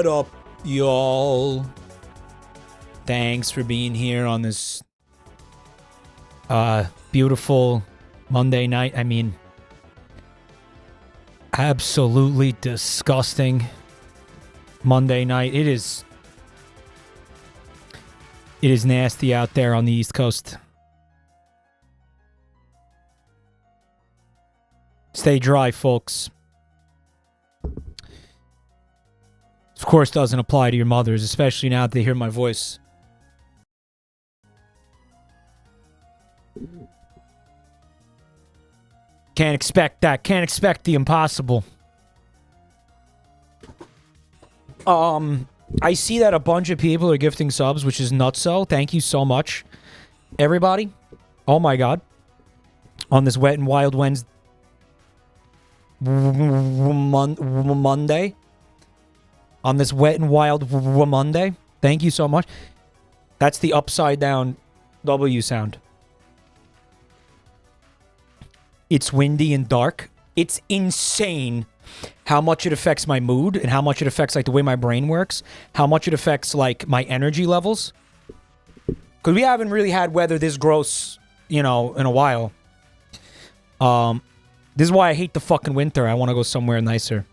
What up, y'all? Thanks for being here on this beautiful Monday night. I mean, absolutely disgusting Monday night. It is nasty out there on the East Coast. Stay dry, folks. Of course, doesn't apply to your mothers, especially now that they hear my voice. Can't expect that. Can't expect the impossible. I see that a bunch of people are gifting subs, which is nutso. Thank you so much, everybody. Oh my god. On this wet and wild Wednesday. Monday. On this wet and wild Monday. Thank you so much. That's the upside down W sound. It's windy and dark. It's insane how much it affects my mood and how much it affects like the way my brain works. How much it affects like my energy levels. Because we haven't really had weather this gross, you know, in a while. This is why I hate the fucking winter. I want to go somewhere nicer.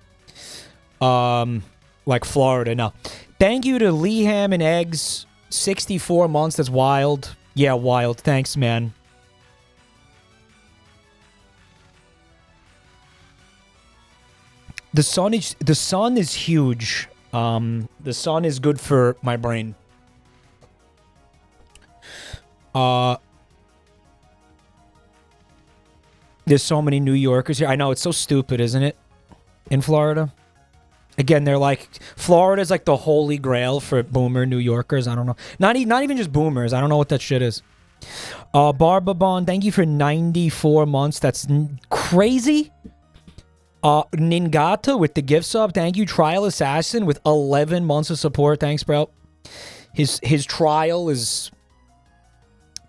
Like Florida. No. Thank you to Lee Ham and Eggs. 64 months. That's wild. Yeah, wild. Thanks, man. The sun is huge. The sun is good for my brain. There's so many New Yorkers here. I know, it's so stupid, isn't it? In Florida. Again, they're like... Florida's like the holy grail for boomer New Yorkers. I don't know. Not even just boomers. I don't know what that shit is. Barbabon, thank you for 94 months. That's crazy. Ningata with the gift sub. Thank you. Trial Assassin with 11 months of support. Thanks, bro. His trial is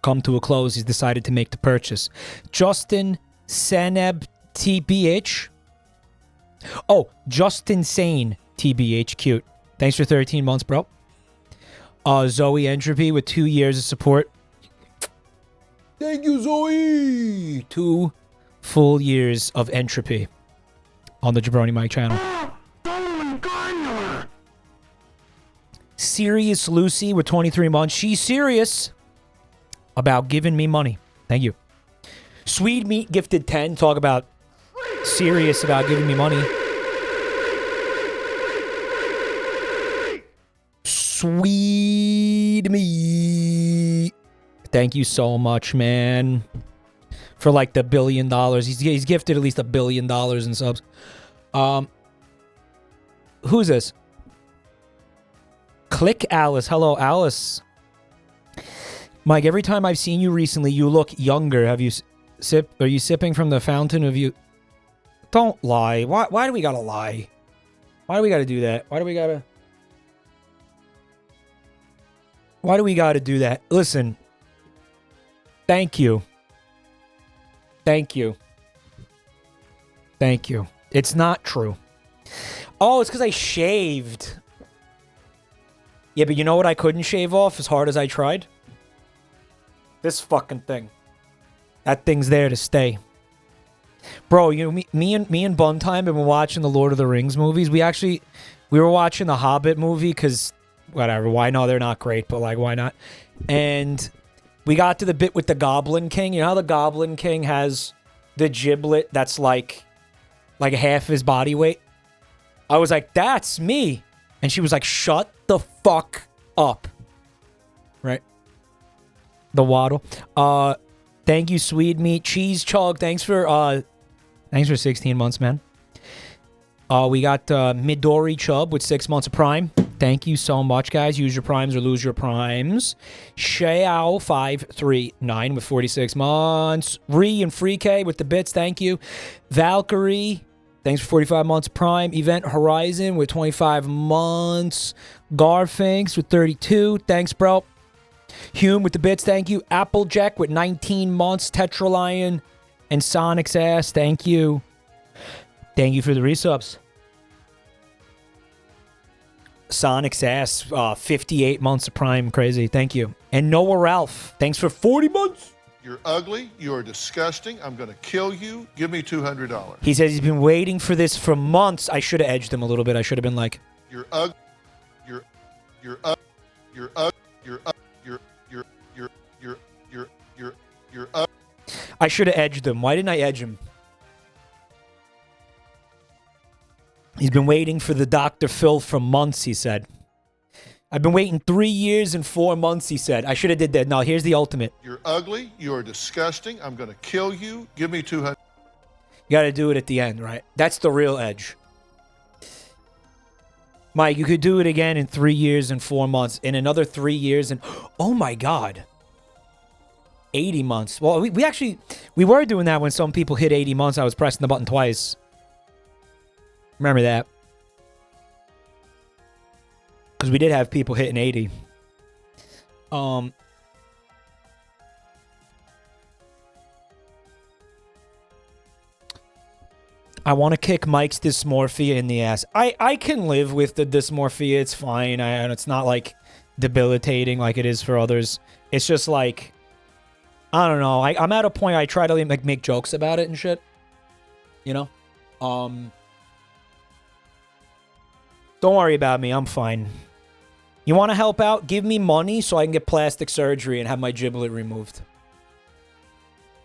come to a close. He's decided to make the purchase. Justin Seneb TBH. Oh, Justin Sane TBH. Cute. Thanks for 13 months, bro. Zoe Entropy with 2 years of support. Thank you, Zoe. 2 full years of entropy on the Jabronimike channel. Serious Lucy with 23 months. She's serious about giving me money. Thank you. Swede Meat gifted 10. Talk about serious about giving me money. Swede Meat. Thank you so much, man. For like the $1 billion. He's gifted at least $1 billion in subs. Who's this? Click Alice. Hello, Alice. Mike, every time I've seen you recently, you look younger. Are you sipping from the fountain of you? Don't lie. Why do we gotta lie? Why do we gotta do that? Why do we gotta do that? Listen. Thank you. Thank you. Thank you. It's not true. Oh, it's because I shaved. Yeah, but you know what I couldn't shave off as hard as I tried? This fucking thing. That thing's there to stay. Bro, you know, me and Buntime have been watching the Lord of the Rings movies. We were watching the Hobbit movie because, whatever, why not? They're not great, but like, why not? And we got to the bit with the Goblin King. You know how the Goblin King has the giblet that's like half his body weight? I was like, that's me. And she was like, shut the fuck up. Right? The waddle. Thank you, Swede Meat. Cheese Chug. Thanks for 16 months, man. We got Midori Chubb with 6 months of Prime. Thank you so much, guys. Use your primes or lose your primes. Xiao539 with 46 months. Ree and Free K with the bits. Thank you. Valkyrie. Thanks for 45 months Prime. Event Horizon with 25 months. Garfinks with 32. Thanks, bro. Hume with the bits. Thank you. Applejack with 19 months. Tetralion and Sonic's ass. Thank you. Thank you for the resubs. Sonic's ass. 58 months of Prime. Crazy. Thank you. And Noah Ralph. Thanks for 40 months. You're ugly. You are disgusting. I'm going to kill you. Give me $200. He says he's been waiting for this for months. I should have edged him a little bit. I should have been like, You're ugly. You're ugly. You're ugly. You're ugly. I should have edged him. Why didn't I edge him? He's been waiting for the Dr. Phil for months, he said. I've been waiting 3 years and 4 months, he said. I should have did that. No, here's the ultimate. You're ugly. You are disgusting. I'm going to kill you. Give me $200. You got to do it at the end, right? That's the real edge. Mike, you could do it again in 3 years and 4 months. In another 3 years and... Oh, my God. 80 months. Well, we were doing that when some people hit 80 months. I was pressing the button twice. Remember that. Because we did have people hitting 80. I want to kick Mike's dysmorphia in the ass. I can live with the dysmorphia. It's fine. And it's not, like, debilitating like it is for others. It's just, like, I don't know. I'm at a point I try to, like, make jokes about it and shit. You know? Don't worry about me. I'm fine. You want to help out? Give me money so I can get plastic surgery and have my giblet removed.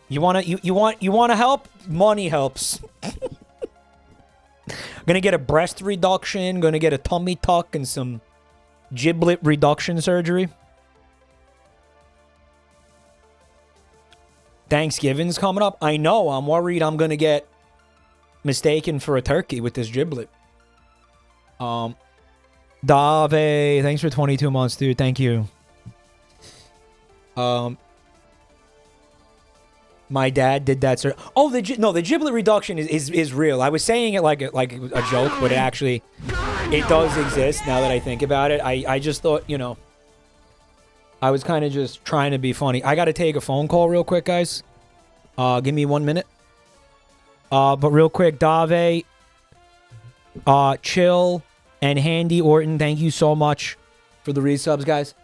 You want to help? Money helps. Gonna get a breast reduction, gonna get a tummy tuck and some giblet reduction surgery. Thanksgiving's coming up. I know. I'm worried I'm gonna get mistaken for a turkey with this giblet. Dave, thanks for 22 months, dude. Thank you. My dad did that, sir. Oh, the giblet reduction is real. I was saying it like a joke, but it does exist now that I think about it. I just thought, you know, I was kind of just trying to be funny. I got to take a phone call real quick, guys. Give me 1 minute. But real quick, Dave, Chill, and Handy Orton, thank you so much for the resubs, guys.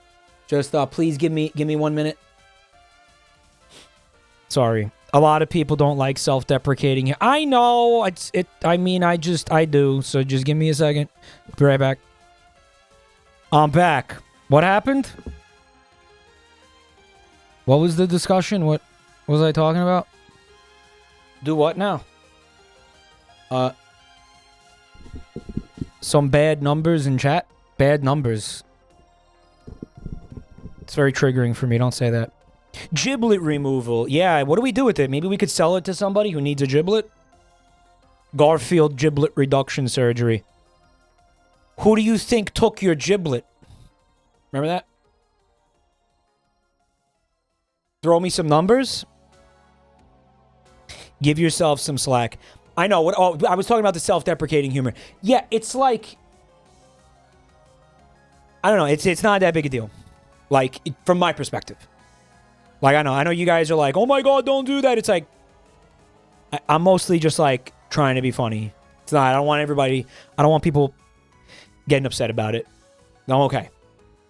Just please give me 1 minute. Sorry. A lot of people don't like self-deprecating. I know. I do. So just give me a second. Be right back. I'm back. What happened? What was the discussion? What was I talking about? Do what now? Some bad numbers in chat. Bad numbers. It's very triggering for me. Don't say that. Giblet removal. Yeah, what do we do with it? Maybe we could sell it to somebody who needs a giblet? Garfield giblet reduction surgery. Who do you think took your giblet? Remember that? Throw me some numbers. Give yourself some slack. I know. I was talking about the self-deprecating humor. Yeah, it's like... I don't know. It's not that big a deal. Like, from my perspective. Like, I know you guys are like, oh my god, don't do that. It's like, I'm mostly just like trying to be funny. It's not, I don't want people getting upset about it. No, okay.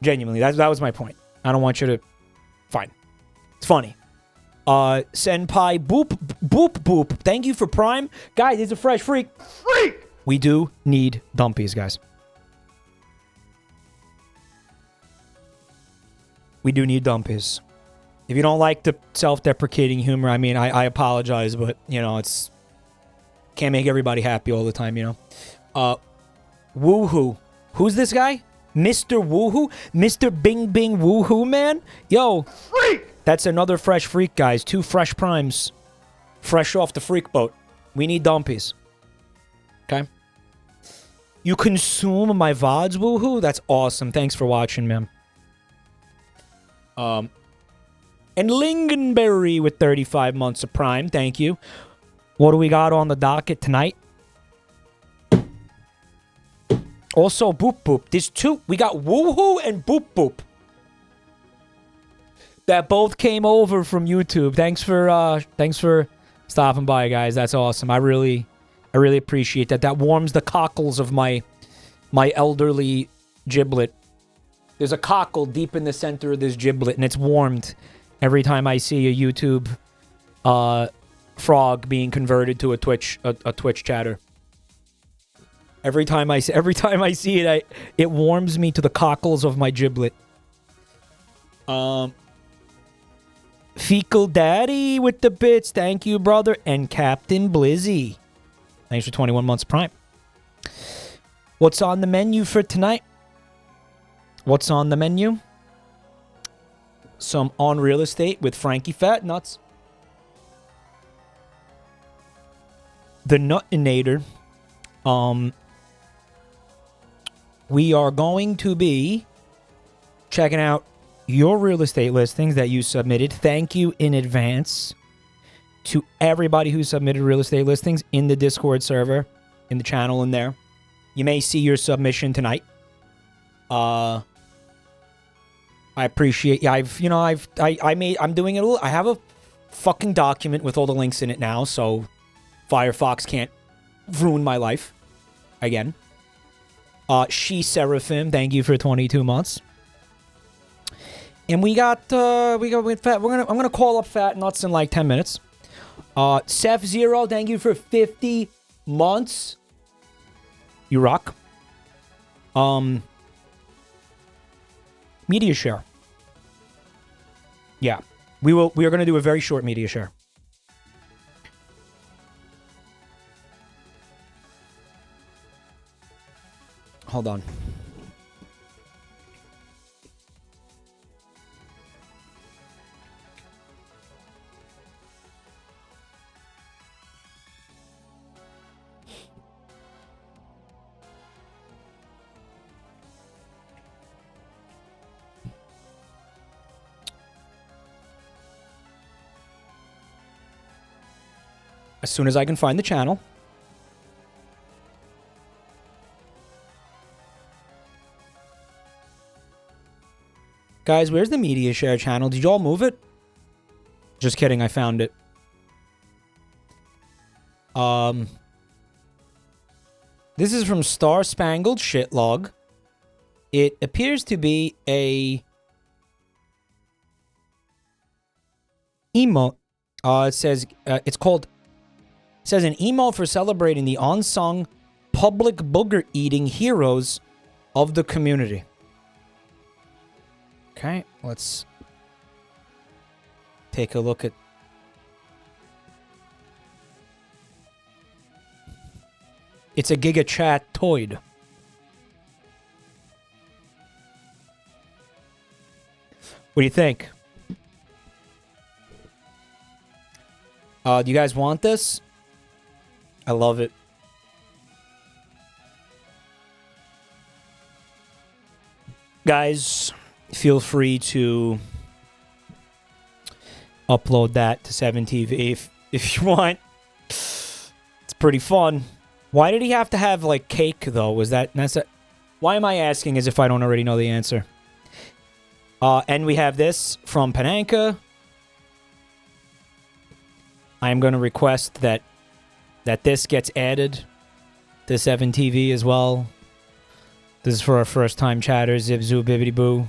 Genuinely, that was my point. I don't want you to, fine. It's funny. Senpai boop. Thank you for Prime. Guys, it's a fresh freak. We do need dumpies, guys. We do need dumpies. If you don't like the self-deprecating humor, I mean, I apologize, but, you know, it's... Can't make everybody happy all the time, you know? Woohoo. Who's this guy? Mr. Woohoo? Mr. Bing Bing Woohoo, man? Yo. Freak! That's another fresh freak, guys. 2 fresh primes. Fresh off the freak boat. We need dumpies. Okay? You consume my VODs, Woohoo? That's awesome. Thanks for watching, man. And Lingonberry with 35 months of Prime. Thank you. What do we got on the docket tonight? Also, Boop Boop. There's 2. We got Woohoo and Boop Boop. That both came over from YouTube. Thanks for stopping by, guys. That's awesome. I really appreciate that. That warms the cockles of my elderly giblet. There's a cockle deep in the center of this giblet, and it's warmed every time I see a YouTube frog being converted to a Twitch chatter. Every time I see it, it warms me to the cockles of my giblet. Fecal Daddy with the bits, thank you, brother, and Captain Blizzy, thanks for 21 months Prime. What's on the menu for tonight? What's on the menu? Some On Real Estate with Frankie Fat Nuts. The Nutinator. We are going to be checking out your real estate listings that you submitted. Thank you in advance to everybody who submitted real estate listings in the Discord server, in the channel in there. You may see your submission tonight. I appreciate. I'm doing it a little. I have a fucking document with all the links in it now, so Firefox can't ruin my life again. She Seraphim, thank you for 22 months. And we got Fat. I'm gonna call up Fat Nuts in like 10 minutes. Seth Zero, thank you for 50 months. You rock. Media share. Yeah. We are going to do a very short media share. Hold on. As soon as I can find the channel. Guys, where's the media share channel? Did y'all move it? Just kidding, I found it. This is from Star Spangled Shitlog. It appears to be a emote. It says it's called. It says an emote for celebrating the unsung public booger eating heroes of the community. Okay, let's take a look at. It's a Giga Chat Toid. What do you think? Do you guys want this? I love it. Guys, feel free to upload that to 7TV if you want. It's pretty fun. Why did he have to have, like, cake, though? That's a... Why am I asking as if I don't already know the answer? And we have this from Pananka. I am going to request that this gets added to 7TV as well. This is for our first time chatters. Zip zoo bibbity boo.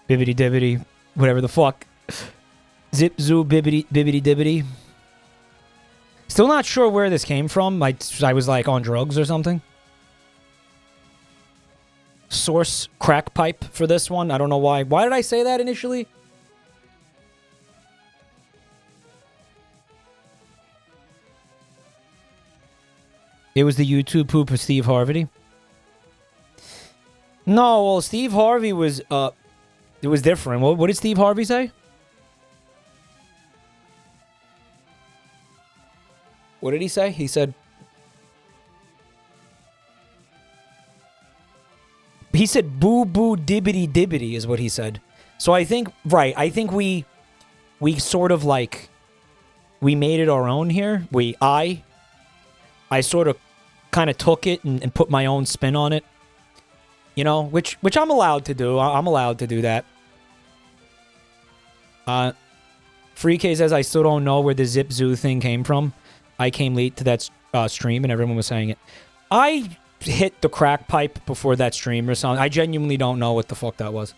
Bibbity dibbity. Whatever the fuck. Zip zoo bibbity dibbity. Still not sure where this came from. I was like on drugs or something. Source crack pipe for this one. I don't know why. Why did I say that initially? It was the YouTube poop of Steve Harvey. No, well, Steve Harvey was, it was different. What did Steve Harvey say? What did he say? He said boo boo dibbity dibbity is what he said. So I think, right, I think we sort of like, we made it our own here. I sort of kind of took it and put my own spin on it. You know, which I'm allowed to do. I'm allowed to do that. Free K says, I still don't know where the Zip Zoo thing came from. I came late to that stream and everyone was saying it. I hit the crack pipe before that stream or something. I genuinely don't know what the fuck that was.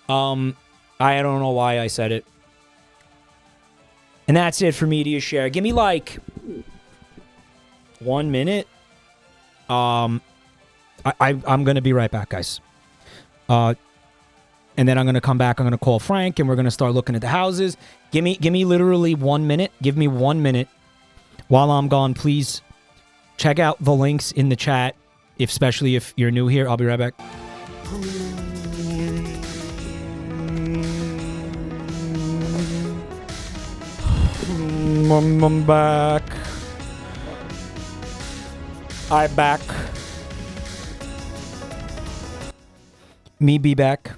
I don't know why I said it. And that's it for media share. Give me like 1 minute. I'm gonna be right back, guys. And then I'm gonna come back. I'm gonna call Frank, and we're gonna start looking at the houses. Give me literally 1 minute. Give me 1 minute. While I'm gone, please check out the links in the chat, especially if you're new here. I'll be right back. I'm back. I'm back. Me be back.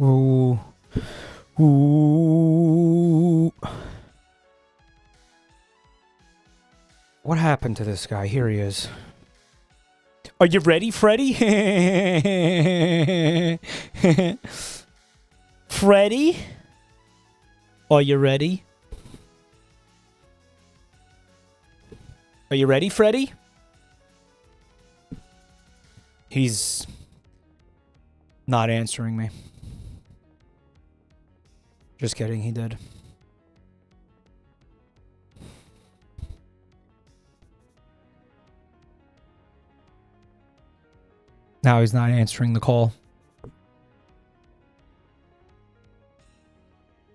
Ooh. Ooh. What happened to this guy? Here he is. Are you ready, Freddy? Freddy? Are you ready? Are you ready, Freddy? He's not answering me. Just kidding, he did. Now he's not answering the call.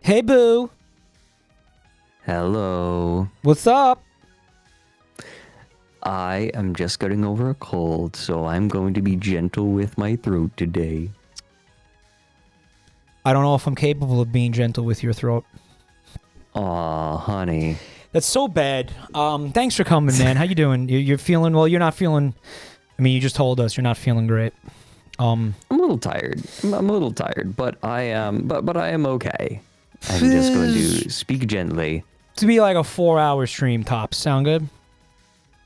Hey, boo. Hello. What's up? I am just getting over a cold, so I'm going to be gentle with my throat today. I don't know if I'm capable of being gentle with your throat. Aw, honey. That's so bad. Thanks for coming, man. How you doing? You're feeling well? You're not feeling... I mean, you just told us you're not feeling great. I'm a little tired. I'm a little tired, but I am. But I am okay. I'm just going to speak gently. To be like a 4-hour stream tops. Sound good?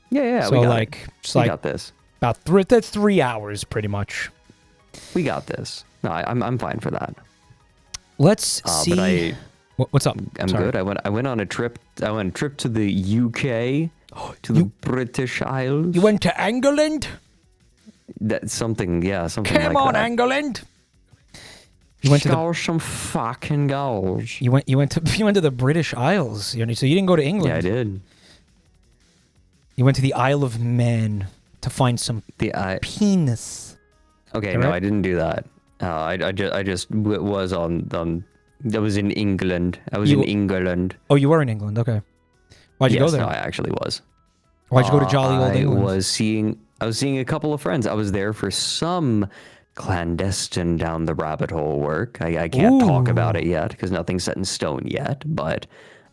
Yeah. So we got like, it. just We like got this. about that's 3 hours, pretty much. We got this. No, I'm fine for that. Let's see. But What's up? I'm Sorry. good. I went on a trip. I went on a trip to the UK, to the British Isles. You went to England? That's something. Yeah, something Come like on, that. England. You went to Show some fucking goals. you went to the British Isles. So you didn't go to England. Yeah, I did. You went to the Isle of Man to find some penis. Okay, Right? no, I didn't do that. I just was on. I was in England. I was in England. Oh, you were in England. Okay. Why'd you go there? No, I actually was. Why'd you go to jolly old England? I was seeing a couple of friends. I was there for some clandestine down the rabbit hole work. I can't talk about it yet because nothing's set in stone yet, but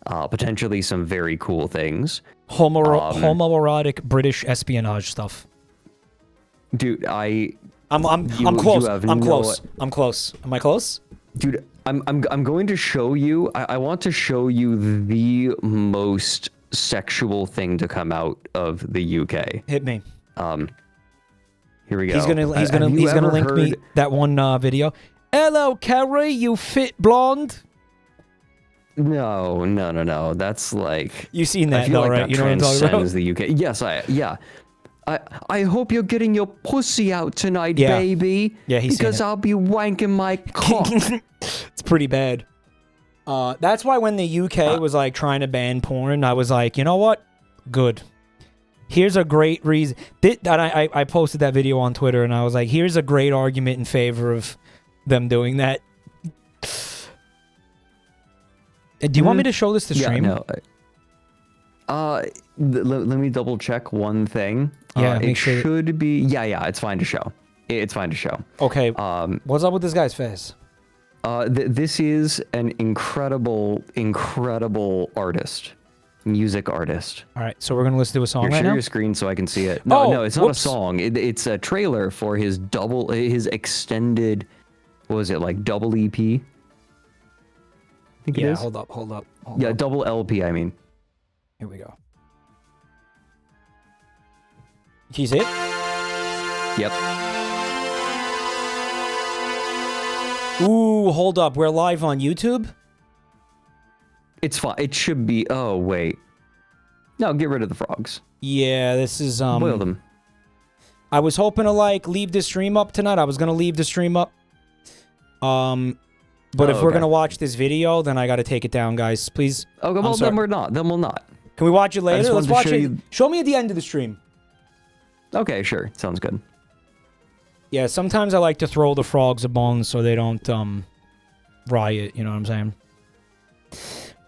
potentially some very cool things. Homoerotic British espionage stuff. Dude, I'm close. I'm close. I'm close. Am I close? Dude, I'm going to show you. I want to show you the most sexual thing to come out of the UK. Hit me. Here we go. He's gonna link me that one video. Hello, Kerry, you fit blonde. No. That's like You've seen that, I feel though, like right? that You know what I'm talking about? transcends the UK. Yes, I hope you're getting your pussy out tonight, baby. Yeah, he's because seen it. I'll be wanking my cock. It's pretty bad. That's why when the UK was like trying to ban porn, I was like, you know what? Good. Here's a great reason. I posted that video on Twitter, and I was like, here's a great argument in favor of them doing that. Do you want me to show this to stream? Yeah, no. Let me double check one thing. Yeah, it should be. Yeah, it's fine to show. It's fine to show. Okay. What's up with this guy's face? This is an incredible artist. Music artist. All right, so we're gonna listen to a song Here, right share now. your screen so I can see it. No, it's not whoops. a song. It's a trailer for his extended. What was it, like double EP? I think it is. Hold up. Yeah, double LP. I mean. Here we go. He's it. Yep. Ooh, hold up. We're live on YouTube. It's fine. It should be. Oh wait. No, get rid of the frogs. Yeah, this is Boil them. I was hoping to like leave the stream up tonight. I was gonna leave the stream up. But if we're gonna watch this video, then I gotta take it down, guys. Please. Oh, well, then we're not. Then we'll not. Can we watch it later? Let's watch it. You... Show me at the end of the stream. Okay, sure. Sounds good. Yeah, sometimes I like to throw the frogs a bone so they don't riot. You know what I'm saying?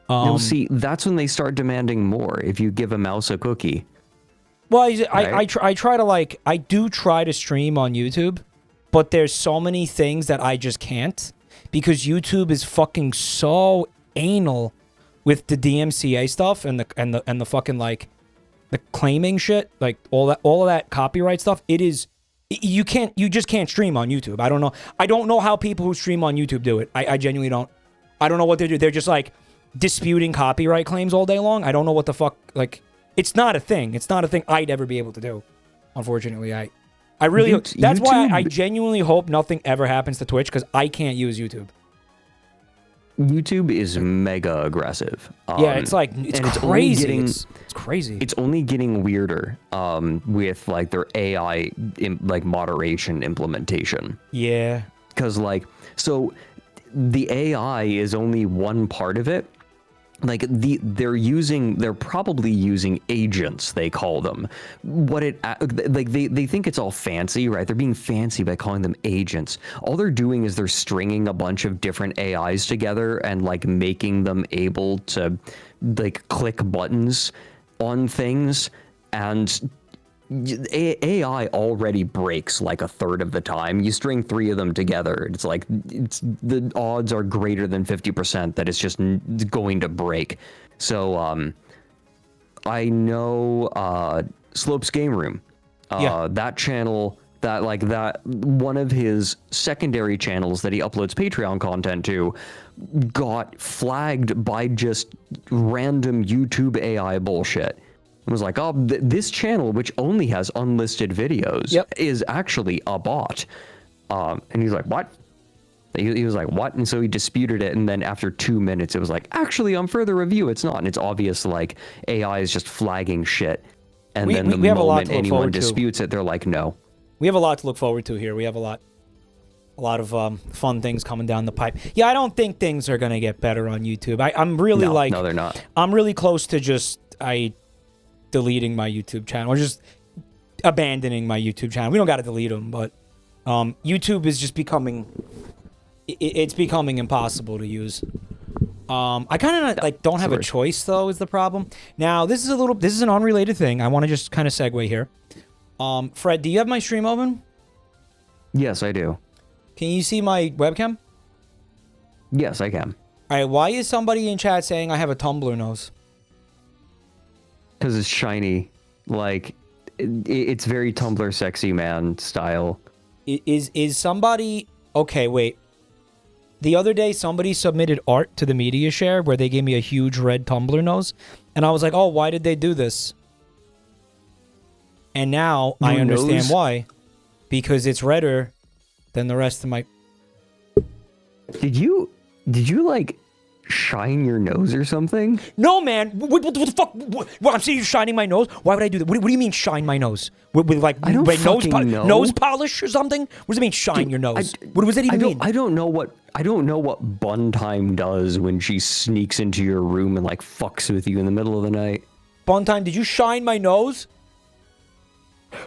You'll see. That's when they start demanding more. If you give a mouse a cookie. Well, I try to like I do try to stream on YouTube, but there's so many things that I just can't because YouTube is fucking so anal with the DMCA stuff and the fucking like the claiming shit, like all of that copyright stuff. It is you just can't stream on YouTube. I don't know how people who stream on YouTube do it. I genuinely don't. I don't know what they do. They're just like disputing copyright claims all day long. I don't know what the fuck like. It's not a thing. It's not a thing I'd ever be able to do. Unfortunately, I really that's why I genuinely hope nothing ever happens to Twitch because I can't use YouTube. YouTube is mega aggressive. Yeah, it's like it's crazy. It's crazy. It's only getting weirder with like their AI like moderation implementation. Yeah, because like so the AI is only one part of it. Like they're probably using agents, they call them. They think it's all fancy, right? They're being fancy by calling them agents. All they're doing is they're stringing a bunch of different AIs together and like making them able to like click buttons on things, and AI already breaks like a third of the time. You string 3 of them together, it's like the odds are greater than 50% that it's just going to break. So I know Slope's Game Room, that channel, that one of his secondary channels that he uploads Patreon content to got flagged by just random YouTube AI bullshit. It was like, oh, this channel, which only has unlisted videos, is actually a bot. And he's like, what? He was like, what? And so he disputed it. And then after 2 minutes, it was like, actually, on further review, it's not. And it's obvious, like, AI is just flagging shit. And then the moment anyone disputes it, they're like, no. We have a lot to look forward to here. We have a lot of fun things coming down the pipe. Yeah, I don't think things are going to get better on YouTube. I'm really No, they're not. I'm really close to just, deleting my YouTube channel or just abandoning my YouTube channel. We don't got to delete them, but YouTube is just becoming it's becoming impossible to use. I kind of like don't have a choice though is the problem. Now, this is an unrelated thing. I want to just kind of segue here. Fred, do you have my stream open? Yes, I do. Can you see my webcam? Yes, I can. All right, why is somebody in chat saying I have a Tumblr nose? Because it's shiny, like it's very Tumblr sexy man style. Is somebody okay? Wait, the other day somebody submitted art to the media share where they gave me a huge red Tumblr nose, and I was like, oh, why did they do this? And now I understand why, because it's redder than the rest of my. Did you like shine your nose or something? No, man. What the fuck? What, I'm seeing you shining my nose? Why would I do that? What do you mean shine my nose? With like I don't know. Nose polish or something? What does it mean shine your nose? What does that even mean? I don't know what Bun Time does when she sneaks into your room and like fucks with you in the middle of the night. Bun Time, did you shine my nose?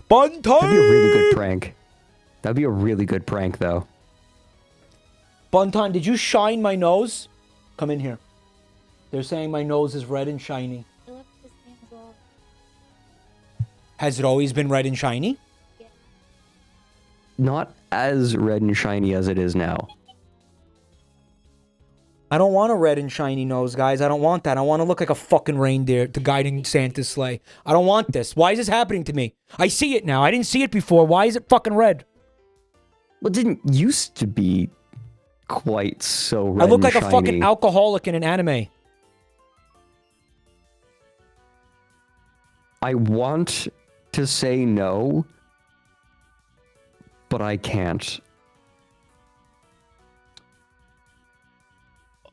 Bun Time. That'd be a really good prank. That'd be a really good prank, though. Bun Time, did you shine my nose? Come in here. They're saying my nose is red and shiny. Has it always been red and shiny? Yeah. Not as red and shiny as it is now. I don't want a red and shiny nose, guys. I don't want that. I want to look like a fucking reindeer to guiding Santa's sleigh. I don't want this. Why is this happening to me? I see it now. I didn't see it before. Why is it fucking red? Well, it didn't used to be quite so red. I look like and a fucking alcoholic in an anime. I want to say no, but I can't.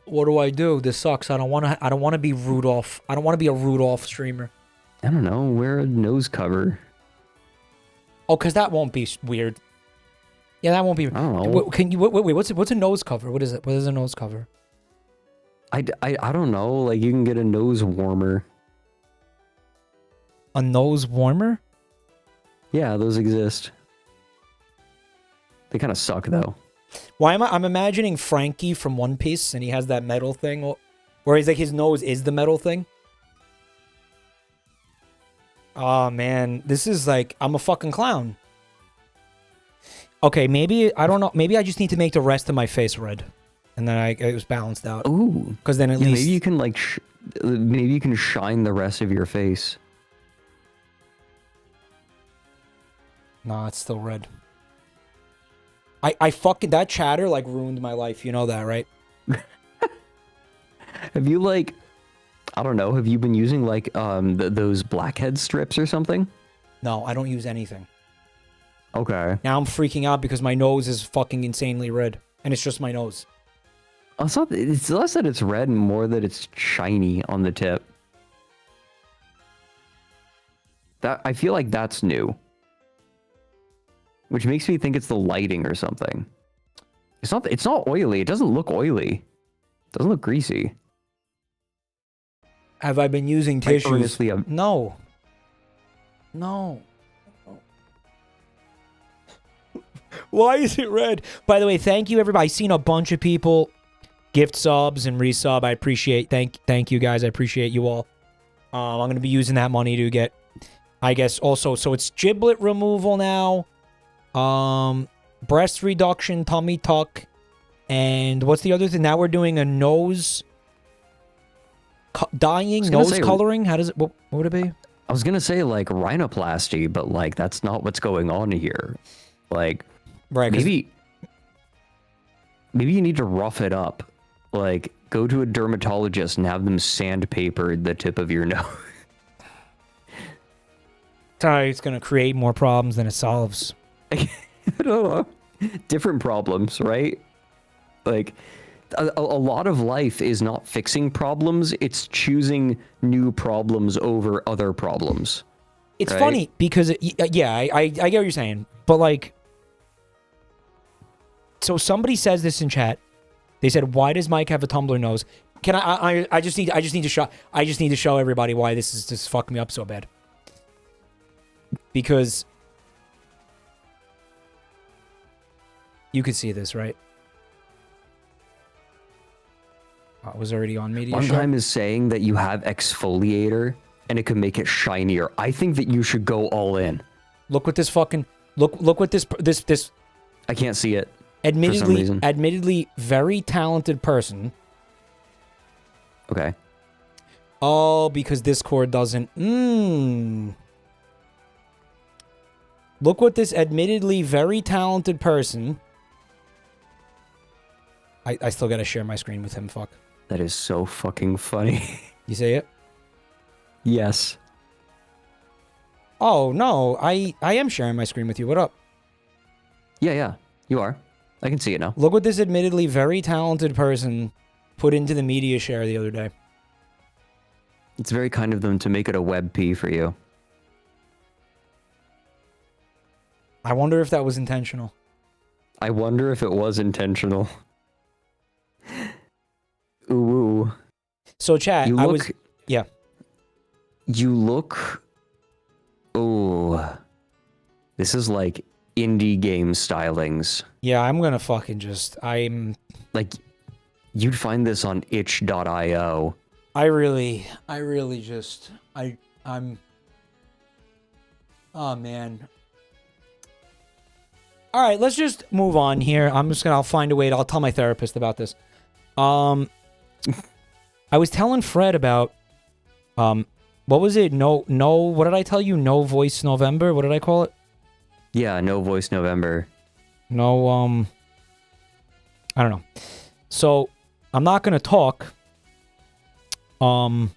What do? This sucks. I don't want to be Rudolph. I don't want to be a Rudolph streamer. I don't know. Wear a nose cover. Oh, because that won't be weird. Yeah, that won't be. I don't know. Wait, what's a nose cover? What is it? What is a nose cover? I don't know. Like, you can get a nose warmer. A nose warmer? Yeah, those exist. They kind of suck, though. Why am I'm imagining Frankie from One Piece, and he has that metal thing, where he's like, his nose is the metal thing. Oh, man. This is like, I'm a fucking clown. Okay, maybe, I don't know. Maybe I just need to make the rest of my face red. And then it was balanced out. Ooh. Because then at least... Maybe you can, like, maybe you can shine the rest of your face. Nah, it's still red. I fucking... That chatter, like, ruined my life. You know that, right? Have you, like... I don't know. Have you been using, like, those blackhead strips or something? No, I don't use anything. Okay. Now I'm freaking out because my nose is fucking insanely red. And it's just my nose. It's less that it's red and more that it's shiny on the tip. I feel like that's new. Which makes me think it's the lighting or something. It's not oily. It doesn't look oily. It doesn't look greasy. Have I been using tissues? Honestly, No. No. Why is it red? By the way, thank you, everybody. I've seen a bunch of people gift subs and resub. I appreciate. Thank you, guys. I appreciate you all. I'm going to be using that money to get, I guess, also. So it's giblet removal now. Breast reduction, tummy tuck. And what's the other thing? Now we're doing a nose dyeing, nose coloring. How does it, what would it be? I was going to say, like, rhinoplasty, but, like, that's not what's going on here. Like... Right, maybe you need to rough it up. Like, go to a dermatologist and have them sandpaper the tip of your nose. Sorry, it's going to create more problems than it solves. I don't know. Different problems, right? Like, a lot of life is not fixing problems. It's choosing new problems over other problems. It's right? funny because, yeah, I get what you're saying. But, like... So somebody says this in chat. They said, "Why does Mike have a tumbler nose?" Can I just need to show everybody why this is just fucking me up so bad. Because you could see this, right? Oh, it was already on media. One time is saying that you have exfoliator and it can make it shinier. I think that you should go all in. Look what this fucking look what this. I can't see it. Admittedly, very talented person. Okay. Oh, because Discord doesn't. Look what this admittedly very talented person. I still gotta share my screen with him. Fuck. That is so fucking funny. You see it? Yes. Oh no, I am sharing my screen with you. What up? Yeah, you are. I can see it now. Look what this admittedly very talented person put into the media share the other day. It's very kind of them to make it a web P for you. I wonder if that was intentional. I wonder if it was intentional. Ooh. So chat, yeah. You look... Oh. This is like indie game stylings. Yeah, I'm gonna fucking just... Like, you'd find this on itch.io. I'm... Oh, man. All right, let's just move on here. I'll find a way I'll tell my therapist about this. I was telling Fred about, what was it? No, what did I tell you? No Voice November? What did I call it? Yeah, No Voice November. No, I don't know. So, I'm not going to talk, for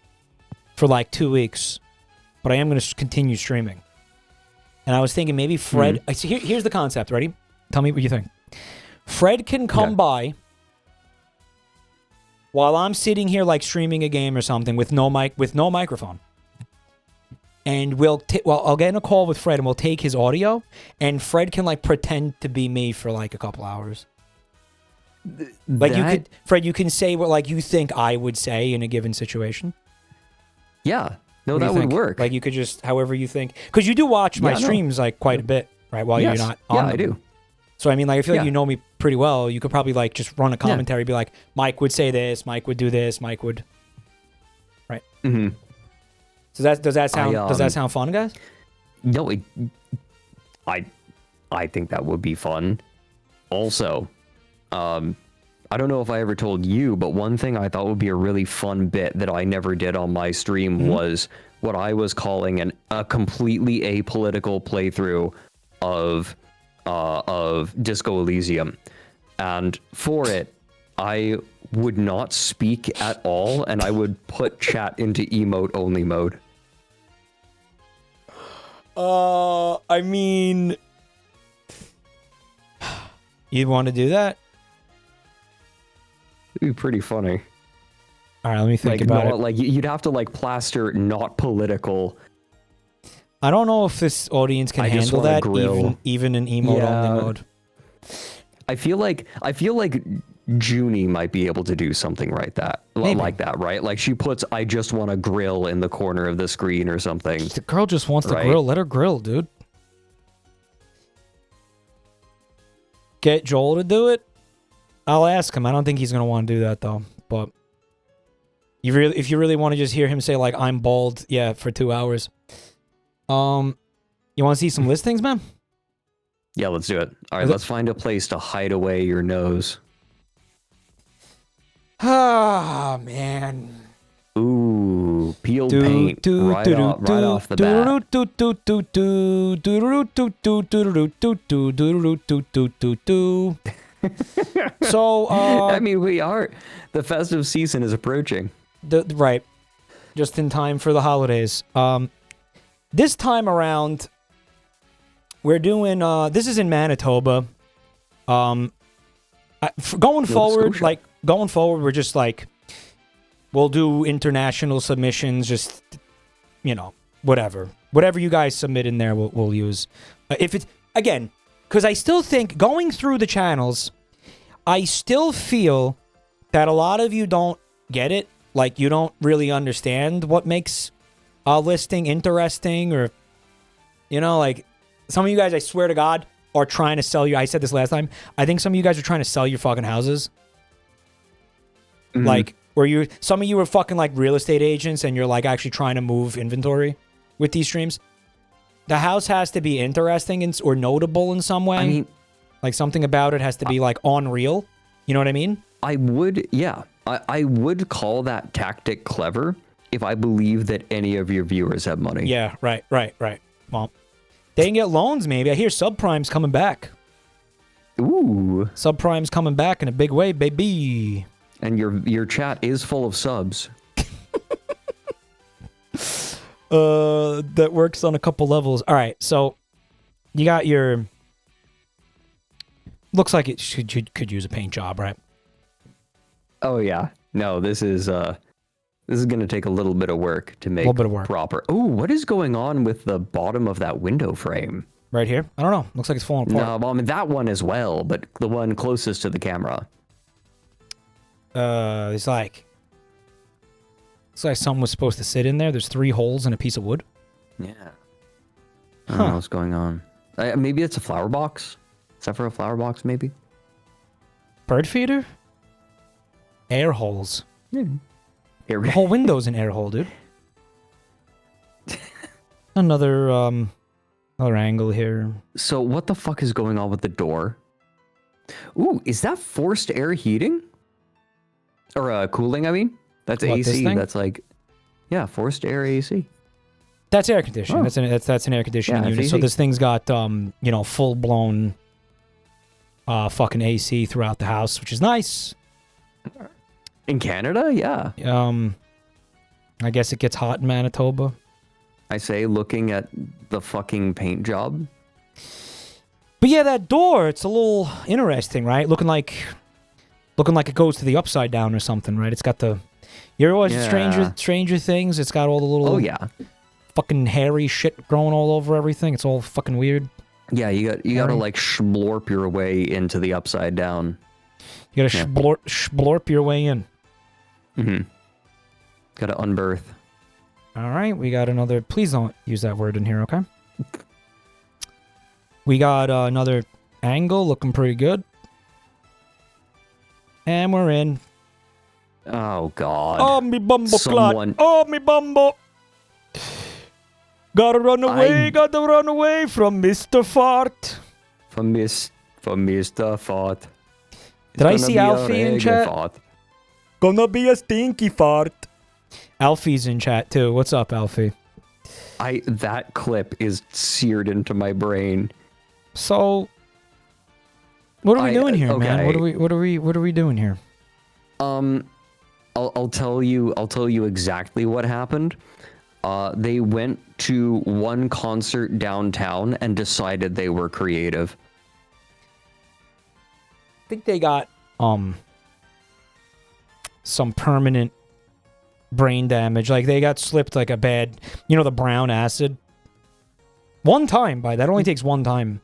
like 2 weeks, but I am going to continue streaming. And I was thinking maybe Fred... Here's the concept. Ready? Tell me what you think. Fred can come by while I'm sitting here like streaming a game or something with no microphone. and I'll get in a call with Fred, and we'll take his audio, and Fred can like pretend to be me for like a couple hours. Like Fred, you can say what like you think I would say in a given situation. Yeah, no, What do that you would think? work. Like you could just however you think, because you do watch my streams like quite a bit, right? While you're not on yeah, them. I do. So I mean, like I feel like Yeah. you know me pretty well. You could probably like just run a commentary, be like, Mike would say this, Mike would do this, Mike would, right? Mm-hmm. So does that sound fun, guys? No, I think that would be fun. Also, I don't know if I ever told you, but one thing I thought would be a really fun bit that I never did on my stream was what I was calling a completely apolitical playthrough of Disco Elysium. And for it, I would not speak at all, and I would put chat into emote only mode. I mean, you'd want to do that? It'd be pretty funny. All right, let me think about it. Like you'd have to like plaster not political. I don't know if this audience can handle that, even in emote only mode. I feel like Junie might be able to do something like that, right? Like she puts "I just want to grill" in the corner of the screen or something. The girl just wants to grill. Let her grill, dude. Get Joel to do it. I'll ask him. I don't think he's gonna want to do that though. But if you really want to just hear him say like "I'm bald," yeah, for 2 hours. You want to see some listings, man? Yeah, let's do it. All right, let's find a place to hide away your nose. Ah, man. Ooh, peeled paint right off the bat. So, I mean, the festive season is approaching. Right. Just in time for the holidays. This time around, we're doing, this is in Manitoba. Going forward, we're just like, we'll do international submissions, just, whatever. Whatever you guys submit in there, we'll use. If it's, again, because I still think, going through the channels, I still feel that a lot of you don't get it. Like, you don't really understand what makes a listing interesting, or, like, some of you guys, I swear to God, are trying to sell you. I said this last time. I think some of you guys are trying to sell your fucking houses. Mm-hmm. Like, where some of you are fucking like real estate agents, and you're like actually trying to move inventory with these streams. The house has to be interesting or notable in some way. I mean, like something about it has to be like unreal. You know what I mean? I would call that tactic clever if I believe that any of your viewers have money. Yeah, right. Well, they can get loans, maybe. I hear subprime's coming back. Ooh. Subprime's coming back in a big way, baby. And your chat is full of subs. That works on a couple levels. All right, so you got your... Looks like it could use a paint job, right? Oh, yeah. No, this is going to take a little bit of work to make proper. Ooh, what is going on with the bottom of that window frame? Right here? I don't know. Looks like it's falling apart. No, well, I mean, that one as well, but the one closest to the camera. It's like something was supposed to sit in there. There's 3 holes in a piece of wood. Yeah. I don't know what's going on. Maybe it's a flower box. Is that for a flower box, maybe? Bird feeder? Air holes. Yeah. The whole window's an air hole, dude. Another angle here. So what the fuck is going on with the door? Ooh, is that forced air heating? Or cooling, I mean? That's what, AC. That's like, yeah, forced air AC. That's air conditioning. Oh. That's an air conditioning unit. So this thing's got full blown fucking AC throughout the house, which is nice. In Canada, yeah. I guess it gets hot in Manitoba. I say, looking at the fucking paint job. But yeah, that door, it's a little interesting, right? Looking like it goes to the upside down or something, right? It's got the... You ever watch Stranger Things? It's got all the little... Oh, yeah. fucking hairy shit growing all over everything. It's all fucking weird. Yeah, you gotta like shlorp your way into the upside down. You gotta shlorp your way in. Mm-hmm. Gotta unbirth. All right, we got another. Please don't use that word in here, okay? We got another angle looking pretty good. And we're in. Oh, God. Oh, me bumble clot. Oh, me bumble. Gotta run away, gotta run away from Mr. Fart. From Mr. Fart. Did I see Alfie in chat? Fart. Gonna be a stinky fart. Alfie's in chat too. What's up, Alfie? That clip is seared into my brain. So, what are we doing here, okay. man? What are we doing here? I'll tell you exactly what happened. They went to one concert downtown and decided they were creative. I think they got some permanent brain damage. Like they got slipped like a bad, the brown acid. One time that only takes one time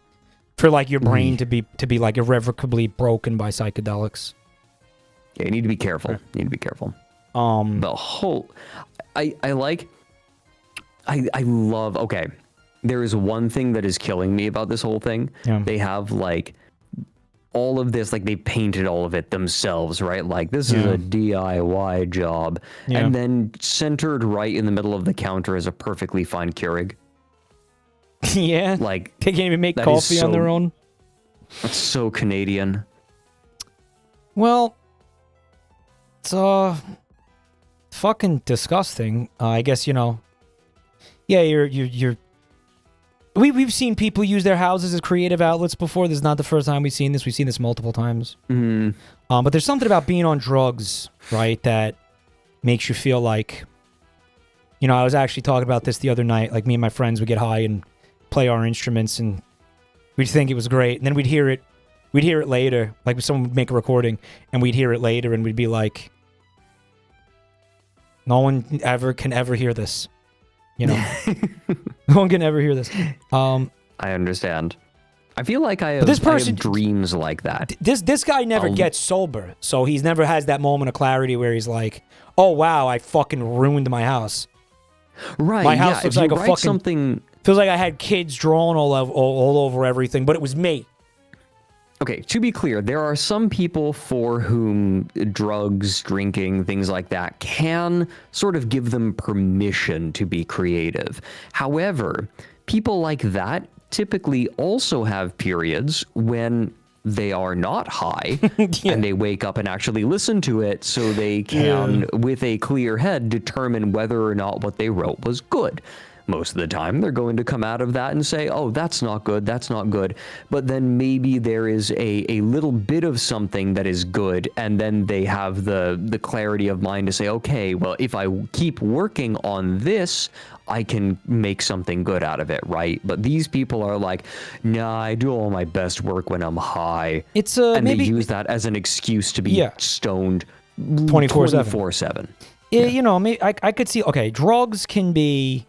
for like your brain to be like irrevocably broken by psychedelics. Yeah, you need to be careful. You need to be careful. The whole I love, okay, there is one thing that is killing me about this whole thing. Yeah. They have like all of this, like they painted all of it themselves, right? Like this is a DIY job. Yeah. And then centered right in the middle of the counter is a perfectly fine Keurig. Yeah. Like they can't even make coffee on their own. That's so Canadian. Well, it's fucking disgusting. I guess, yeah, you're we've seen people use their houses as creative outlets before. This is not the first time we've seen this. We've seen this multiple times. But there's something about being on drugs, right, that makes you feel like, I was actually talking about this the other night. Like me and my friends would get high and play our instruments, and we'd think it was great, and then we'd hear it later. Like someone would make a recording, and we'd hear it later, and we'd be like, no one can ever hear this. No one can ever hear this. I understand. I feel like I have dreams like that. This guy never gets sober, so he's never has that moment of clarity where he's like, "Oh wow, I fucking ruined my house." Right. My house looks like a fucking something. Feels like I had kids drawn all over everything, but it was me. Okay, to be clear, there are some people for whom drugs, drinking, things like that can sort of give them permission to be creative. However, people like that typically also have periods when they are not high and they wake up and actually listen to it so they can, with a clear head, determine whether or not what they wrote was good. Most of the time, they're going to come out of that and say, oh, that's not good, that's not good. But then maybe there is a little bit of something that is good, and then they have the clarity of mind to say, okay, well, if I keep working on this, I can make something good out of it, right? But these people are like, nah, I do all my best work when I'm high. And they use that as an excuse to be stoned 24/7. Yeah. I could see, okay, drugs can be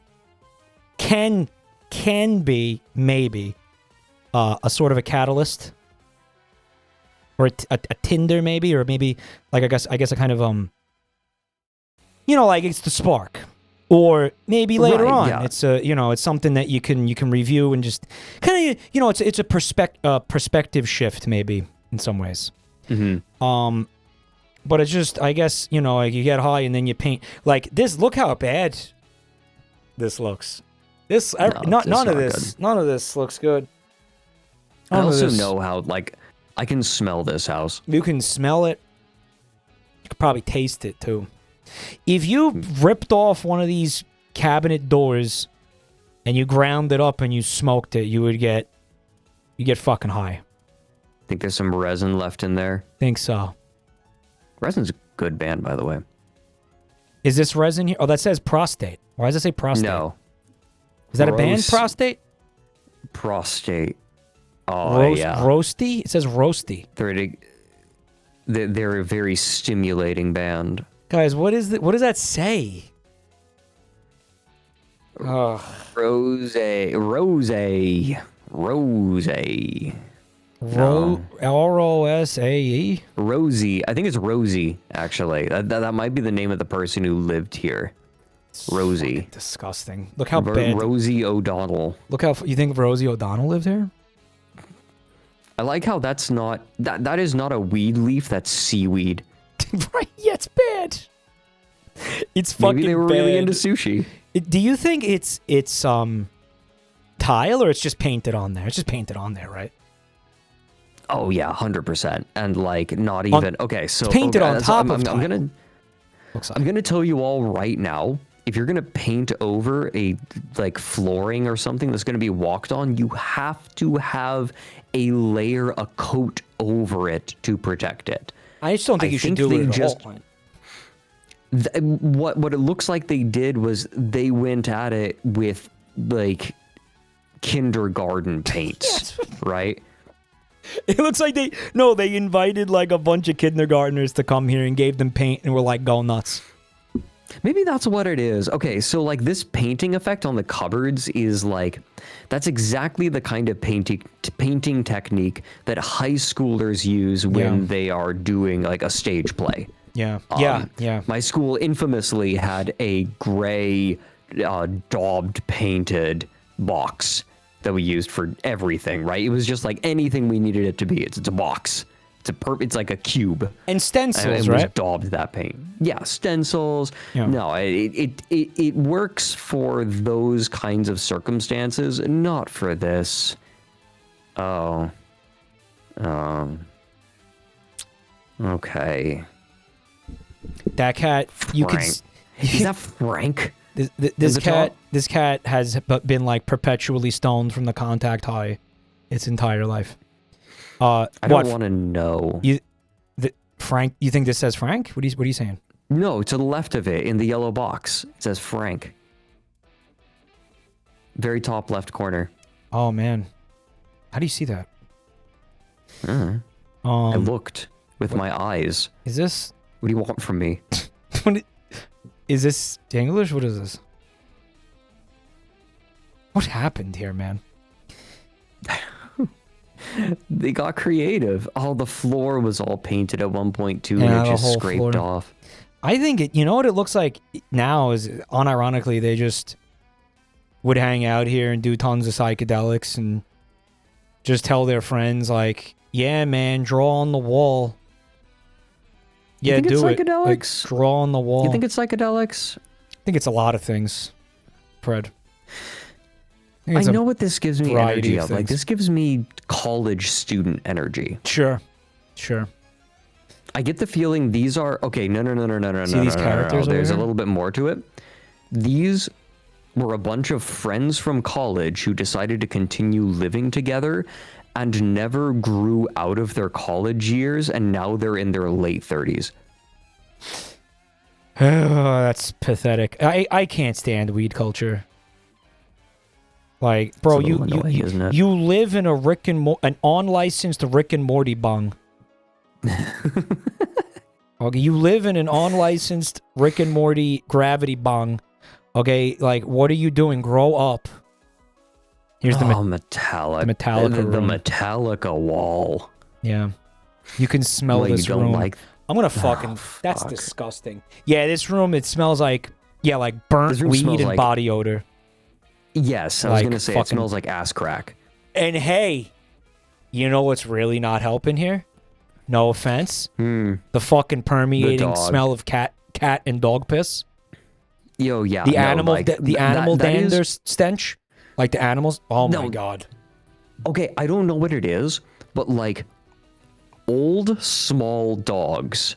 maybe a sort of a catalyst or a tinder maybe, or maybe like I guess a kind of like it's the spark, or maybe later on it's it's something that you can review and just kind of it's a perspective shift maybe in some ways. But it's just, I guess, like you get high and then you paint like this. Look how bad this looks. None of this looks good. I also know how, like, I can smell this house. You can smell it. You could probably taste it, too. If you ripped off one of these cabinet doors and you ground it up and you smoked it, you get fucking high. Think there's some resin left in there? Think so. Resin's a good band, by the way. Is this resin here? Oh, that says prostate. Why does it say prostate? No. Is that a band, Prostate? Prostate. Oh, yeah. Roasty? It says roasty. They're a very stimulating band. Guys, what does that say? Ugh. Rose. No. Rosae. Rosie. I think it's Rosie, actually. That might be the name of the person who lived here. Rosie. Disgusting. Look how bad. Rosie O'Donnell. Look how you think Rosie O'Donnell lived here? I like how that's not that is not a weed leaf, that's seaweed. Right? Yeah, it's bad. It's fucking Maybe they were bad. really into sushi. Do you think it's tile or it's just painted on there? It's just painted on there, right? Oh yeah, 100%. And like not even okay. So it's painted on top of I'm tile. I'm gonna tell you all right now. If you're gonna paint over a like flooring or something that's gonna be walked on, you have to have a layer, a coat over it to protect it. I just don't think you should do it at all. What it looks like they did was they went at it with like kindergarten paints, right? It looks like they invited like a bunch of kindergartners to come here and gave them paint and were like, go nuts. Maybe that's what it is. Okay, so like this painting effect on the cupboards is like, that's exactly the kind of painting technique that high schoolers use when they are doing like a stage play. Yeah, yeah. My school infamously had a gray, daubed painted box that we used for everything, right? It was just like anything we needed it to be. It's a box. It's like a cube. And stencils, and right? was daubed that paint. Yeah, stencils. Yeah. No, it works for those kinds of circumstances, not for this. Oh. Okay. That cat, you could. Frank. Is that Frank? This cat has been like perpetually stoned from the contact high its entire life. I don't want to know. Frank, you think this says Frank? What are you saying? No, to the left of it in the yellow box, it says Frank. Very top left corner. Oh man, how do you see that? I looked with my eyes. Is this? What do you want from me? Is this English? What is this? What happened here, man? They got creative. Oh, the floor was all painted at one point too, Yeah, and it the just whole scraped floor. off. I think it. You know what it looks like now is, unironically, they just would hang out here and do tons of psychedelics and just tell their friends like, "Yeah, man, draw on the wall." You Yeah, think it's do it. Like, psychedelics? draw on the wall. You think it's psychedelics? I think it's a lot of things, Fred. I know what this gives me variety energy of of. Like, things. this gives me college student energy. Sure. I get the feeling these are... Okay, no. See these characters over There's a here? little bit more to it. These were a bunch of friends from college who decided to continue living together and never grew out of their college years, and now they're in their late 30s. Oh, that's pathetic. I can't stand weed culture. Like, bro, It's a little annoying, isn't it? you live in an unlicensed Rick and Morty bung. Okay, you live in an unlicensed Rick and Morty gravity bung. Okay, like, what are you doing? Grow up. Here's the Metallica. the Metallica The room. Metallica wall. Yeah. You can smell Like, you this don't room. like... I'm gonna fucking... That's fuck. disgusting. Yeah, this room, it smells like... Yeah, like burnt This room weed smells and like- body odor. Yes, I was Like, going to say, fucking- it smells like ass crack. And hey, you know what's really not helping here? No offense. The fucking permeating dog. smell of cat and dog piss. Yo, yeah. The no, animal like, the animal that is- dander stench. Like the animals. Oh my No. god. Okay, I don't know what it is, but like old small dogs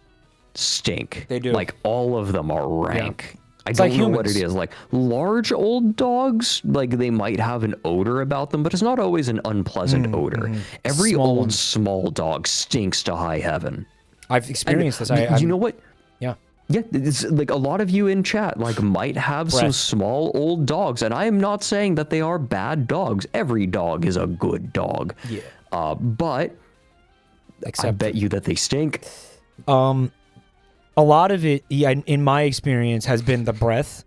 stink. They do. Like all of them are rank. I It's don't like know what it humans. is. Like large old dogs, like they might have an odor about them, but it's not always an unpleasant odor. Every Small old ones. small dog stinks to high heaven. I've experienced this. You know what? Yeah. Yeah, it's like a lot of you in chat like might have some Breath. small old dogs, and I am not saying that they are bad dogs. Every dog is a good dog. Yeah. But I Except bet you that they stink. a lot of it, yeah, in my experience, has been the breath,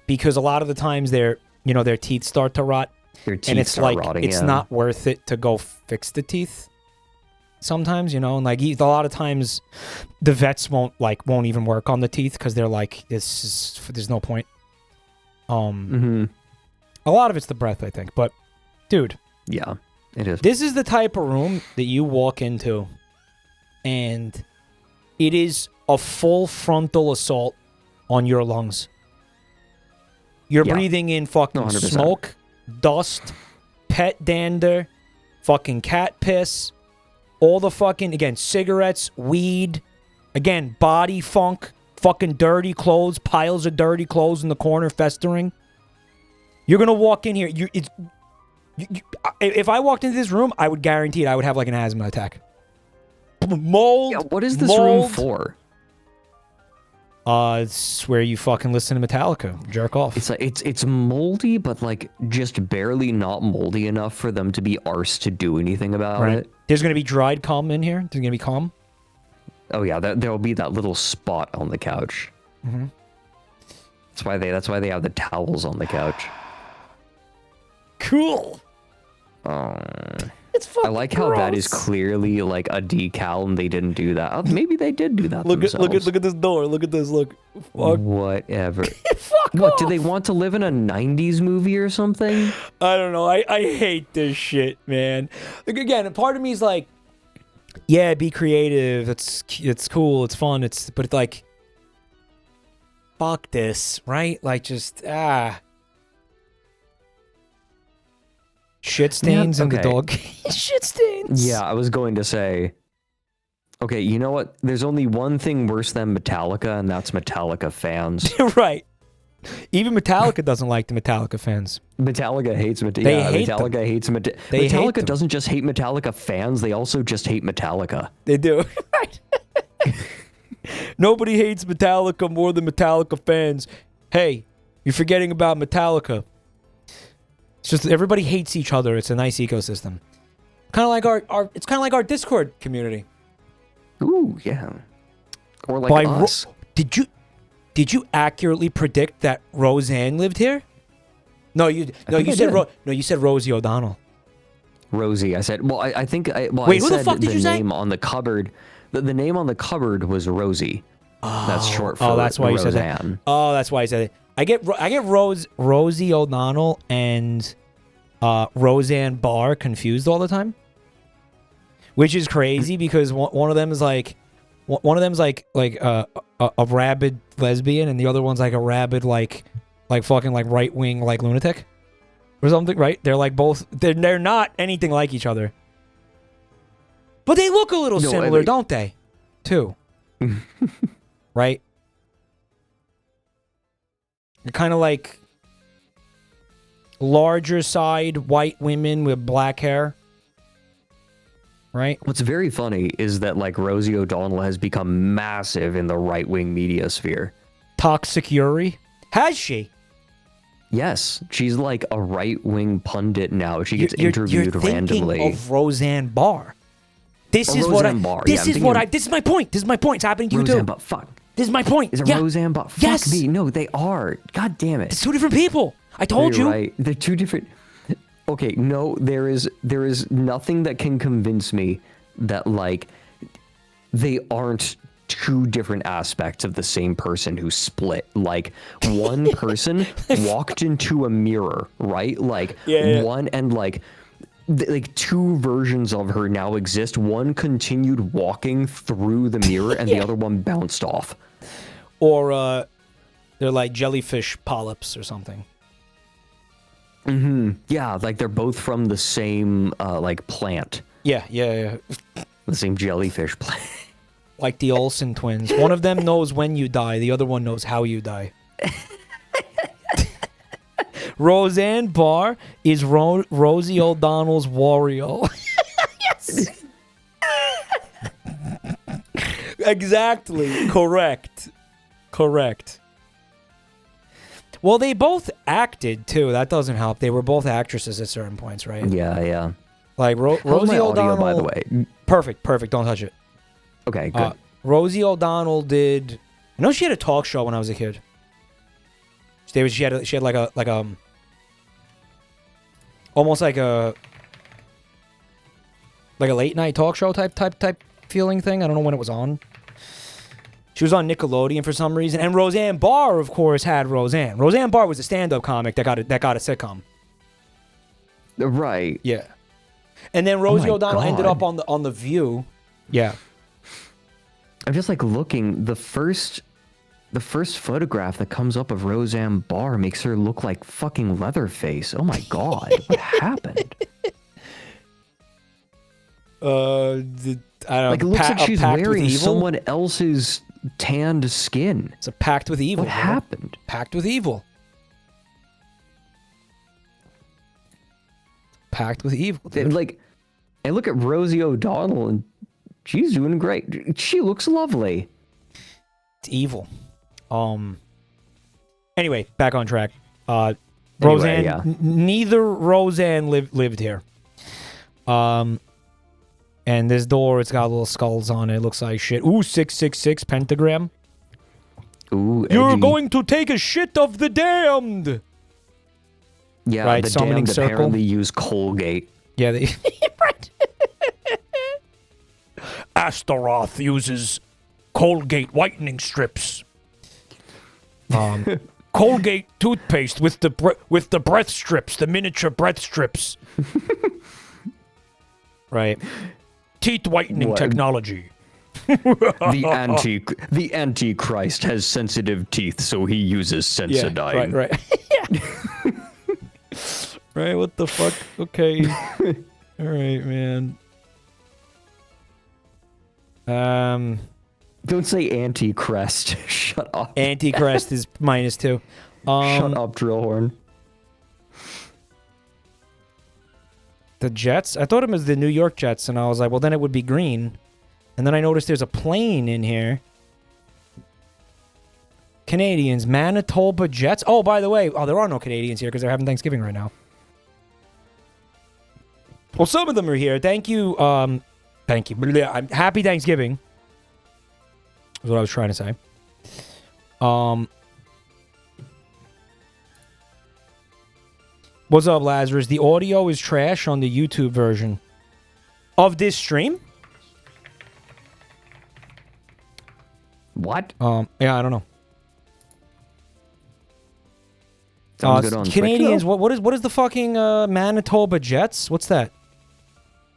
because a lot of the times they're you know, their teeth start to rot. Their teeth And it's start like, rotting, it's yeah. not worth it to go fix the teeth. Sometimes, you know, and like a lot of times the vets won't even work on the teeth because they're like, there's no point. A lot of it's the breath, I think. But, dude. Yeah, it is. This is the type of room that you walk into and it is a full frontal assault on your lungs. You're breathing in fucking 100%. smoke, dust, pet dander, fucking cat piss, all the fucking, again, cigarettes, weed, again, body funk, fucking dirty clothes, piles of dirty clothes in the corner festering. You're going to walk in here. If I walked into this room, I would guarantee it. I would have like an asthma attack. Mold. Yeah, what is this room for? It's where you fucking listen to Metallica, jerk off. It's like it's moldy, but like just barely not moldy enough for them to be arsed to do anything about it. There's gonna be dried cum in here. There's gonna be cum. Oh yeah, there'll be that little spot on the couch. Mm-hmm. That's why they have the towels on the couch. Cool. It's fucking I like how that is clearly like a decal, and they didn't do that. Maybe they did do that. Look at this door. Look at this. Look. Fuck. Whatever. Fuck What off. do they want to live in a '90s movie or something? I don't know. I hate this shit, man. Like, again, part of me is like, yeah, be creative. It's cool. It's fun. But it's like, fuck this, right? Like just shit stains in the dog. Shit stains. Yeah, I was going to say. Okay, you know what? There's only one thing worse than Metallica, and that's Metallica fans. Right. Even Metallica doesn't like the Metallica fans. Metallica hates Metallica. They hate Metallica them. hates They hate Metallica. them. Doesn't just hate Metallica fans; they also just hate Metallica. They do. Right. Nobody hates Metallica more than Metallica fans. Hey, you're forgetting about Metallica. It's just everybody hates each other. It's a nice ecosystem. Kind of like it's kind of like our Discord community. Ooh, yeah. Or like us. Did you accurately predict that Roseanne lived here? No, you said Rosie O'Donnell. Rosie, I said. Well, I think. Wait, I who said the fuck did you say? name on the cupboard. The name on the cupboard was Rosie. That's short for that's why Roseanne. you said that. Oh, that's why I said it. I get Rosie O'Donnell and Roseanne Barr confused all the time, which is crazy because one of them is like a rabid lesbian and the other one's like a rabid like fucking like right wing like lunatic or something, right? They're like both they're not anything like each other, but they look a little similar, don't they? Too, right? You're kind of like larger side white women with black hair. Right? What's very funny is that like Rosie O'Donnell has become massive in the right-wing media sphere. Toxic Yuri? Has she? Yes, she's like a right-wing pundit now. She gets interviewed you're thinking randomly. Of Roseanne Barr. This is Roseanne what I. Barr. This is what I. This is my point. This is my point. It's happening to you too. Roseanne Barr. Fuck. This is my point. Is it yeah. Roseanne Barr? Fuck Yes. me. No, they are. God damn it. It's two different people. I told You're you. right. They're two different. Okay, no, there is nothing that can convince me that like they aren't two different aspects of the same person who split. Like one person walked into a mirror, right? Like one and like two versions of her now exist. One continued walking through the mirror and the other one bounced off. Or they're like jellyfish polyps or something. Yeah, like they're both from the same like plant. Yeah. The same jellyfish plant. Like the Olsen twins. One of them knows when you die. The other one knows how you die. Roseanne Barr is Rosie O'Donnell's Wario. Yes. Exactly. Correct. Well, they both acted too. That doesn't help. They were both actresses at certain points, right? Yeah. Like How's Rosie my O'Donnell. audio, by the way? Perfect. Don't touch it. Okay, good. Rosie O'Donnell did. I know she had a talk show when I was a kid. She had like almost like a late night talk show type feeling thing. I don't know when it was on. She was on Nickelodeon for some reason, and Roseanne Barr, of course, had Roseanne. Roseanne Barr was a stand-up comic that got a sitcom. Right. Yeah. And then Rosie O'Donnell ended God. up on the View. Yeah. I'm just like looking. The first photograph that comes up of Roseanne Barr makes her look like fucking Leatherface. Oh my God, what happened? I don't know. Like it looks like she's Pact with wearing Evil? someone else's tanned skin. It's a pact with evil. What happened? Pact with evil. Pact with evil. Dude. And like, I look at Rosie O'Donnell and she's doing great. She looks lovely. It's evil. Anyway, back on track. Anyway, Roseanne. yeah. Neither Roseanne lived here. And this door, it's got little skulls on it. It looks like shit. Ooh, 666 pentagram. Ooh, You're edgy. going to take a shit of the damned. Yeah, right, the summoning damned circle. apparently use Colgate. Yeah, they. Right. Astaroth uses Colgate whitening strips. Colgate toothpaste with the breath strips, the miniature breath strips. Right. Teeth whitening What? technology. The Antichrist has sensitive teeth, so he uses Sensodyne. Right. Right, what the fuck? Okay. All right, man. Don't say Antichrist. Shut up. Antichrist is -2. Shut up, Drillhorn. The Jets? I thought it was the New York Jets, and I was like, well, then it would be green. And then I noticed there's a plane in here. Canadians, Manitoba Jets. Oh, by the way, there are no Canadians here because they're having Thanksgiving right now. Well, some of them are here. Thank you. Thank you. I'm happy Thanksgiving. Is what I was trying to say. What's up, Lazarus? The audio is trash on the YouTube version of this stream. What? Yeah, I don't know. Sounds good on Twitch, Canadians. though. What is the fucking Manitoba Jets? What's that?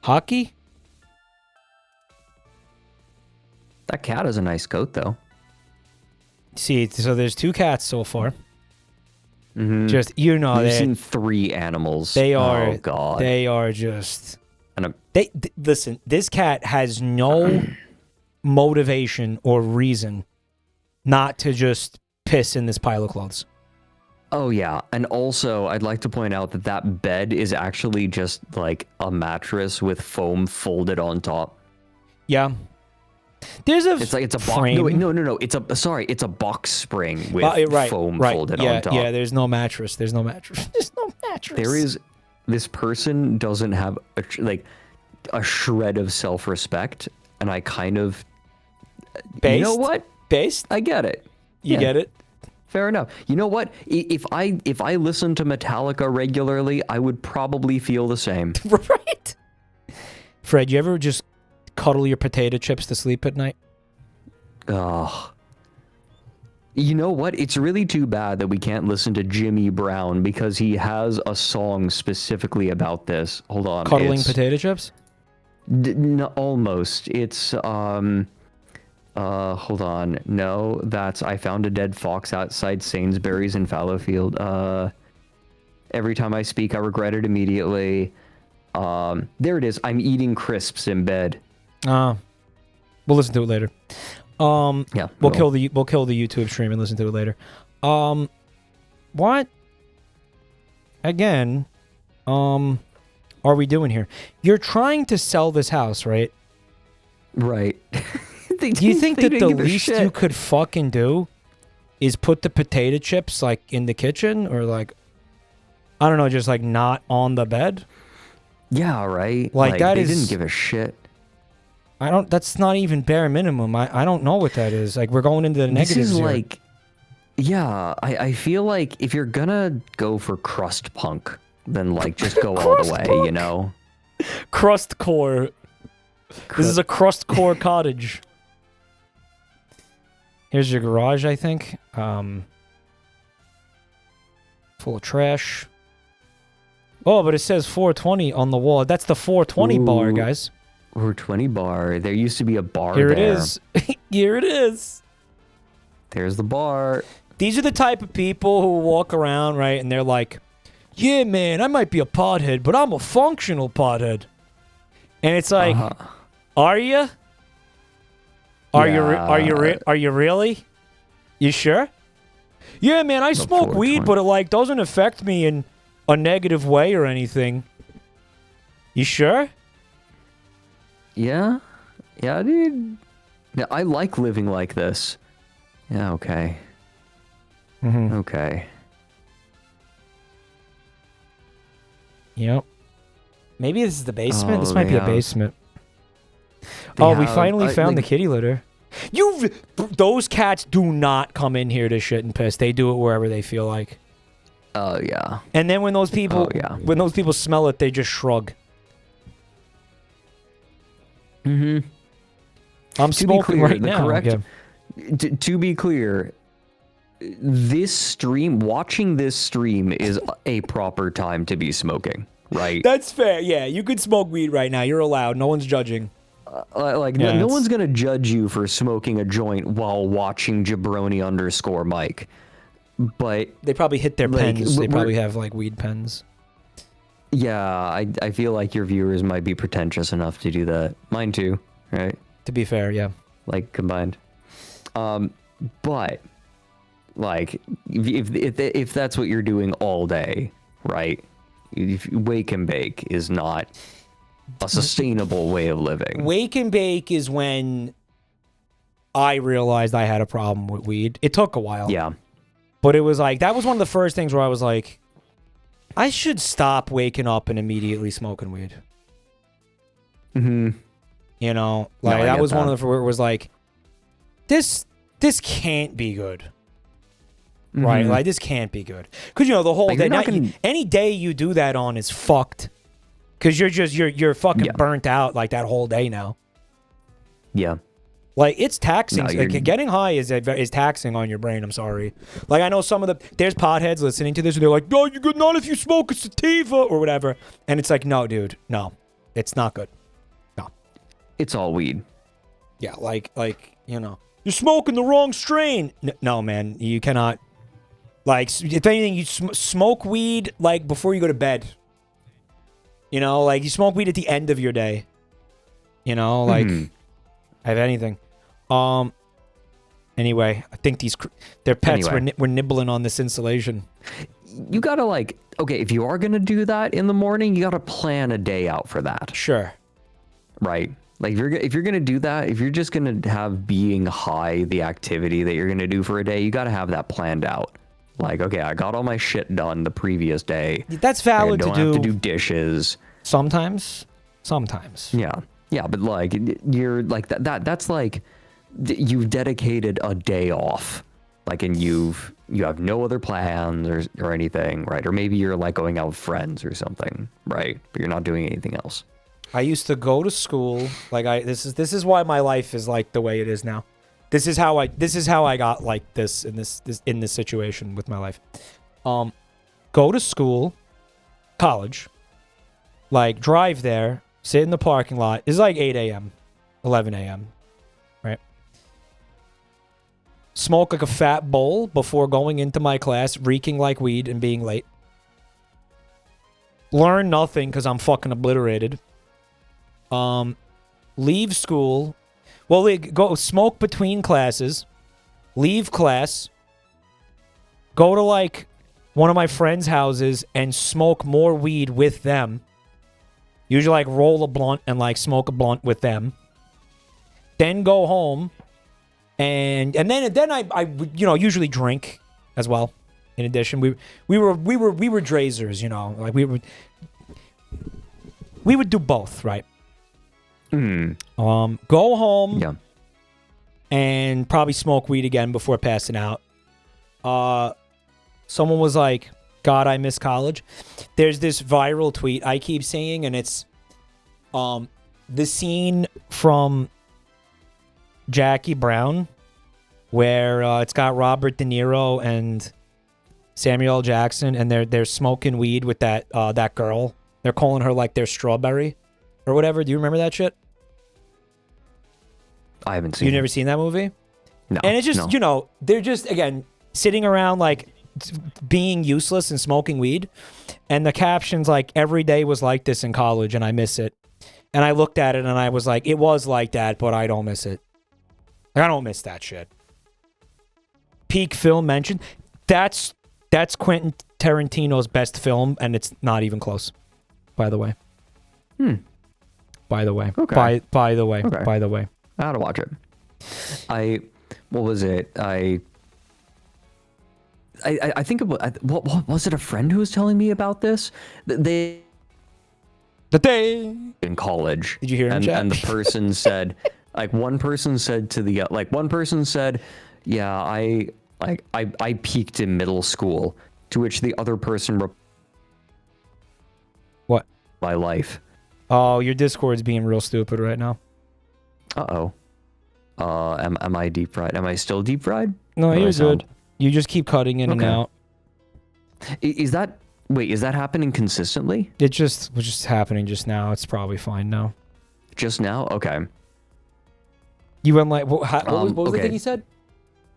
Hockey? That cat has a nice coat, though. See, so there's 2 cats so far. Mm-hmm. Just We've seen 3 animals. They are. Oh God. They are just. And Listen. This cat has no motivation or reason not to just piss in this pile of clothes. oh yeah, and also I'd like to point out that that bed is actually just like a mattress with foam folded on top. Yeah. There's a It's like it's a box. frame. No. It's a box spring with foam folded on top. Yeah, there's no mattress. There's no mattress. There's no mattress. There is. This person doesn't have a shred of self-respect, and I kind of. Based? You know what? Based? I get it. You get it? Fair enough. You know what? If I listened to Metallica regularly, I would probably feel the same. Right. Fred, you ever just cuddle your potato chips to sleep at night? Ugh. You know what? It's really too bad that we can't listen to Jimmy Brown because he has a song specifically about this. Hold on. Cuddling potato chips? No, almost. It's hold on. No, that's I found a dead fox outside Sainsbury's in Fallowfield. Every time I speak, I regret it immediately. There it is. I'm eating crisps in bed. We'll listen to it later. Yeah. We'll kill the YouTube stream and listen to it later. What? Again, are we doing here? You're trying to sell this house, right? Right. Do you think that the least you could fucking do is put the potato chips like in the kitchen or like, I don't know, just like not on the bed? Yeah, right. Like that they is. didn't give a shit. That's not even bare minimum. I don't know what that is. Like we're going into the negatives This is here. like, yeah, I feel like if you're gonna go for crust punk, then like just go all the way, you know? Crust core. This is a crust core cottage. Here's your garage, I think. Full of trash. Oh, but it says 420 on the wall. That's the 420 bar, guys. 420 bar. There used to be a bar Here there. it is. Here it is. There's the bar. These are the type of people who walk around, right, and they're like, yeah, man, I might be a pothead, but I'm a functional pothead. And it's like, are you? Are you really? You sure? Yeah, man, I smoke weed, but it like doesn't affect me in a negative way or anything. You sure? Yeah? Yeah, dude. Yeah, I like living like this. Yeah, okay. Okay. Yep. Maybe this is the basement? This Oh, might be a yeah. basement. They Oh, we have- finally found the like- kitty litter. Those cats do not come in here to shit and piss. They do it wherever they feel like. Oh, yeah. And then when those people, when those people smell it, they just shrug. I'm To be smoking clear, right the now. correct- Yeah. To be clear, watching this stream is a proper time to be smoking, right? That's fair. Yeah, you could smoke weed right now. You're allowed. No one's judging. Like, Yeah, no it's- one's gonna judge you for smoking a joint while watching Jabroni_Mike. But They probably hit their Like, pens. They we're- probably have like weed pens. yeah, I feel like your viewers might be pretentious enough to do that. Mine too, right? To be fair, yeah. Like combined. But like if that's what you're doing all day, right? If wake and bake is not a sustainable way of living. Wake and bake is when I realized I had a problem with weed. It took a while. Yeah. But it was like, that was one of the first things where I was like, I should stop waking up and immediately smoking weed. Mm-hmm. You know? No, Like, I that get was one that. of the, where it was like, this can't be good. Right? Mhm. Like, this can't be good. Because, you know, the whole Like, day, you're not now, gonna- any day you do that on is fucked. Because you're fucking Yeah. burnt out like that whole day now. Yeah. Like, it's taxing. No, Like, you're- getting high is taxing on your brain. I'm sorry. Like, I know some of there's potheads listening to this and they're like, no, you're good. Not if you smoke a sativa or whatever. And it's like, no, dude, no, it's not good. No. It's all weed. Yeah, like, you know, you're smoking the wrong strain. No, man, you cannot. Like, if anything, you smoke weed, like, before you go to bed. You know, like, you smoke weed at the end of your day. You know, like, if anything. Anyway, I think their pets were nibbling on this insulation. You gotta like, okay, if you are gonna do that in the morning, you gotta plan a day out for that, Sure. right? Like if you're gonna do that, if you're just gonna have being high the activity that you're gonna do for a day, you gotta have that planned out. Like, okay, I got all my shit done the previous day. That's valid I don't to do. have to do dishes. Sometimes. Yeah, but like you're like that's like you've dedicated a day off, like, and you have no other plans or anything, right? Or maybe you're like going out with friends or something, right? But you're not doing anything else. I used to go to school. Like, this is why my life is like the way it is now. This is how I got like this in this situation with my life. Go to school, college, like drive there, sit in the parking lot. It's like 8 a.m., 11 a.m., right? Smoke like a fat bowl before going into my class, reeking like weed and being late. Learn nothing because I'm fucking obliterated. Leave school. Well, go smoke between classes. Leave class. Go to like one of my friends' houses and smoke more weed with them. Usually like roll a blunt and like smoke a blunt with them. Then go home. And then I you know, usually drink as well. In addition, we were drazers, you know, like we would do both, right? Go home. Yeah. And probably smoke weed again before passing out. Someone was like, God, I miss college. There's this viral tweet I keep seeing, and it's the scene from Jackie Brown where it's got Robert De Niro and Samuel L. Jackson, and they're smoking weed with that girl. They're calling her like their strawberry or whatever. Do you remember that shit? I haven't seen You've it. never seen that movie? No. And it's just, no. you know, they're just, again, sitting around like being useless and smoking weed. And the captions like, every day was like this in college and I miss it. And I looked at it and I was like, it was like that, but I don't miss it. Like, I don't miss that shit. Peak film mentioned. That's Quentin Tarantino's best film, and it's not even close, by the way. By the way. Okay. By the way. Okay. By the way. I gotta watch it. What was it? I think about, what was it, a friend who was telling me about this? They in college. Did you hear him, Jack? And the person said, like, one person said to the, like, one person said, yeah, I peaked in middle school, to which the other person What? my life. Oh, your Discord's being real stupid right now. Uh-oh. Am I deep fried? Am I still deep fried? No, How do I you're sound? good. You just keep cutting in and Okay. out. Is that happening consistently? It just was just happening just now. It's probably fine now. Just now? Okay. You went like, what was the okay. thing he said?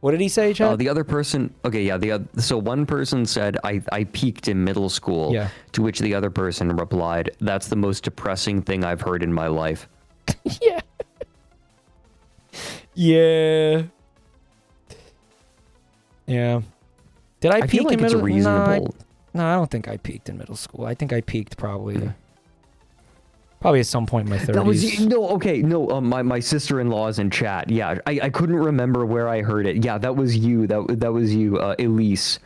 What did he say, Chad? The other person, okay, yeah, so one person said, I peaked in middle school, Yeah. to which the other person replied, that's the most depressing thing I've heard in my life. Yeah. Yeah. Yeah. Did I peak feel like in it's middle? reasonable. No, I don't think I peaked in middle school. I think I peaked probably at some point in my 30s. That was my sister-in-law's in chat. Yeah, I couldn't remember where I heard it. Yeah, that was you. That was you, Elise,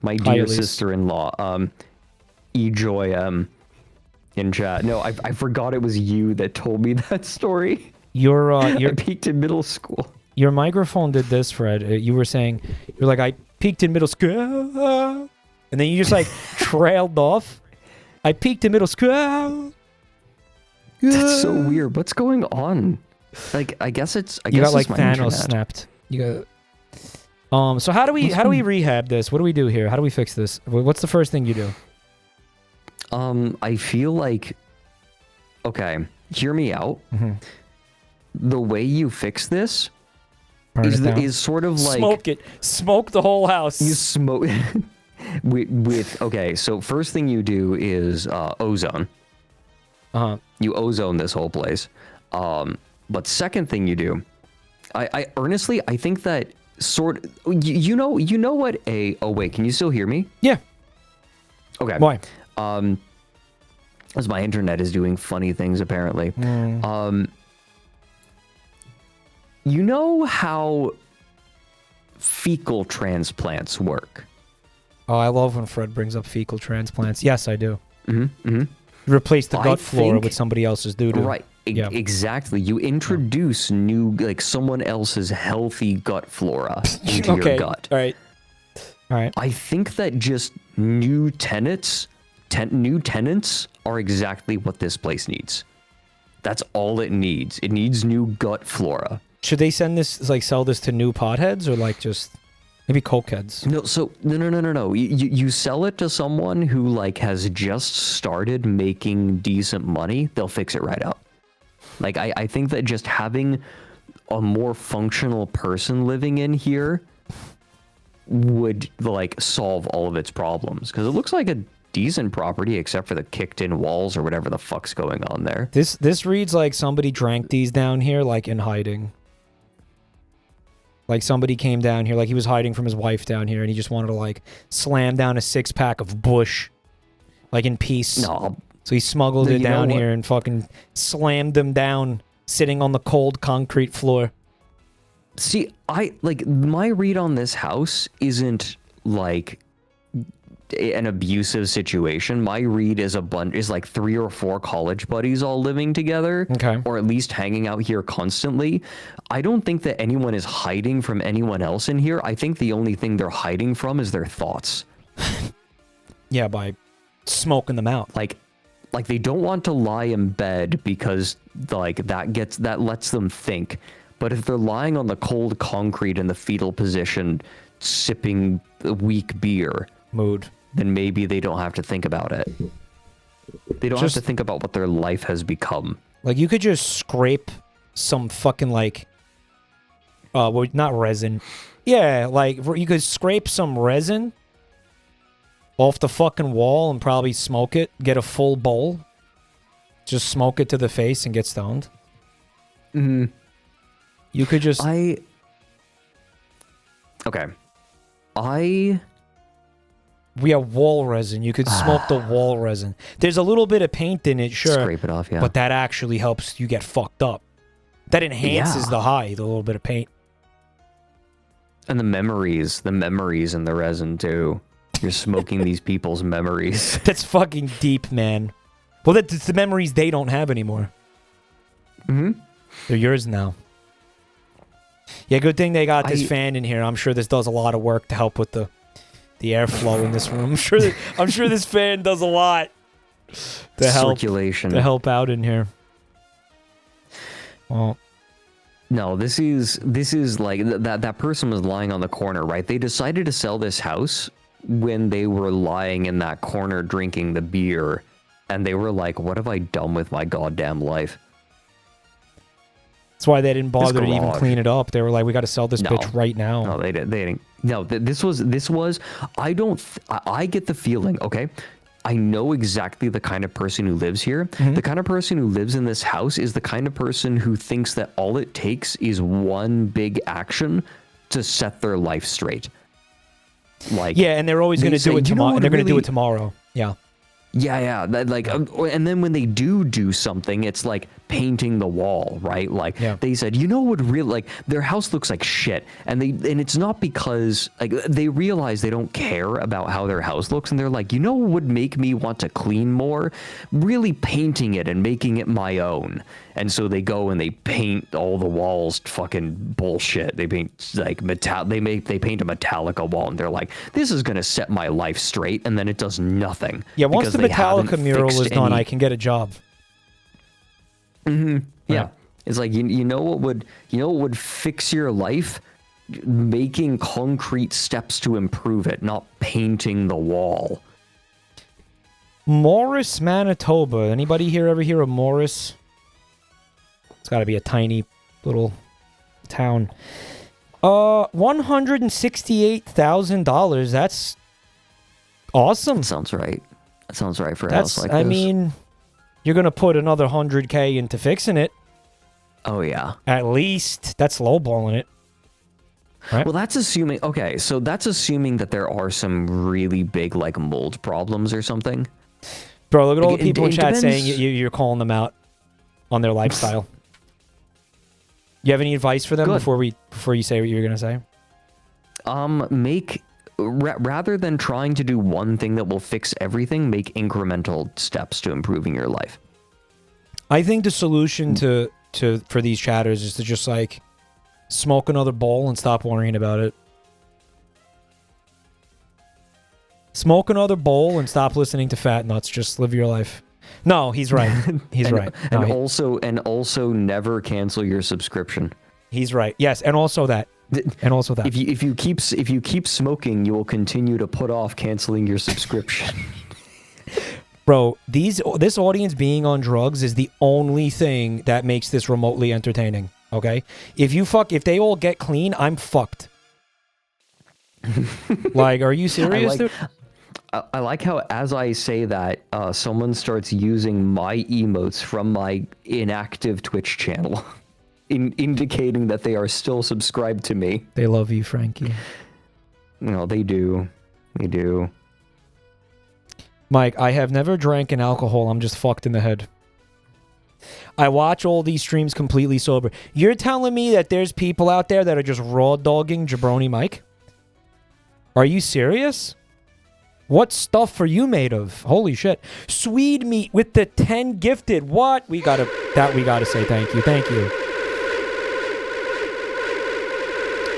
my Hi, dear Elise. sister-in-law. E-Joy in chat. No, I forgot it was you that told me that story. I peaked in middle school. Your microphone did this, Fred. You were saying, you're like, I peaked in middle school. And then you just like trailed off. I peaked in middle school. That's so weird. What's going on? Like, I guess it's You got like my Thanos internet. snapped. You got. So how do we rehab this? What do we do here? How do we fix this? What's the first thing you do? I feel like, okay, hear me out. Mm-hmm. The way you fix this Burn it down. is sort of like Smoke it. Smoke the whole house. you smoke with okay. So first thing you do is ozone. You ozone this whole place. But second thing you do, I honestly I think that you know what oh wait, can you still hear me? Yeah. Okay. Why? As my internet is doing funny things apparently. You know how fecal transplants work? Oh, I love when Fred brings up fecal transplants. Yes, I do. Mm-hmm. Replace the I gut flora think- with somebody else's doo-doo. Right. Yeah. Exactly. You introduce new, like someone else's healthy gut flora into Okay. your gut. All right. All right. I think that just new tenants are exactly what this place needs. That's all it needs. It needs new gut flora. Should they sell this to new potheads or like just maybe cokeheads? No. You sell it to someone who like has just started making decent money. They'll fix it right out. Like I think that just having a more functional person living in here would like solve all of its problems, because it looks like a decent property except for the kicked in walls or whatever the fuck's going on there. This reads like somebody drank these down here like in hiding. Like somebody came down here, like he was hiding from his wife down here, and he just wanted to like slam down a 6-pack of Bush, like in peace. No, So he smuggled it You know down what? here and fucking slammed them down, sitting on the cold concrete floor. see, my read on this house isn't like an abusive situation. My read is like 3 or 4 college buddies all living together, Okay. or at least hanging out here constantly. I don't think that anyone is hiding from anyone else in here. I think the only thing they're hiding from is their thoughts. Yeah, by smoking them out. Like they don't want to lie in bed because like that lets them think. But if they're lying on the cold concrete in the fetal position, sipping weak beer, then maybe they don't have to think about it. They don't have to think about what their life has become. Like, you could just scrape some fucking, like, well, not resin. Yeah, like, you could scrape some resin off the fucking wall and probably smoke it. Get a full bowl. Just smoke it to the face and get stoned. Mm-hmm. You could just... Okay. We have wall resin. You could smoke the wall resin. There's a little bit of paint in it, sure. Scrape it off, yeah. But that actually helps you get fucked up. That enhances the high, the little bit of paint. And the memories in the resin, too. You're smoking these people's memories. That's fucking deep, man. Well, that's the memories they don't have anymore. Mm-hmm. They're yours now. Yeah, good thing they got this fan in here. I'm sure this does a lot of work to help with the airflow in this room. I'm sure this fan does a lot to help out in here. Well, no, this is like that person was lying on the corner, right? They decided to sell this house when they were lying in that corner drinking the beer, and they were like, what have I done with my goddamn life? That's why they didn't bother to even clean it up. They were like, we got to sell this bitch right now. No, they didn't. No, this was, I get the feeling, okay? I know exactly the kind of person who lives here. Mm-hmm. The kind of person who lives in this house is the kind of person who thinks that all it takes is one big action to set their life straight. Like, yeah, and they're always going to do it tomorrow. They're going to do it tomorrow. Yeah. Yeah. And then when they do something, it's like painting the wall, right? Like they said, you know what really, like their house looks like shit. And it's not because like they realize they don't care about how their house looks. And they're like, you know what would make me want to clean more? Really painting it and making it my own. And so they go and they paint all the walls fucking bullshit. They paint like they paint a Metallica wall and they're like, this is going to set my life straight. And then it does nothing. Yeah. Once the Metallica mural is done, I can get a job. Mm-hmm. Yeah. It's like, you know what would fix your life? Making concrete steps to improve it, not painting the wall. Morris, Manitoba. Anybody here ever hear of Morris? It's got to be a tiny little town. $168,000. That's awesome. That sounds right. That sounds right for a house like this. I mean, you're going to put another $100K into fixing it. Oh, yeah. At least. That's lowballing it. Right? Well, that's assuming... Okay, so that's assuming that there are some really big, like, mold problems or something. Bro, look at all the people in chat saying you're calling them out on their lifestyle. You have any advice for them before you say what you're going to say? Rather than trying to do one thing that will fix everything, make incremental steps to improving your life. I think the solution for these chatters is to just like smoke another bowl and stop worrying about it. Smoke another bowl and stop listening to Fat Nuts. Just live your life. No, he's right. He's right. No, and also never cancel your subscription. He's right. Yes, and also that. If you keep smoking, you will continue to put off canceling your subscription. Bro, this audience being on drugs is the only thing that makes this remotely entertaining. Okay? If they all get clean, I'm fucked. Like, are you serious, dude? I like how, as I say that, someone starts using my emotes from my inactive Twitch channel, indicating that they are still subscribed to me. They love you, Frankie. No, they do. They do. Mike, I have never drank an alcohol. I'm just fucked in the head. I watch all these streams completely sober. You're telling me that there's people out there that are just raw dogging Jabroni Mike? Are you serious? What stuff are you made of? Holy shit. Swede meat with the 10 gifted. What? We gotta say thank you. Thank you.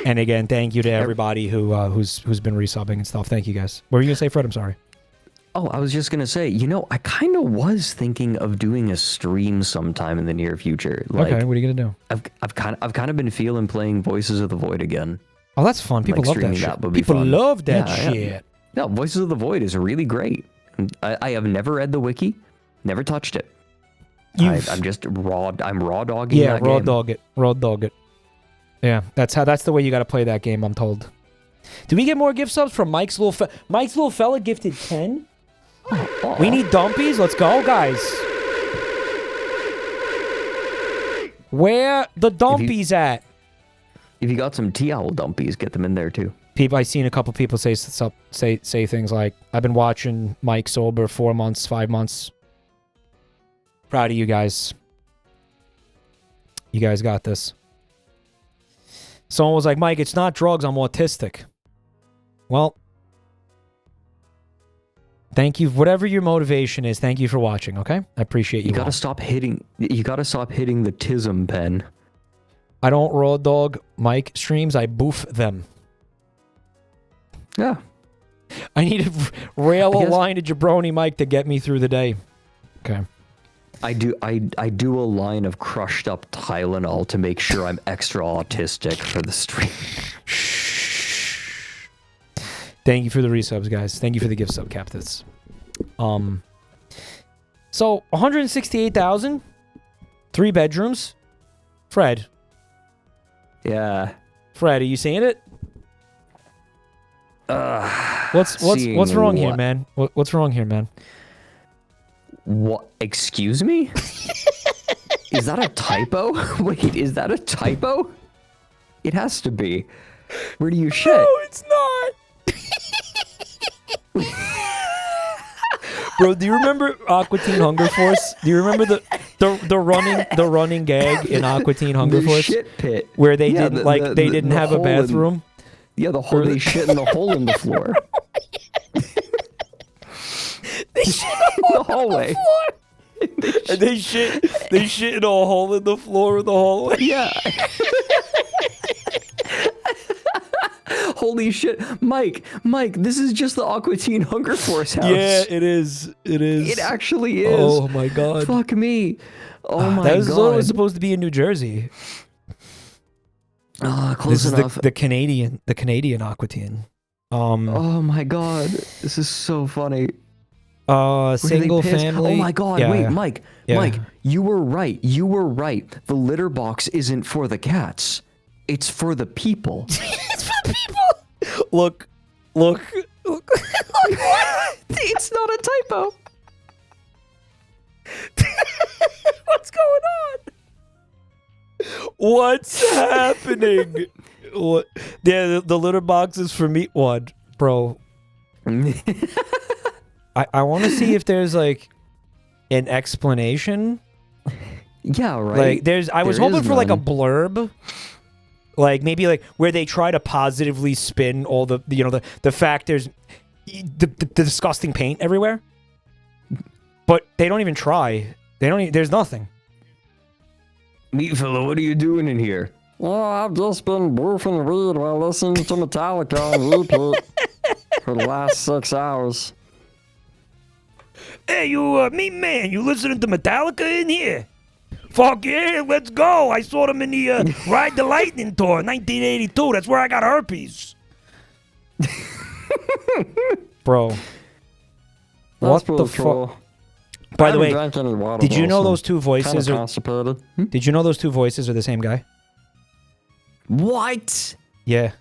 And again, thank you to everybody who's been resubbing and stuff. Thank you guys. What were you gonna say, Fred? I'm sorry. Oh, I was just gonna say, you know, I kind of was thinking of doing a stream sometime in the near future. Like, Okay, what are you gonna do? I've kind of been feeling playing Voices of the Void again. Oh, that's fun. People Like, love that streaming shit. that would be People fun. love that Yeah, shit. yeah. No, Voices of the Void is really great. I have never read the wiki, never touched it. I'm just I'm raw dogging that raw game. dog it. Raw dog it. Yeah, that's the way you got to play that game, I'm told. Do we get more gift subs from Mike's little Mike's little fella gifted 10? Oh, We need dumpies. Let's go, guys. Where the dumpies at? If you got some tea owl dumpies, get them in there too. People, I've seen a couple people say things like, "I've been watching Mike sober 4 months, 5 months." Proud of you guys. You guys got this. Someone was like, "Mike, it's not drugs. I'm autistic." Well, thank you. Whatever your motivation is, thank you for watching. Okay, I appreciate you. You gotta stop hitting. You gotta stop hitting the tism pen. I don't raw dog Mike streams. I boof them. Yeah. I need to rail a line to Jabroni Mike to get me through the day. Okay. I do a line of crushed up Tylenol to make sure I'm extra autistic for the stream. Thank you for the resubs, guys. Thank you for the gift sub, Captains. So 168,000, 3 bedrooms. Fred. Yeah. Fred, are you seeing it? What's wrong here, man? What's wrong here, man? What? Excuse me? Is that a typo? Wait, is that a typo? It has to be. Where do you shit? No, it's not. Bro, do you remember Aqua Teen Hunger Force? Do you remember the running gag in Aqua Teen Hunger The Force? shit pit. Where they Yeah, didn't have a bathroom? Yeah, the hole they shit in the hole in the floor. They shit In the hallway. They shit in a hole in the floor of the hallway. Yeah. Holy shit. Mike, this is just the Aqua Teen Hunger Force house. Yeah, it is. It actually is. Oh my god. Fuck me. Oh my that was god. always supposed to be in New Jersey. Close This enough. is the Canadian Aqua Teen. Oh my god. This is so funny. Single family. Oh my god, Yeah, wait, yeah. Mike, Yeah. Mike, you were right. The litter box isn't for the cats. It's for the people. It's for people. Look. It's not a typo. What's going on? What's happening? What? Yeah, the litter box is for me. What, bro? I want to see if there's like an explanation. Yeah, right. Like I was hoping for like a blurb. Like maybe like where they try to positively spin all the the fact there's the disgusting paint everywhere. But they don't even try. There's nothing. Meat fella, what are you doing in here? Well, I've just been woofing weed while listening to Metallica on repeat for the last 6 hours. Hey, you meat man, you listening to Metallica in here? Fuck yeah, let's go. I saw them in the Ride the Lightning tour, 1982. That's where I got herpes. Bro. That's What the pretty cool. fuck? By the I way, haven't drank any water, did you though, know so those two kinda voices are... constipated. Did you know those two voices are the same guy? What? Yeah.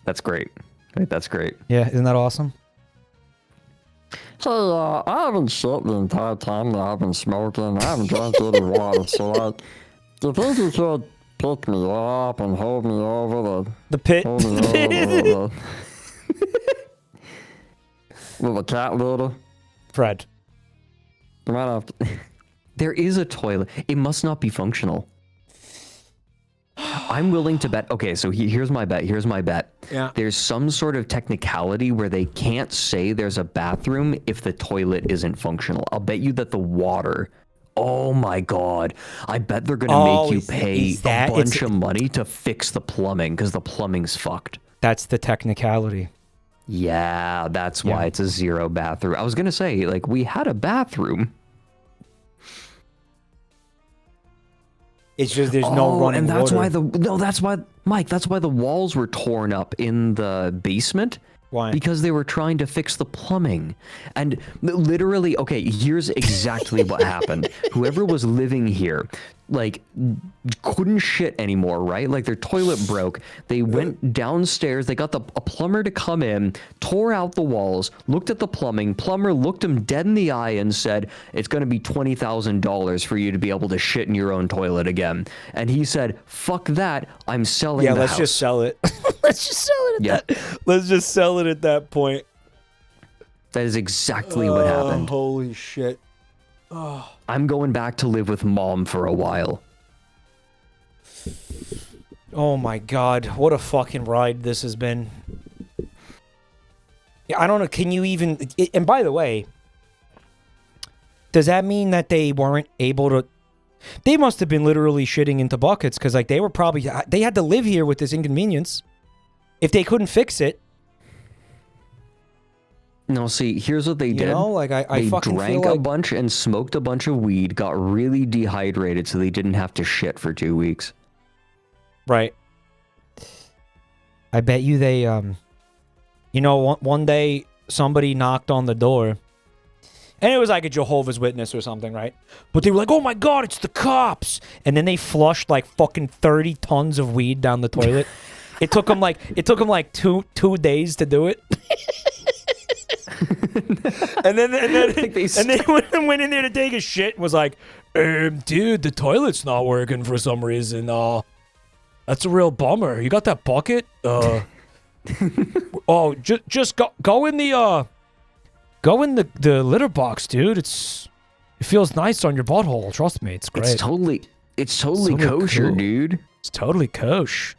That's great. Wait, that's great. Yeah, isn't that awesome? Hey, I haven't shit the entire time that I've been smoking. I haven't drank any water, so like, do you think you could pick me up and hold me over The pit. hold me over with a cat litter? Fred. You might have to. There is a toilet. It must not be functional. I'm willing to bet. Okay, so here's my bet. Yeah. There's some sort of technicality where they can't say there's a bathroom if the toilet isn't functional. I'll bet you that the water. Oh my god. I bet they're going to make you pay a bunch of money to fix the plumbing because the plumbing's fucked. That's the technicality. Yeah, that's why it's a 0 bathroom. I was gonna say, like, we had a bathroom. It's just there's no running and that's water. that's why Mike, that's why the walls were torn up in the basement. Why? Because they were trying to fix the plumbing. And literally, okay, here's exactly what happened. Whoever was living here, like, couldn't shit anymore, right? Like, their toilet broke. They went downstairs. They got a plumber to come in, tore out the walls, looked at the plumbing. Plumber looked him dead in the eye and said, it's going to be $20,000 for you to be able to shit in your own toilet again. And he said, fuck that. I'm selling the house. Yeah, let's just sell it. Let's just sell it at that. Let's just sell it at that point. That is exactly what happened. Holy shit. Oh. I'm going back to live with Mom for a while. Oh my god, what a fucking ride this has been. Yeah, I don't know, can you even... And by the way, does that mean that they weren't able to... They must have been literally shitting into buckets, because like they were probably... They had to live here with this inconvenience. If they couldn't fix it... No, see, here's what they did. You know, like I they fucking drank feel like... a bunch and smoked a bunch of weed, got really dehydrated so they didn't have to shit for 2 weeks. Right. I bet you they, you know, one day somebody knocked on the door and it was like a Jehovah's Witness or something, right? But they were like, oh my God, it's the cops. And then they flushed like fucking 30 tons of weed down the toilet. It took them like two days to do it. and then they went in there to take a shit and was like, dude, the toilet's not working for some reason. That's a real bummer. You got that bucket? Oh, just go in the litter box, dude. It feels nice on your butthole. Trust me, it's great. It's totally kosher, cool. dude. It's totally kosh.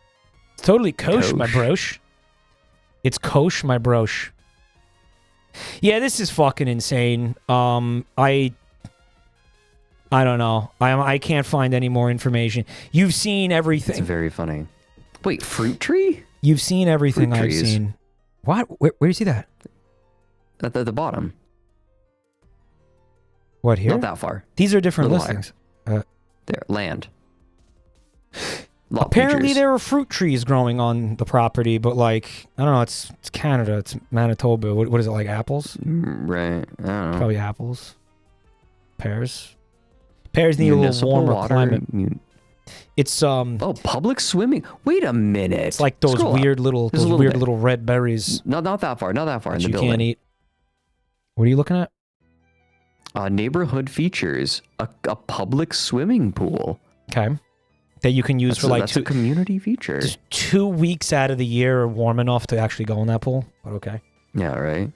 It's totally kosh, my brosh. It's kosh, my brosh. Yeah, this is fucking insane. I don't know. I can't find any more information. You've seen everything. It's very funny. Wait, fruit tree? You've seen everything Fruit I've trees. seen. What? Where do you see that? At the bottom. What, here? Not that far. These are different Little listings. There, land. Lot Apparently features. there are fruit trees growing on the property, but like, I don't know, it's Canada, it's Manitoba. What is it, like apples? Right, I don't know. Probably apples. Pears. Pears need a little warmer climate. It's Oh, public swimming. Wait a minute. It's like those weird little little red berries. Not that far. Not that far in the you building. Can't eat. What are you looking at? Neighborhood features a public swimming pool. Okay. That you can use for like that's a community feature. Just 2 weeks out of the year are warm enough to actually go in that pool. But okay. Yeah, right.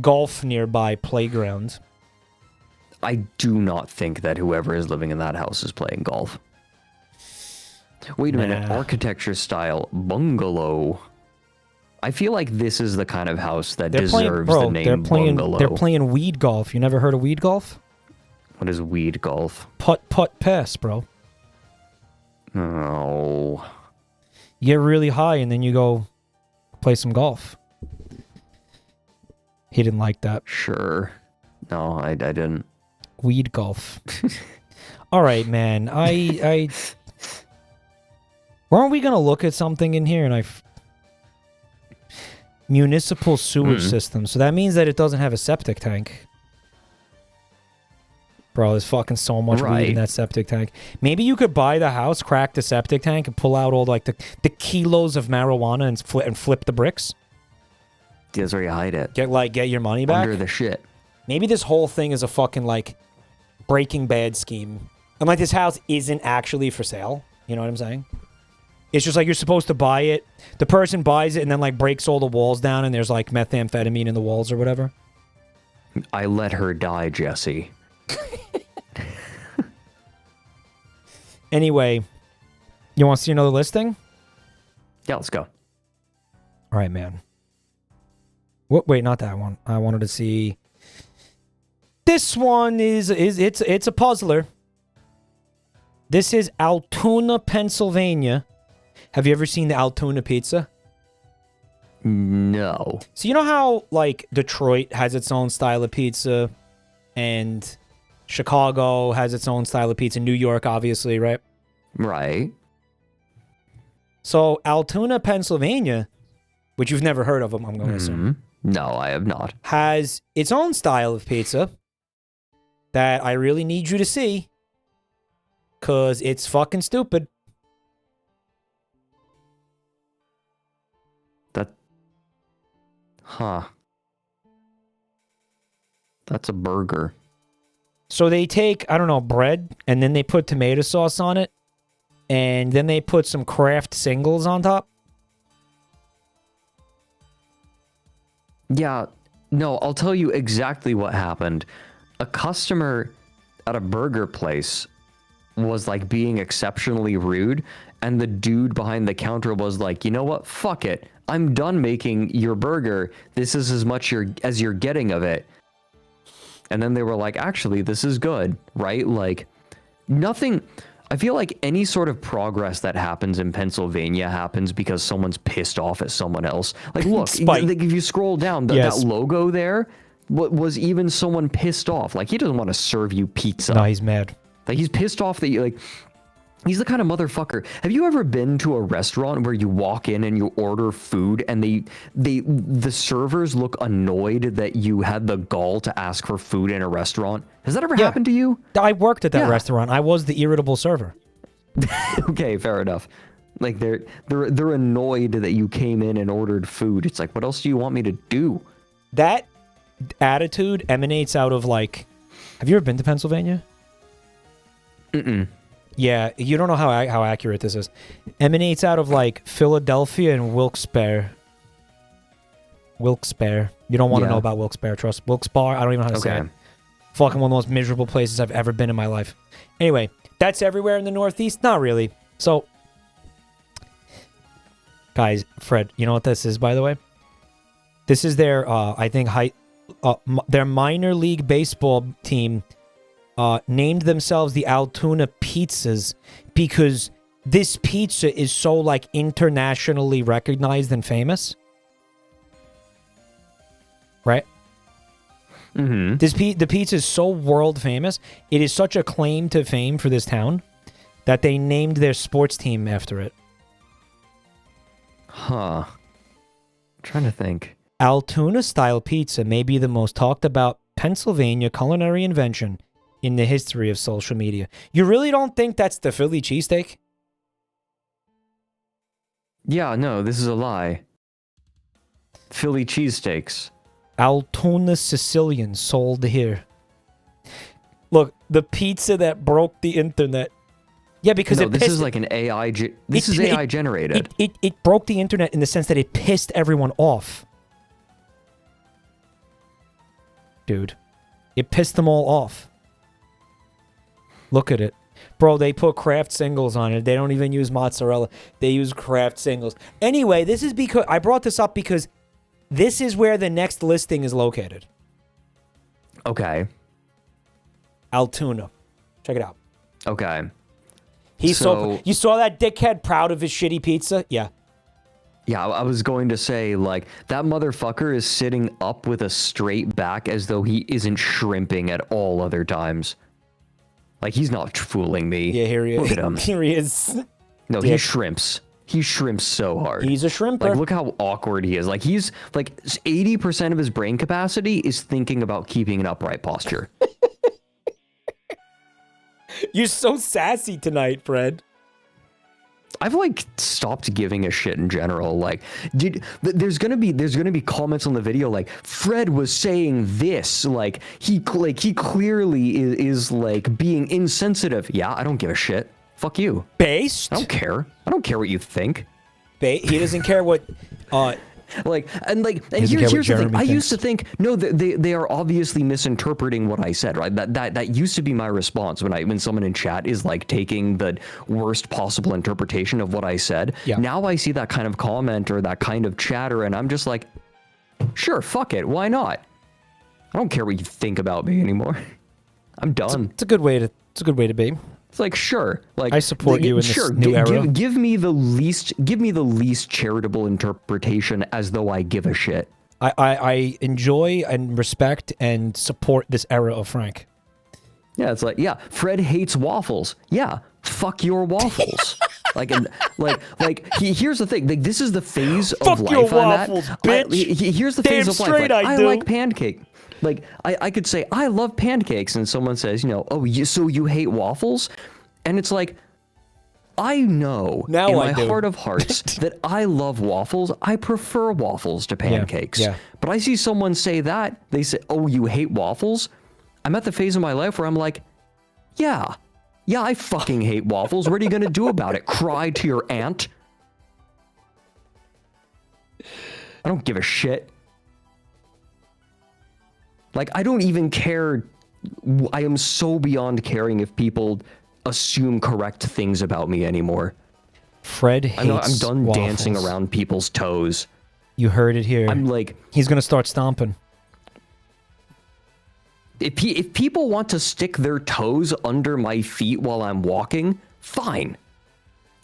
Golf nearby playground. I do not think that whoever is living in that house is playing golf. Wait a minute. Architecture style bungalow. I feel like this is the kind of house that deserves the name bungalow. They're playing weed golf. You never heard of weed golf? What is weed golf? Putt, pass, bro. Oh. You get really high and then you go play some golf. He didn't like that. Sure. No, I didn't. Weed golf. All right, man. Weren't we going to look at something in here? And municipal sewage system. So that means that it doesn't have a septic tank. Bro, there's fucking so much weed in that septic tank. Maybe you could buy the house, crack the septic tank, and pull out all like the kilos of marijuana and flip the bricks. That's where you hide it. Get your money back. Under the shit. Maybe this whole thing is a fucking like Breaking Bad scheme. And like this house isn't actually for sale. You know what I'm saying? It's just like you're supposed to buy it. The person buys it and then like breaks all the walls down and there's like methamphetamine in the walls or whatever. I let her die, Jesse. Anyway, you want to see another listing? Yeah, let's go. All right, man. What? Wait, not that one. I wanted to see. This one it's a puzzler. This is Altoona, Pennsylvania. Have you ever seen the Altoona pizza? No. So you know how, like, Detroit has its own style of pizza, and Chicago has its own style of pizza, New York, obviously, right? Right. So Altoona, Pennsylvania, which you've never heard of them, I'm going to assume, No, I have not. has its own style of pizza that I really need you to see, because it's fucking stupid. Huh. That's a burger. So they take, I don't know, bread, and then they put tomato sauce on it, and then they put some Kraft singles on top. Yeah, no, I'll tell you exactly what happened. A customer at a burger place was like being exceptionally rude, and the dude behind the counter was like, you know what, fuck it, I'm done making your burger, this is as much as you're getting of it. And then they were like, actually, this is good, right? Like, nothing, I feel like any sort of progress that happens in Pennsylvania happens because someone's pissed off at someone else. Like, look, like, if you scroll down, that logo there was even someone pissed off. Like, he doesn't want to serve you pizza. No, he's mad. Like, he's pissed off that you, like, he's the kind of motherfucker. Have you ever been to a restaurant where you walk in and you order food and the servers look annoyed that you had the gall to ask for food in a restaurant? Has that ever happened to you? I worked at that restaurant. I was the irritable server. Okay, fair enough. Like, they're annoyed that you came in and ordered food. It's like, what else do you want me to do? That attitude emanates out of, like, have you ever been to Pennsylvania? Mm-mm. Yeah, you don't know how accurate this is. Emanates out of, like, Philadelphia and Wilkes-Barre. Wilkes-Barre. You don't want to know about Wilkes-Barre, trust. Wilkes-Barre, I don't even know how to say it. Fucking one of the most miserable places I've ever been in my life. Anyway, that's everywhere in the Northeast? Not really. So, guys, Fred, you know what this is, by the way? This is their, I think, their minor league baseball team named themselves the Altoona Pizzas because this pizza is so, like, internationally recognized and famous. Right? Mm-hmm. The pizza is so world famous. It is such a claim to fame for this town that they named their sports team after it. Huh. I'm trying to think. Altoona-style pizza may be the most talked about Pennsylvania culinary invention in the history of social media. You really don't think that's the Philly cheesesteak? Yeah, no, this is a lie. Philly cheesesteaks. Altoona Sicilian sold here. Look, the pizza that broke the internet. Yeah, because this is like an AI. This is AI generated. It broke the internet in the sense that it pissed everyone off. Dude, it pissed them all off. Look at it. Bro, they put Kraft singles on it. They don't even use mozzarella. They use Kraft singles. Anyway, this is because I brought this up because this is where the next listing is located. Okay. Altoona. Check it out. Okay. He's so you saw that dickhead proud of his shitty pizza? Yeah. Yeah, I was going to say, like, that motherfucker is sitting up with a straight back as though he isn't shrimping at all other times. Like, he's not fooling me. Yeah, here he is. Look at him. Here he is. No, he shrimps. He shrimps so hard. He's a shrimper. Like, look how awkward he is. Like, he's, like, 80% of his brain capacity is thinking about keeping an upright posture. You're so sassy tonight, Fred. I've like stopped giving a shit in general. Like, there's gonna be comments on the video like Fred was saying this, like he clearly is like being insensitive. Yeah, I don't give a shit. Fuck you. Based? I don't care. I don't care what you think. He doesn't care what. And here's the thing. I used to think, no, they are obviously misinterpreting what I said, right? That used to be my response when someone in chat is like taking the worst possible interpretation of what I said. Yeah. Now I see that kind of comment or that kind of chatter, and I'm just like, sure, fuck it, why not? I don't care what you think about me anymore. I'm done. It's a good way to be. It's like, sure, like I support you in this new era. Give me the least charitable interpretation as though I give a shit. I enjoy and respect and support this era of Frank. Yeah, it's like, yeah, Fred hates waffles. Yeah, fuck your waffles. Here's the thing. Like, this is the phase of life your I'm waffles, at. bitch. Here's the Damn phase of life. straight Like, I I do. like pancake. Like, I could say, I love pancakes, and someone says, oh, so you hate waffles? And it's like, I know Now in I my do. heart of hearts that I love waffles. I prefer waffles to pancakes. yeah. But I see someone say that. They say, oh, you hate waffles? I'm at the phase of my life where I'm like, yeah, I fucking hate waffles. What are you going to do about it? Cry to your aunt? I don't give a shit. Like, I don't even care. I am so beyond caring if people assume correct things about me anymore. Fred hates I'm done waffles. dancing around people's toes. You heard it here. I'm like, He's gonna start stomping. if people want to stick their toes under my feet while I'm walking, fine.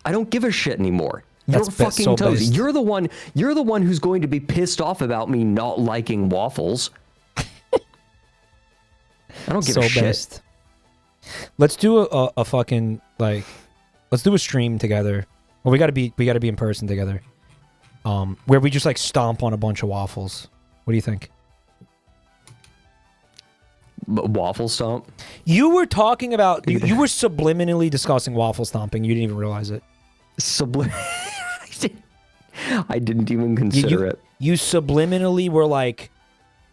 I don't give a shit anymore. Your fucking so toes. based. You're the one who's going to be pissed off about me not liking waffles. I don't give a shit. Best. Let's do a fucking let's do a stream together. Well, we gotta be in person together. Where we just like stomp on a bunch of waffles. What do you think? Waffle stomp? You were talking about you were subliminally discussing waffle stomping. You didn't even realize it. I didn't even consider it. You subliminally were like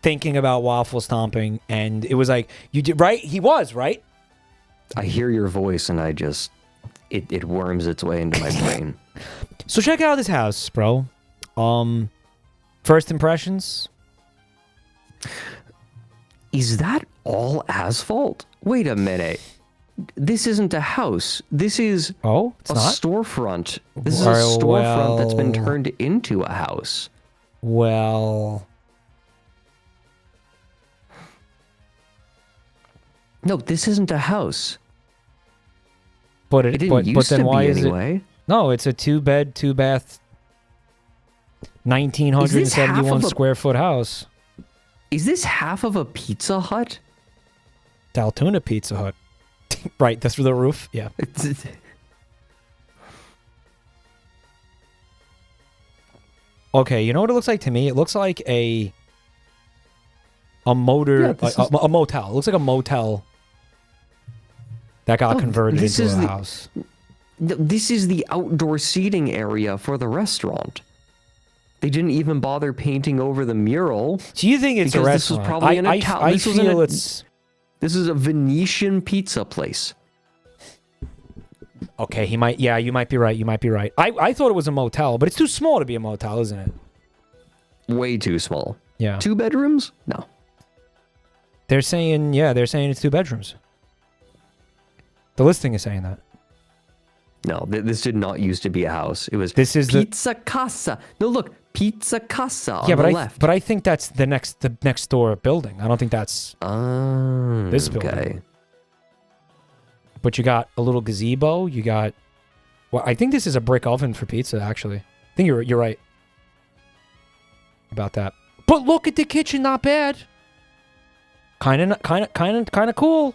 thinking about waffle stomping, and it was like you did right. He was right. I hear your voice, and I just it worms its way into my brain. So check out this house, bro. First impressions. Is that all asphalt? Wait a minute. This isn't a house. This is It's a not. storefront. This is a storefront that's been Well- turned into a house. Well, No, this isn't a house. but It it, didn't but used then to why be is it? anyway. No, it's a 2-bed, 2-bath, 1,971 a- square foot house. Is this half of a Pizza Hut? Daltona Pizza Hut. Right, that's through the roof. Yeah. Okay, you know what it looks like to me? It looks like a motor, Yeah, this is- a motel. It looks like a motel that got Oh, converted this into is a the- house. This is the outdoor seating area for the restaurant. They didn't even bother painting over the mural. Do you think it's a Because this was restaurant? probably an I Italian. This was an- feel it's This is a Venetian pizza place. okay. He might. Yeah, you might be right. You might be right. I thought it was a motel, but it's too small to be a motel, isn't it? Way too small. Yeah. 2 bedrooms? No. They're saying it's 2 bedrooms. The listing is saying that. No, this did not used to be a house. It was This is the Pizza Casa. No, look, Pizza Casa on yeah, the but left. I think that's the next door building. I don't think that's. This building. Okay. But you got a little gazebo. You got. Well, I think this is a brick oven for pizza. Actually, I think you're right about that. But look at the kitchen. Not bad. Kind of cool.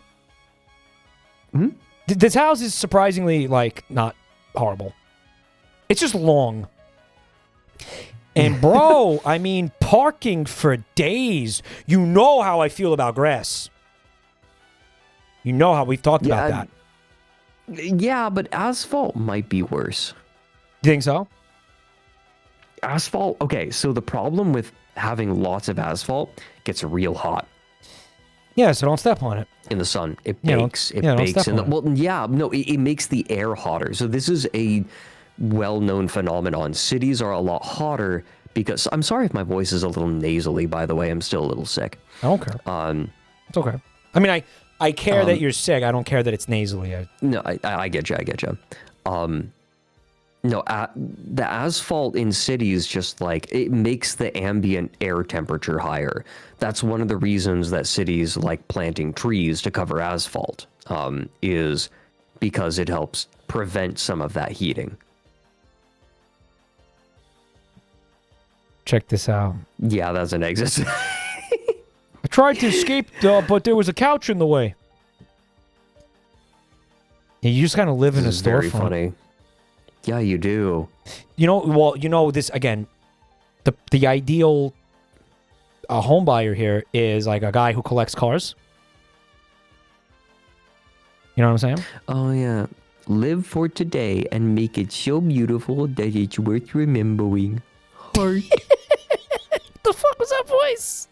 Hmm? This house is surprisingly not horrible. It's just long. And bro, I mean, parking for days. You know how I feel about grass. You know how we've talked about that. Yeah, but asphalt might be worse. You think so? Asphalt. Okay, so the problem with having lots of asphalt gets real hot Yeah, so don't step on it. in the sun. It Yeah, don't- bakes. yeah, It don't bakes step in the on it. well. Yeah, no, it makes the air hotter. So this is a well-known phenomenon. Cities are a lot hotter because I'm sorry if my voice is a little nasally. By the way, I'm still a little sick. I don't care. It's okay. I mean, I care that you're sick. I don't care that it's nasally. No, I get you. I get you. No, the asphalt in cities just it makes the ambient air temperature higher. That's one of the reasons that cities like planting trees to cover asphalt. Is because it helps prevent some of that heating. Check this out. Yeah, that's an exit. I tried to escape, but there was a couch in the way. Yeah, you just kind of live in a This is very storefront. funny. Yeah, you do. You know, well, you know, this, again, the ideal home buyer here is like a guy who collects cars. You know what I'm saying? Oh, yeah. Live for today and make it so beautiful that it's worth remembering. Heart. The fuck was that voice?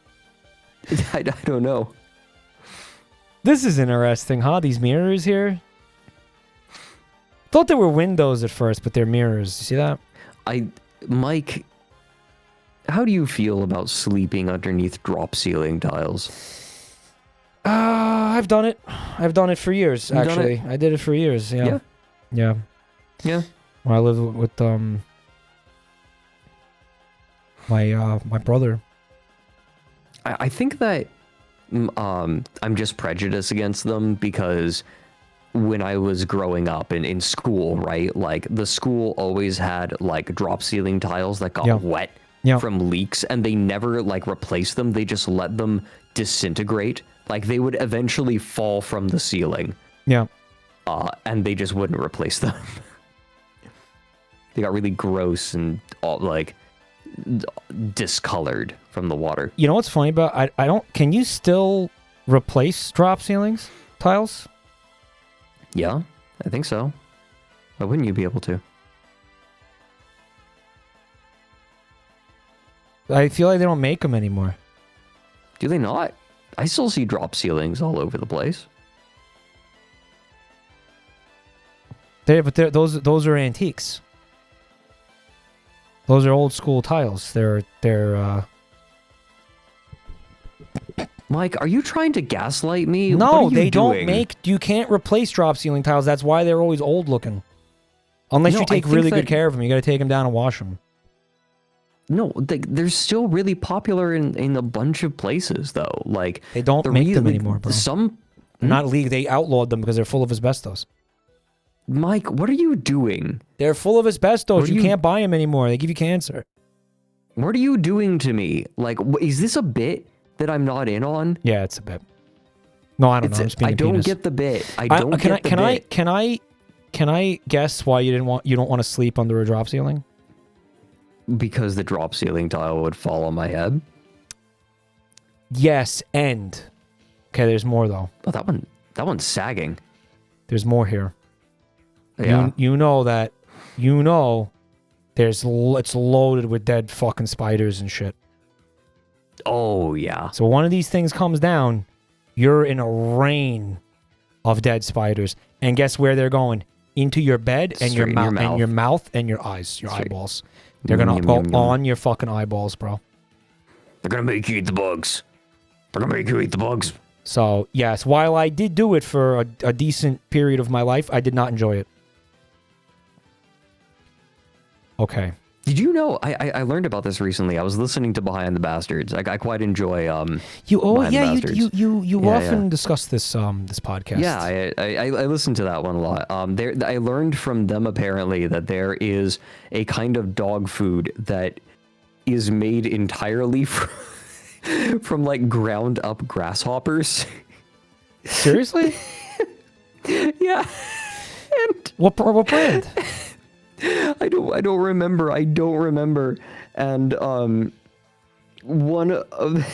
I don't know. This is interesting, huh? These mirrors here. Thought they were windows at first, but they're mirrors. You see that? Mike, how do you feel about sleeping underneath drop ceiling tiles? I've done it. I've done it for years, You've done actually. it? I did it for years, yeah. Yeah. Yeah. Yeah. When I lived with my brother. I think that I'm just prejudiced against them because when I was growing up in school, right? Like the school always had like drop ceiling tiles that got wet from leaks, and they never like replaced them. They just let them disintegrate. Like they would eventually fall from the ceiling. Yeah. And they just wouldn't replace them. They got really gross and all like discolored from the water. You know what's funny about I don't can you still replace drop ceilings tiles? Yeah, I think so. Why wouldn't you be able to? I feel like they don't make them anymore. Do they not? I still see drop ceilings all over the place. Those are antiques. Those are old school tiles. They're Mike, are you trying to gaslight me? No, What are they you don't doing? make. You can't replace drop ceiling tiles. That's why they're always old looking. Unless No, you I take think really that- good care of them, you got to take them down and wash them. No, they're still really popular in a bunch of places, though. Like They don't make them anymore, bro. Some Not legal. They outlawed them because they're full of asbestos. Mike, what are you doing? They're full of asbestos. What are You you- can't buy them anymore. They give you cancer. What are you doing to me? Like, is this a bit that I'm not in on? Yeah, it's a bit. No, I don't know. I'm just being I a don't penis. get the bit. I don't get the bit. Can I guess why you don't want to sleep under a drop ceiling? Because the drop ceiling tile would fall on my head. Yes, and okay, there's more though. Oh, that one's sagging. There's more here. Yeah. You know that. It's loaded with dead fucking spiders and shit. Oh yeah. So one of these things comes down, you're in a rain of dead spiders, and guess where they're going? Into your bed and your Straight in mouth your and mouth. your mouth and your eyes, your Straight. eyeballs. They're gonna Yum, go yum, yum. on your fucking eyeballs, bro. They're gonna make you eat the bugs. They're gonna make you eat the bugs. So yes, while I did do it for a decent period of my life, I did not enjoy it. Okay. Did you know? I learned about this recently. I was listening to Behind the Bastards. I quite enjoy You Behind the Bastards. you Yeah, often yeah. discuss this this podcast. Yeah, I listened to that one a lot. I learned from them apparently that there is a kind of dog food that is made entirely from like ground up grasshoppers. Seriously? Yeah. And What brand? I don't remember. And one of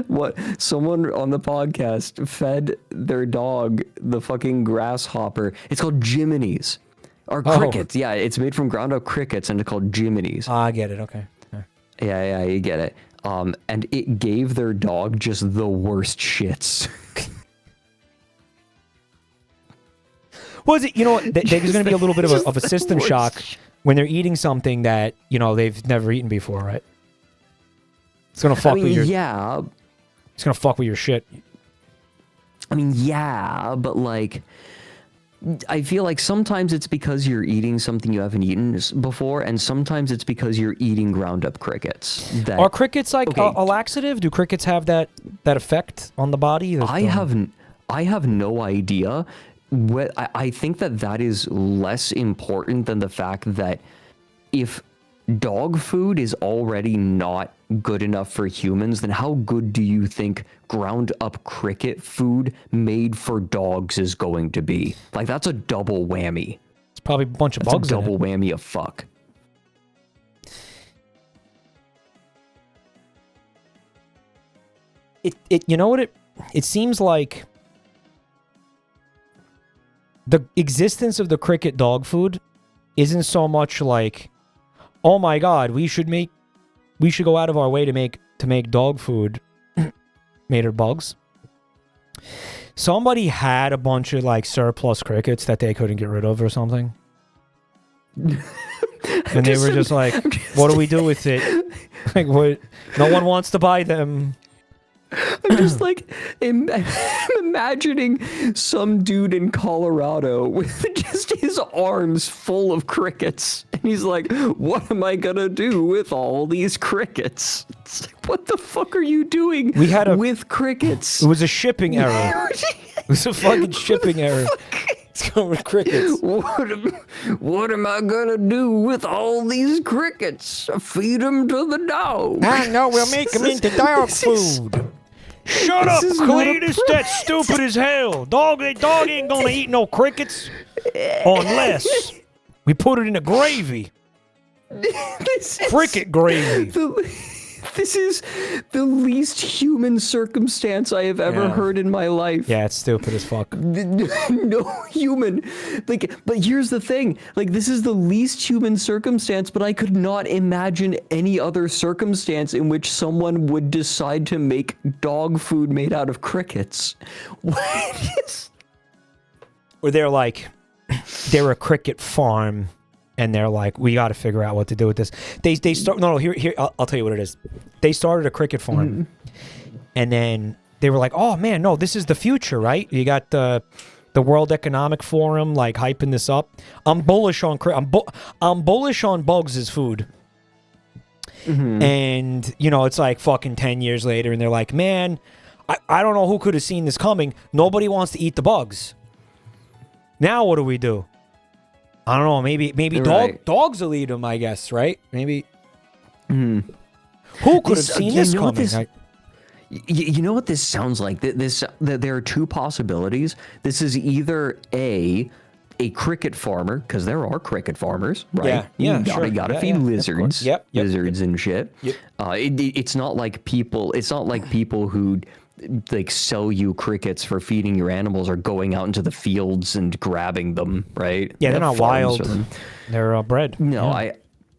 what someone on the podcast fed their dog the fucking grasshopper. It's called Jiminy's or crickets. Yeah, it's made from ground up crickets and it's called Jiminy's. I get it. Okay. Yeah, you get it. And it gave their dog just the worst shits. Was it? You know, there's going to be a little bit Just of a the system worst shock when they're eating something that they've never eaten before, right? It's gonna fuck with your. Yeah. It's gonna fuck with your shit. I mean, yeah, but like, I feel like sometimes it's because you're eating something you haven't eaten before, and sometimes it's because you're eating ground up crickets. Are crickets like Okay. a laxative? Do crickets have that effect on the body? I have no idea, I think that is less important than the fact that if dog food is already not good enough for humans, then how good do you think ground up cricket food made for dogs is going to be? Like, that's a double whammy. It's probably a bunch of That's bugs a in double it. whammy of fuck. You know what it seems like the existence of the cricket dog food isn't so much like, oh my god, we should go out of our way to make dog food made of bugs. Somebody had a bunch of like surplus crickets that they couldn't get rid of or something. And they were just like, what do we do with it? Like, what? No one wants to buy them. I'm just like imagining some dude in Colorado with just his arms full of crickets. And he's like, what am I going to do with all these crickets? It's like, what the fuck are you doing with crickets? It was a shipping error. It was a fucking shipping error. It's going with crickets. What am I going to do with all these crickets? Feed them to the dog. I know, we'll make them into dog food. Shut up, Cletus. That's stupid as hell. Dog ain't gonna eat no crickets unless we put it in a gravy. Cricket gravy. This is the least human circumstance I have ever heard in my life. Yeah, it's stupid as fuck. No human. Like, but here's the thing. Like, this is the least human circumstance, but I could not imagine any other circumstance in which someone would decide to make dog food made out of crickets. What is... Or they're a cricket farm. And they're like, we got to figure out what to do with this. They start. No, here. I'll tell you what it is. They started a cricket farm, and then they were like, oh man, no, this is the future, right? You got the World Economic Forum like hyping this up. I'm bullish on I'm bullish on bugs as food. And you know, it's like fucking 10 years later, and they're like, man, I don't know who could have seen this coming. Nobody wants to eat the bugs. Now what do we do? I don't know. Maybe dogs will eat them, I guess, right? Maybe. Who could have seen this coming? You know what this sounds like? There are two possibilities. This is either a cricket farmer, because there are cricket farmers, right? Yeah, you gotta feed lizards, lizards and shit. Yep. It's not like people. It's not like people who like sell you crickets for feeding your animals are going out into the fields and grabbing them, right? Yeah, they're not wild. They're bred. No,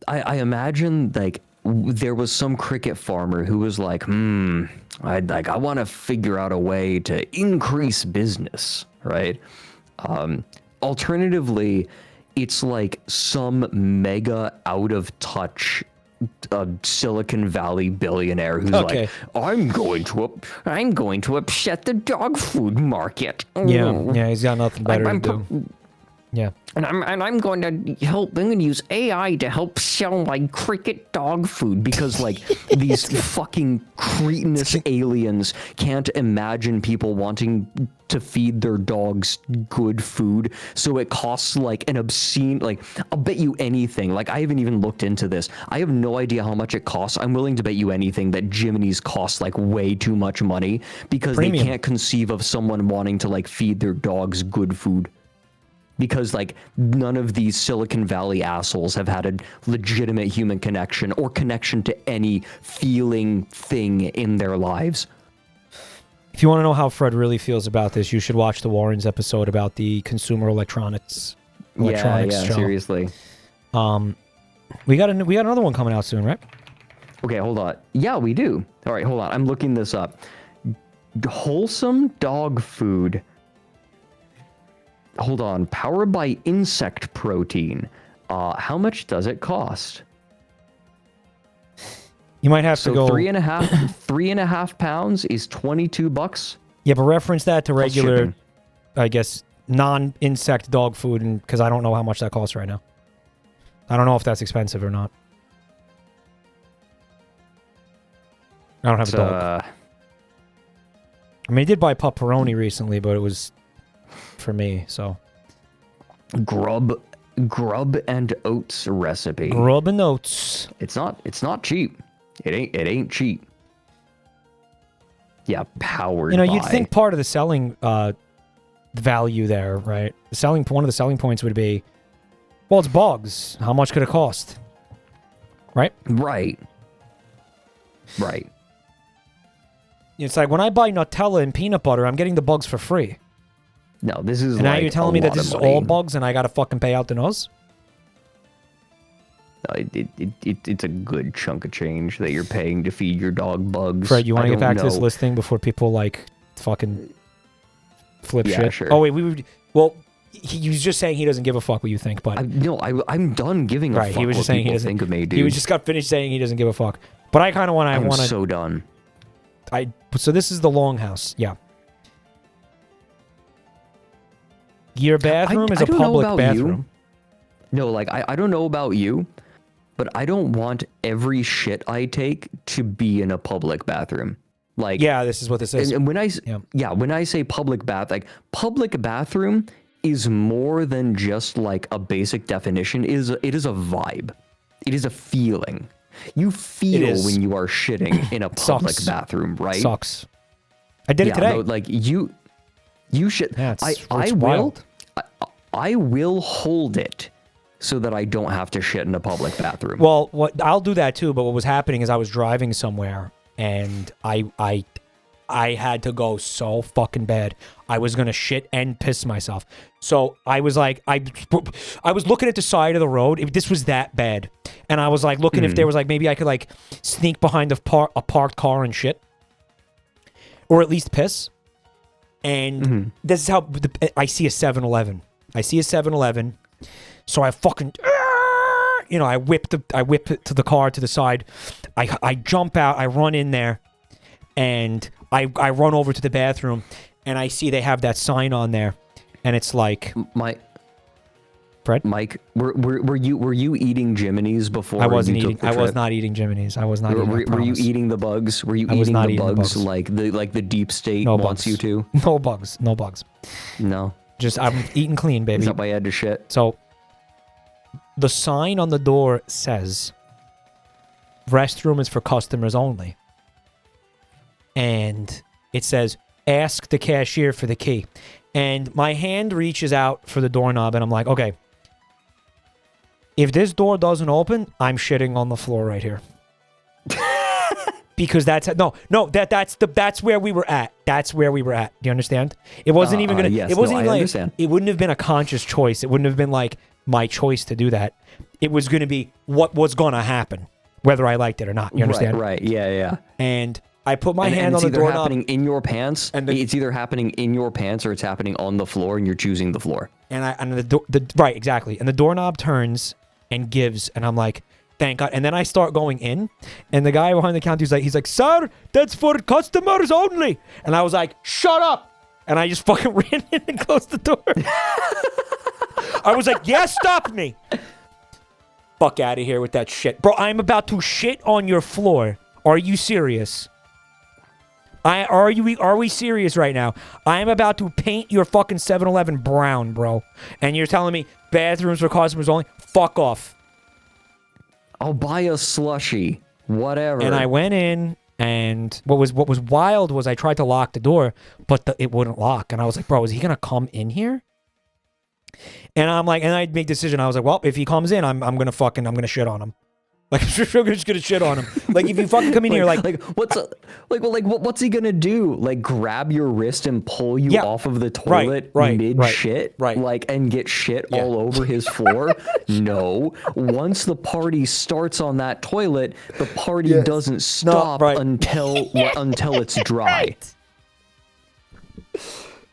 I imagine like there was some cricket farmer who was like, I want to figure out a way to increase business, right? Alternatively, it's like some mega out of touch Silicon Valley billionaire who's like, I'm going to upset the dog food market. Yeah, he's got nothing better to do. Yeah. And I'm going to help. I'm going to use AI to help sell my cricket dog food because like these fucking cretinous aliens can't imagine people wanting to feed their dogs good food. So it costs like an obscene, like I'll bet you anything. Like I haven't even looked into this. I have no idea how much it costs. I'm willing to bet you anything that Jiminy's cost like way too much money because they can't conceive of someone wanting to like feed their dogs good food. Because, like, none of these Silicon Valley assholes have had a legitimate human connection or connection to any feeling thing in their lives. If you want to know how Fred really feels about this, you should watch the Warrens episode about the consumer electronics Yeah, show. Seriously. We got another one coming out soon, right? Okay, hold on. Yeah, we do. All right, hold on. I'm looking this up. Wholesome dog food. Hold on. Powered by insect protein. How much does it cost? You might have to go 3.5 pounds is $22. Yeah, but reference that to regular, I guess, non-insect dog food, and because I don't know how much that costs right now. I don't know if that's expensive or not. I don't have a dog. I mean, I did buy pepperoni recently, but it was for me. So Grub and oats recipe. grub and oats. It's not cheap. It ain't cheap. Yeah, powered. You know, you'd by- think part of the selling value there, right? One of the selling points would be, well, it's bugs. How much could it cost? Right? Right. It's like when I buy Nutella and peanut butter, I'm getting the bugs for free. No, this is And now like you're telling me a that lot this of is money. all bugs and I gotta fucking pay out the nose? It's a good chunk of change that you're paying to feed your dog bugs. Fred, you want to get back to this know. listing before people like fucking flip Yeah, shit? sure. Oh wait, he was just saying he doesn't give a fuck what you think, but I'm done giving a right, fuck he was what just saying he people doesn't think of me, dude. He was just got finished saying he doesn't give a fuck. But I kind of want I'm to so done. So this is the longhouse. Yeah. Your bathroom is I a don't know public about bathroom. you. No, like I don't know about you, but I don't want every shit I take to be in a public bathroom. Like Yeah, this is what this is. and when I Yeah. when I say public bath, like public bathroom is more than just like a basic definition. It is a vibe. It is a feeling. You feel is. when you are shitting in a public Sucks. bathroom, right? Sucks. I did it today. No, like you should. Yeah, it's I will. wild. I will hold it so that I don't have to shit in a public bathroom. Well, I'll do that too. But what was happening is I was driving somewhere and I had to go so fucking bad. I was gonna shit and piss myself. So I was like, I was looking at the side of the road. This was that bad, and I was like looking if there was like maybe I could like sneak behind a parked car and shit, or at least piss. And this is how I see a 7-Eleven. I see a 7-Eleven. So I fucking, I whip it to the car to the side. I jump out. I run in there, and I run over to the bathroom, and I see they have that sign on there, and it's like Fred. Mike, were you eating Jiminy's before? I wasn't you took eating. the I was trip? not eating Jiminy's. I was not eating. Were you eating the bugs? Were you I was eating not the eating the bugs bugs. like the deep state No wants bugs. you to? No bugs. No bugs. No. Just I'm eating clean, Is baby. that why I had to shit? So the sign on the door says restroom is for customers only. And it says ask the cashier for the key. And my hand reaches out for the doorknob and I'm like, okay, if this door doesn't open, I'm shitting on the floor right here. Because that's where we were at. That's where we were at. Do you understand? It wasn't even gonna. Yes, it wasn't no, even I like. understand. It wouldn't have been a conscious choice. It wouldn't have been like my choice to do that. It was going to be what was going to happen, whether I liked it or not. You understand? Right. Yeah. And I put my hand and on it's the either doorknob. happening in your pants. And It's either happening in your pants or it's happening on the floor, and you're choosing the floor. Right, exactly. And the doorknob turns and gives, and I'm like, thank God. And then I start going in, and the guy behind the counter, he's like, sir, that's for customers only. And I was like, shut up. And I just fucking ran in and closed the door. I was like, yeah, stop me. Fuck out of here with that shit. Bro, I'm about to shit on your floor. Are you serious? Are we serious right now? I'm about to paint your fucking 7-Eleven brown, bro. And you're telling me bathrooms for customers only? Fuck off. I'll buy a slushie. Whatever. And I went in, and what was wild was I tried to lock the door, but it wouldn't lock. And I was like, bro, is he gonna come in here? And I'm like, and I made a decision. I was like, well, if he comes in, I'm gonna shit on him. Like, I'm sure I'm just gonna shit on him. Like, if you fucking come in here, what's he gonna do? Like, grab your wrist and pull you off of the toilet mid shit, like, and get shit all over his floor? No. Once the party starts on that toilet, the party doesn't stop until it's dry.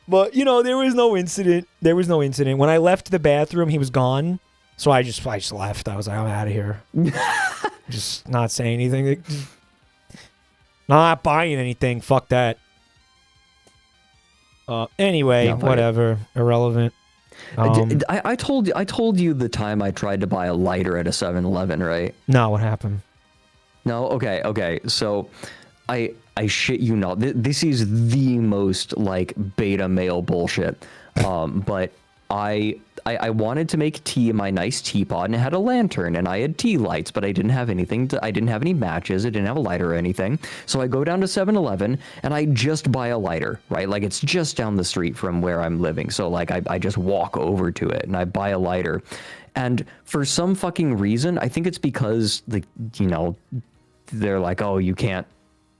But there was no incident. When I left the bathroom, he was gone. So I just left. I was like, I'm out of here. Just not saying anything. Not buying anything. Fuck that. Anyway, No, fuck whatever. Irrelevant. I told you the time I tried to buy a lighter at a 7-Eleven, right? No, what happened? No, okay. So, I shit you not. This is the most like beta male bullshit. But I wanted to make tea in my nice teapot, and it had a lantern, and I had tea lights, but I didn't have anything. I didn't have any matches. I didn't have a lighter or anything. So I go down to 7-Eleven, and I just buy a lighter, right? Like, it's just down the street from where I'm living. So, like, I just walk over to it, and I buy a lighter. And for some fucking reason, I think it's because, they're like, oh, you can't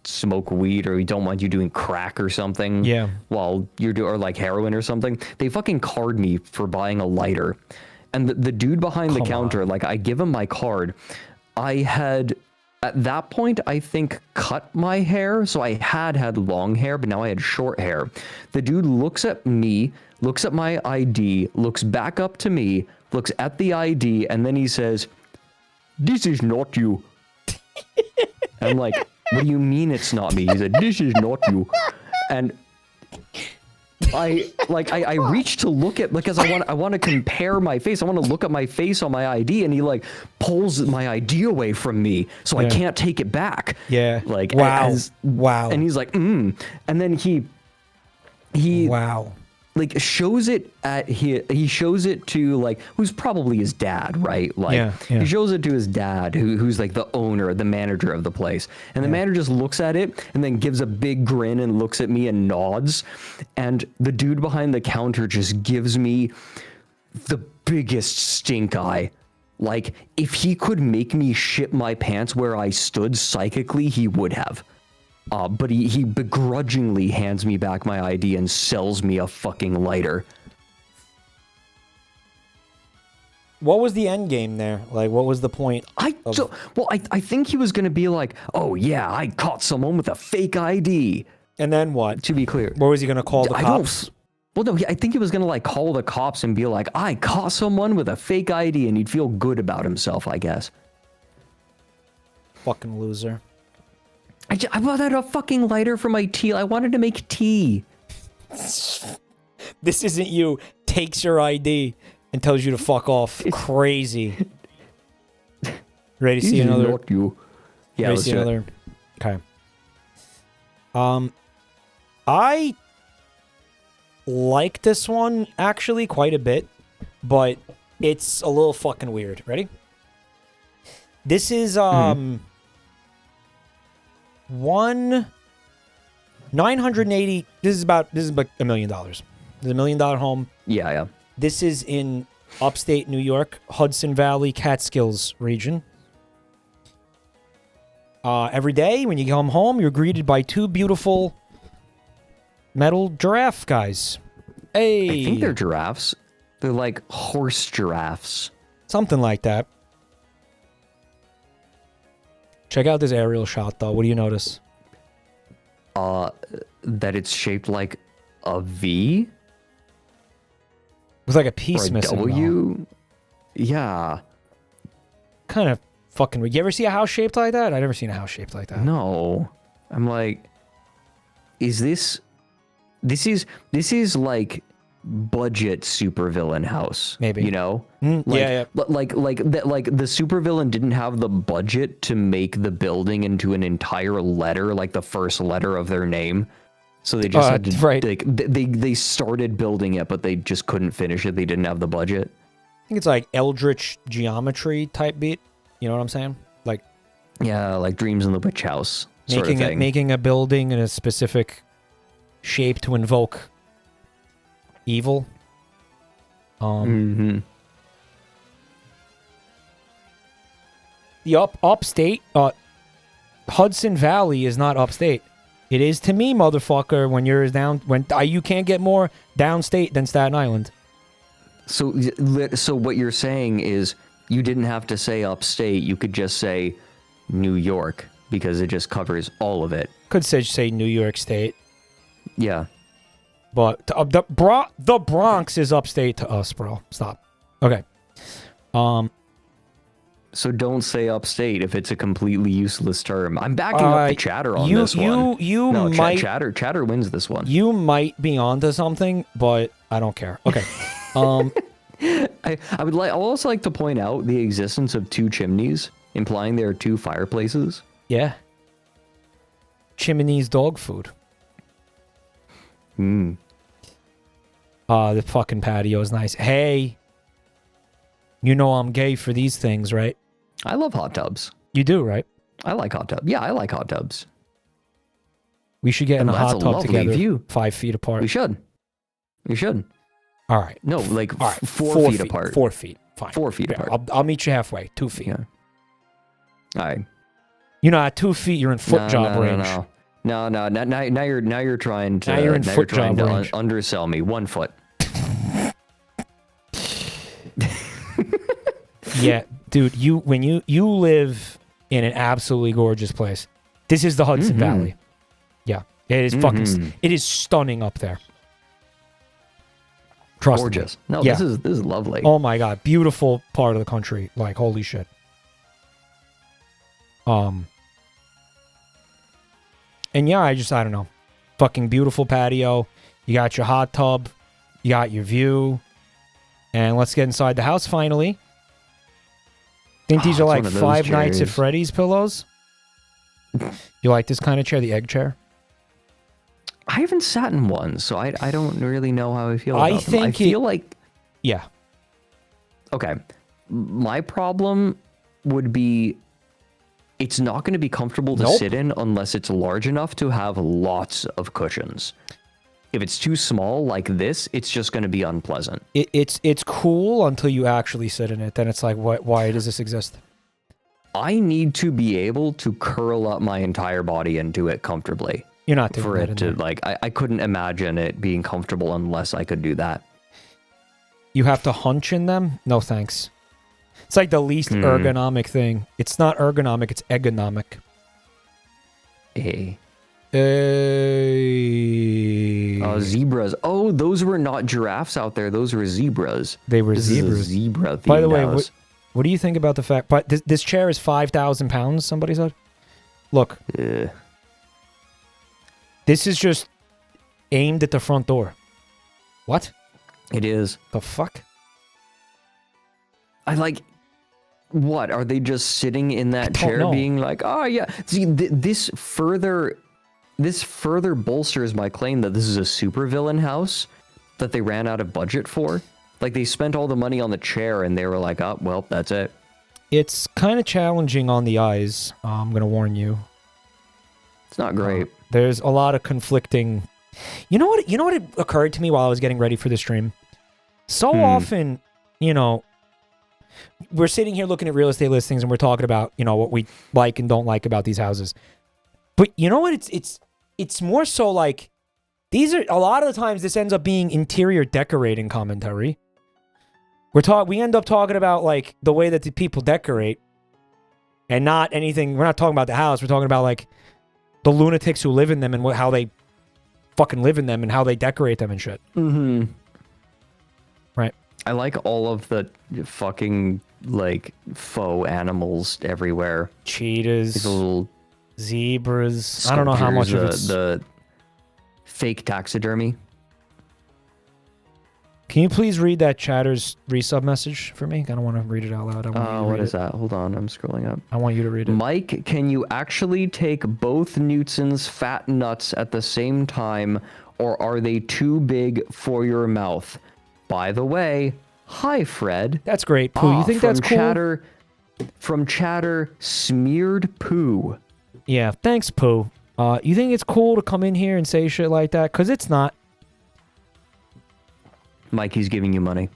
smoke weed, or we don't want you doing crack or something while you're or like heroin or something. They fucking card me for buying a lighter. And the dude behind the counter, like, I give him my card. I had at that point, I think, cut my hair. So I had long hair, but now I had short hair. The dude looks at me, looks at my ID, looks back up to me, looks at the ID, and then he says, "This is not you." I'm like, "What do you mean it's not me?" He said, "This is not you." And I reach to look at, because I want to compare my face. I want to look at my face on my ID, and he like pulls my ID away from me, so I can't take it back. Yeah. Like, wow. And he's like, and then he wow. Like shows it at he shows it to like who's probably his dad, right? Like he shows it to his dad, who's like the owner, the manager of the place, and the manager just looks at it and then gives a big grin and looks at me and nods, and the dude behind the counter just gives me the biggest stink eye. Like, if he could make me shit my pants where I stood psychically, he would have. But he begrudgingly hands me back my ID and sells me a fucking lighter. What was the end game there? Like, what was the point? I think he was going to be like, "Oh yeah, I caught someone with a fake ID." And then what? To be clear. What was he going to call the cops? Well, no, I think he was going to like call the cops and be like, "I caught someone with a fake ID," and he'd feel good about himself, I guess. Fucking loser. I wanted a fucking lighter for my tea. I wanted to make tea. This isn't you. Takes your ID and tells you to fuck off. Crazy. Ready to see another? Not you. Yeah, ready to see another? Okay. I like this one actually quite a bit, but it's a little fucking weird. Ready? This is 980. This is about $1 million. This is $1 million home. Yeah. This is in upstate New York, Hudson Valley, Catskills region. Every day when you come home, you're greeted by two beautiful metal giraffe guys. Hey, I think they're giraffes. They're like horse giraffes. Something like that. Check out this aerial shot, though. What do you notice? That it's shaped like a V? With like a piece or a missing. W? Yeah. Kind of fucking weird. You ever see a house shaped like that? I've never seen a house shaped like that. No. I'm like, is this... This is like budget supervillain house. Maybe. You know? Like, yeah. Like the supervillain didn't have the budget to make the building into an entire letter, like the first letter of their name. So they just had to, like, they started building it, but they just couldn't finish it. They didn't have the budget. I think it's like Eldritch Geometry type beat. You know what I'm saying? Like, yeah, like Dreams in the Witch House sort of thing. Making a building in a specific shape to invoke evil. The upstate, Hudson Valley is not upstate. It is to me, motherfucker. When you're down, you can't get more downstate than Staten Island. So what you're saying is you didn't have to say upstate. You could just say New York because it just covers all of it. Could say New York State. Yeah. But the Bronx is upstate to us, bro. Stop. Okay. So don't say upstate if it's a completely useless term. I'm backing up the chatter on this one. Chatter wins this one. You might be onto something, but I don't care. Okay. I would also like to point out the existence of two chimneys, implying there are two fireplaces. Yeah. Chimney's dog food. The fucking patio is nice. Hey, you know I'm gay for these things, right? I love hot tubs. You do, right? I like hot tubs. Yeah, I like hot tubs. We should get in a And that's hot a tub lovely together, view. 5 feet apart. We should. We should. All right. No, like All right. 4 feet apart. 4 feet. Fine. 4 feet Yeah, apart. I'll meet you halfway. 2 feet. Yeah. All right. You know, at 2 feet, you're in foot job range. No. Now you're trying to. Now you're in foot trying job to range. undersell me. 1 foot. Yeah, dude. When you live in an absolutely gorgeous place. This is the Hudson Valley. Yeah, it is fucking. It is stunning up there. Trust Gorgeous. me. No, Yeah. this is lovely. Oh my god, beautiful part of the country. Like holy shit. And yeah, I don't know. Fucking beautiful patio. You got your hot tub. You got your view. And let's get inside the house finally. Think these are it's like one of those 5 Nights at chairs. Freddy's pillows? You like this kind of chair, the egg chair? I haven't sat in one, so I don't really know how I feel I about them. think I feel like Yeah. okay. My problem would be it's not going to be comfortable to Nope. sit in unless it's large enough to have lots of cushions. If it's too small like this, it's just going to be unpleasant. It's cool until you actually sit in it. Then it's like, why does this exist? I need to be able to curl up my entire body into it comfortably You're not doing for that it in to there. like I couldn't imagine it being comfortable unless I could do that. You have to hunch in them? No thanks. It's like the least ergonomic thing. It's not ergonomic, it's egonomic. Eh. Hey. Zebras. Oh, those were not giraffes out there. Those were zebras. They were This is a zebras. zebra By the way, house. what do you think about the fact? But this chair is 5,000 pounds. Somebody said. Look, Ugh. this is just aimed at the front door. What It is. the fuck? I like. What are they just sitting in that don't chair, know. being like, "Oh yeah." See, this further bolsters my claim that this is a supervillain house that they ran out of budget for. Like they spent all the money on the chair, and they were like, "Oh well, that's it." It's kind of challenging on the eyes. I'm gonna warn you. It's not great. There's a lot of conflicting. You know what? You know what it occurred to me while I was getting ready for the stream. So often, we're sitting here looking at real estate listings and we're talking about what we like and don't like about these houses. But you know what? It's more so like these are a lot of the times this ends up being interior decorating commentary. We end up talking about like the way that the people decorate, and not anything. We're not talking about the house. We're talking about like the lunatics who live in them and how they fucking live in them and how they decorate them and shit. Mm-hmm. Right. I like all of the fucking like faux animals everywhere. Cheetahs, These little zebras. I don't know how much of sculptures, it's... the fake taxidermy. Can you please read that chatter's resub message for me? I don't want to read it out loud. I want you to What read is it. that? Hold on, I'm scrolling up. I want you to read it. Mike, can you actually take both Knudsen's fat nuts at the same time, or are they too big for your mouth? By the way, hi Fred. That's great, Pooh. You think that's cool? From chatter, smeared poo. Yeah, thanks, Pooh. You think it's cool to come in here and say shit like that? Because it's not. Mike, he's giving you money.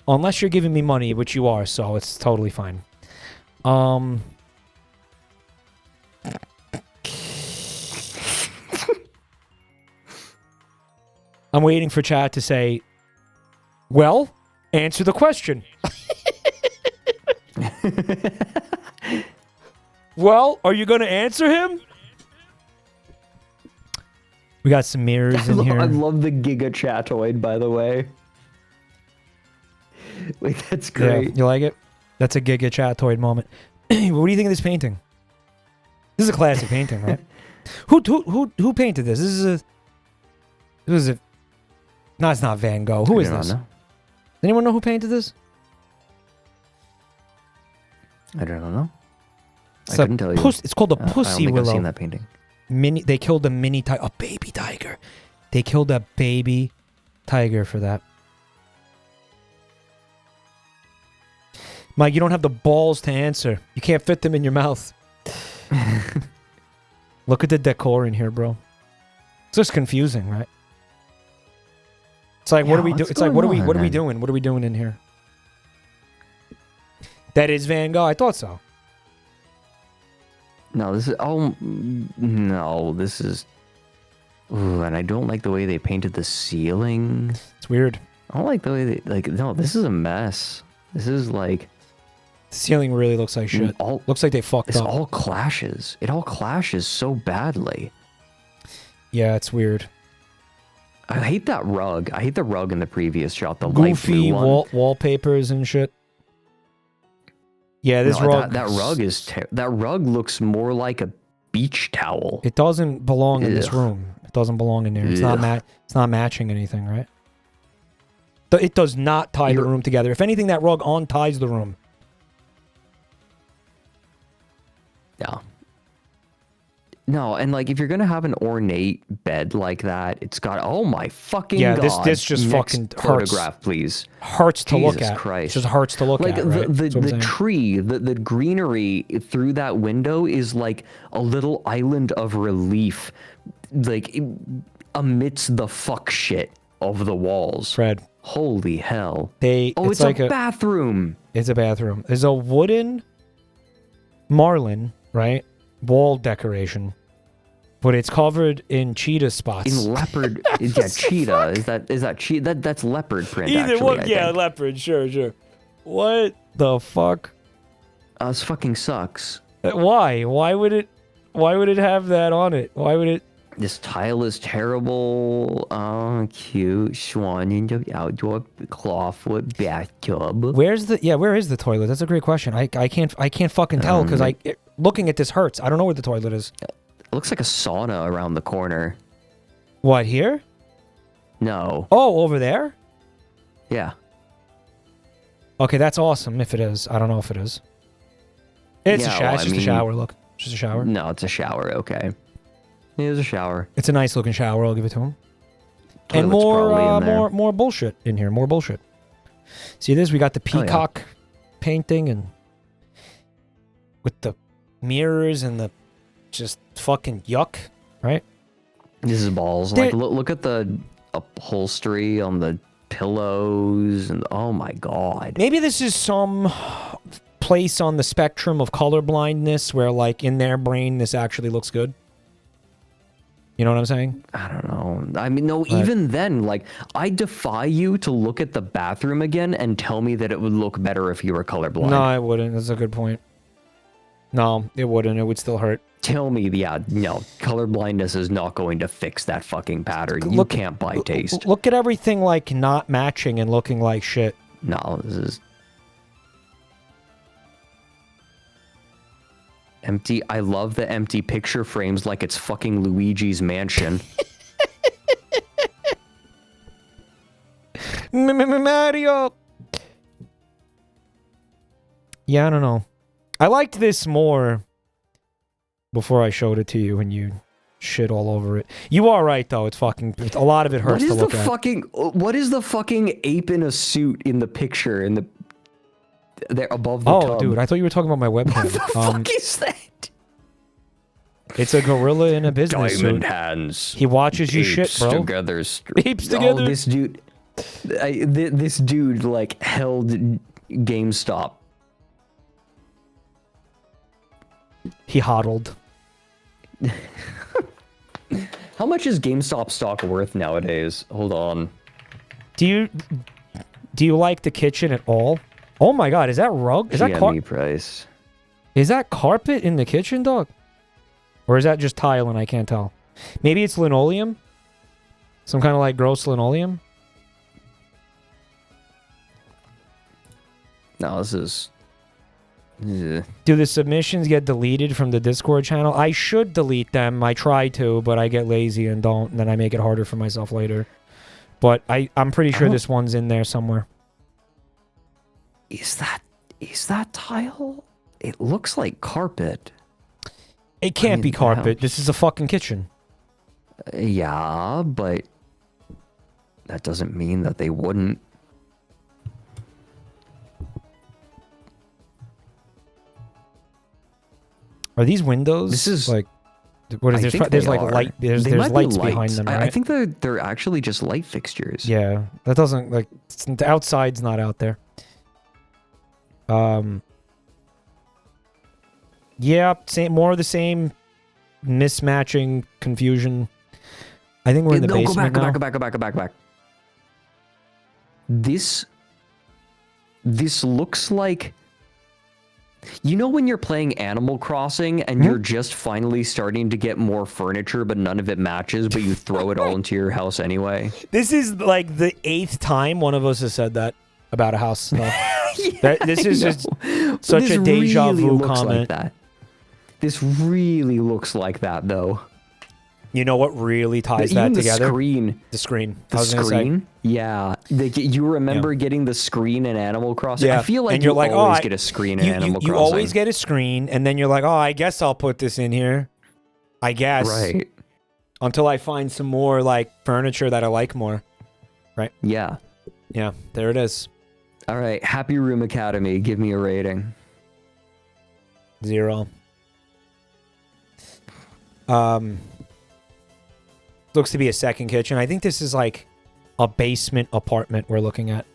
Unless you're giving me money, which you are, so it's totally fine. I'm waiting for chat to say, well, answer the question. Well, are you going to answer him? We got some mirrors in here. I love the Giga Chatoid, by the way. Wait, that's great. Yeah, you like it? That's a Giga Chatoid moment. What do you think of this painting? This is a classic painting, right? Who painted this? This is a. No, it's not Van Gogh. Who is I don't this? know. Anyone know who painted this? I don't know. It's I couldn't tell you. It's called a I don't pussy think I've willow. seen that painting. They killed a baby tiger. They killed a baby Tiger for that. Mike, you don't have the balls to answer. You can't fit them in your mouth. Look at the decor in here, bro. It's just confusing, right? It's like, what do we do? It's like, what are we doing? What are we doing in here? That is Van Gogh. I thought so. No, this is... Oh, no, this is... Ooh, and I don't like the way they painted the ceiling. It's weird. I don't like the way they... Like, no, this is a mess. This is like... The ceiling really looks like shit. Looks like they fucked up. This all clashes. It all clashes so badly. Yeah, it's weird. I hate that rug. I hate the rug in the previous shot. The Goofy light blue one. wallpapers and shit. Yeah, this rug. That rug is... that rug looks more like a beach towel. It doesn't belong in this room. It doesn't belong in there. It's not it's not matching anything, right? It does not tie the room together. If anything, that rug unties the room. Yeah. No, and like if you're gonna have an ornate bed like that, it's got oh my fucking god. This just Next fucking photograph, hurts. please. Hurts to look Jesus at. Christ. It just hurts to look like at. Right? the tree, the greenery through that window is like a little island of relief, like amidst the fuck shit of the walls. Fred. Holy hell. It's like a bathroom. It's a bathroom. There's a wooden marlin, right? Wall decoration. But it's covered in cheetah spots. In leopard, yeah, cheetah. Is that cheetah? That's leopard print. Either actually, one, I yeah, think. leopard. Sure. What the fuck? This fucking sucks. Why? Why would it have that on it? Why would it? This tile is terrible. Oh, cute swan in the outdoor clawfoot bathtub. Where is the toilet? That's a great question. I can't fucking tell because looking at this hurts. I don't know where the toilet is. It looks like a sauna around the corner. What, here? No. Oh, over there? Yeah. Okay, that's awesome if it is. I don't know if it is. It's it's just a shower, look. Just a shower. No, it's a shower, okay. It is a shower. It's a nice looking shower, I'll give it to him. Toilet's And more bullshit in here, more bullshit. See this? We got the peacock painting and with the mirrors and the just fucking yuck, right? This is balls. Like look at the upholstery on the pillows and oh my god. Maybe this is some place on the spectrum of color blindness where like in their brain this actually looks good. You know what I'm saying? I don't know. I mean, no, even then, like, I defy you to look at the bathroom again and tell me that it would look better if you were colorblind. No, I wouldn't. That's a good point. No, it wouldn't. It would still hurt. Tell me, yeah, no, colorblindness is not going to fix that fucking pattern. You can't buy taste. Look at everything, like, not matching and looking like shit. No, this is... Empty. I love the empty picture frames like it's fucking Luigi's Mansion. Mario! Yeah, I don't know. I liked this more before I showed it to you and you shit all over it. You are right, though. It's fucking... A lot of it hurts to look at. What is the fucking ape in a suit in the picture? In the... There above the tub. Oh, dude, I thought you were talking about my webcam. What the fuck is that? It's a gorilla in a business Diamond suit. hands. He watches you shit, bro. Together. Apes together. Oh, this dude... this dude, like, held GameStop. He hodled. How much is GameStop stock worth nowadays? Hold on. Do you like the kitchen at all? Oh my god, is that rug? Is that price? Is that carpet in the kitchen, dog? Or is that just tile and I can't tell? Maybe it's linoleum? Some kind of like gross linoleum? No, this is... Yeah. Do the submissions get deleted from the Discord channel? I should delete them. I try to, but I get lazy and don't, and then I make it harder for myself later. But I'm pretty sure this one's in there somewhere. Is that tile? It looks like carpet. It can't be carpet. This is a fucking kitchen. Yeah, but that doesn't mean that they wouldn't. Are these windows? This is like, what is I this? think There's they like are. light. There's They might be lights behind lights. them, right? I think they're actually just light fixtures. Yeah, that doesn't like the outside's not out there. Yeah, same, more of the same, mismatching, confusion. I think we're in the basement now. Go back. This looks like, you know, when you're playing Animal Crossing and you're just finally starting to get more furniture, but none of it matches, but you throw it all into your house anyway. This is like the 8th time one of us has said that about a house. No. This is just such a deja vu comment. Like that. This really looks like that, though. You know what really ties that together? The screen. The screen? Yeah. You remember getting the screen in Animal Crossing? Yeah. I feel like and you're you like, always get a screen in Animal Crossing. You always get a screen, and then you're like, oh, I guess I'll put this in here. I guess. Right. Until I find some more, like, furniture that I like more. Right? Yeah. Yeah, there it is. All right. Happy Room Academy. Give me a rating. 0. Looks to be a second kitchen. I think this is like a basement apartment we're looking at.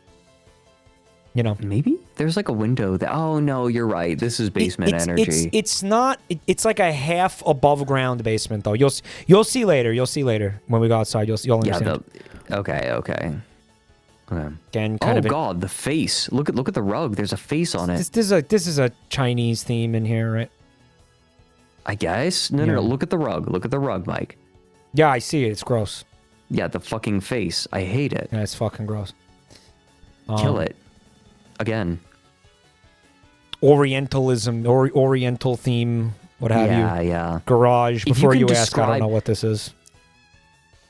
You know, maybe there's like a window that. Oh no, you're right. This is basement energy. It's not. It's like a half above ground basement though. You'll see later. You'll see later when we go outside. You'll understand. Yeah. Okay. Again, kind of. Oh god, the face. Look at the rug. There's a face on it. This is a Chinese theme in here, right? I guess. No. Look at the rug. Look at the rug, Mike. Yeah, I see it. It's gross. Yeah, the fucking face. I hate it. Yeah, it's fucking gross. Kill it. Again. Orientalism, or Oriental theme, what have you. Yeah. Garage. Before you ask, I don't know what this is.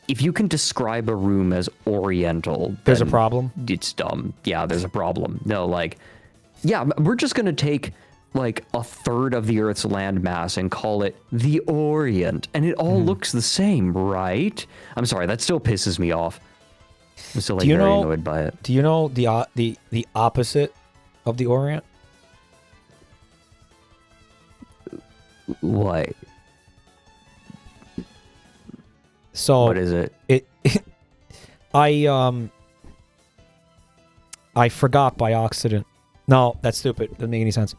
If you can describe a room as Oriental, there's a problem. It's dumb. Yeah, there's a problem. No, like, yeah, we're just gonna take like a third of the Earth's landmass and call it the Orient, and it all looks the same, right? I'm sorry, that still pisses me off. I'm still like very annoyed by it. Do you know the opposite of the Orient? What? So what is it? I forgot by accident. No, that's stupid. Doesn't make any sense.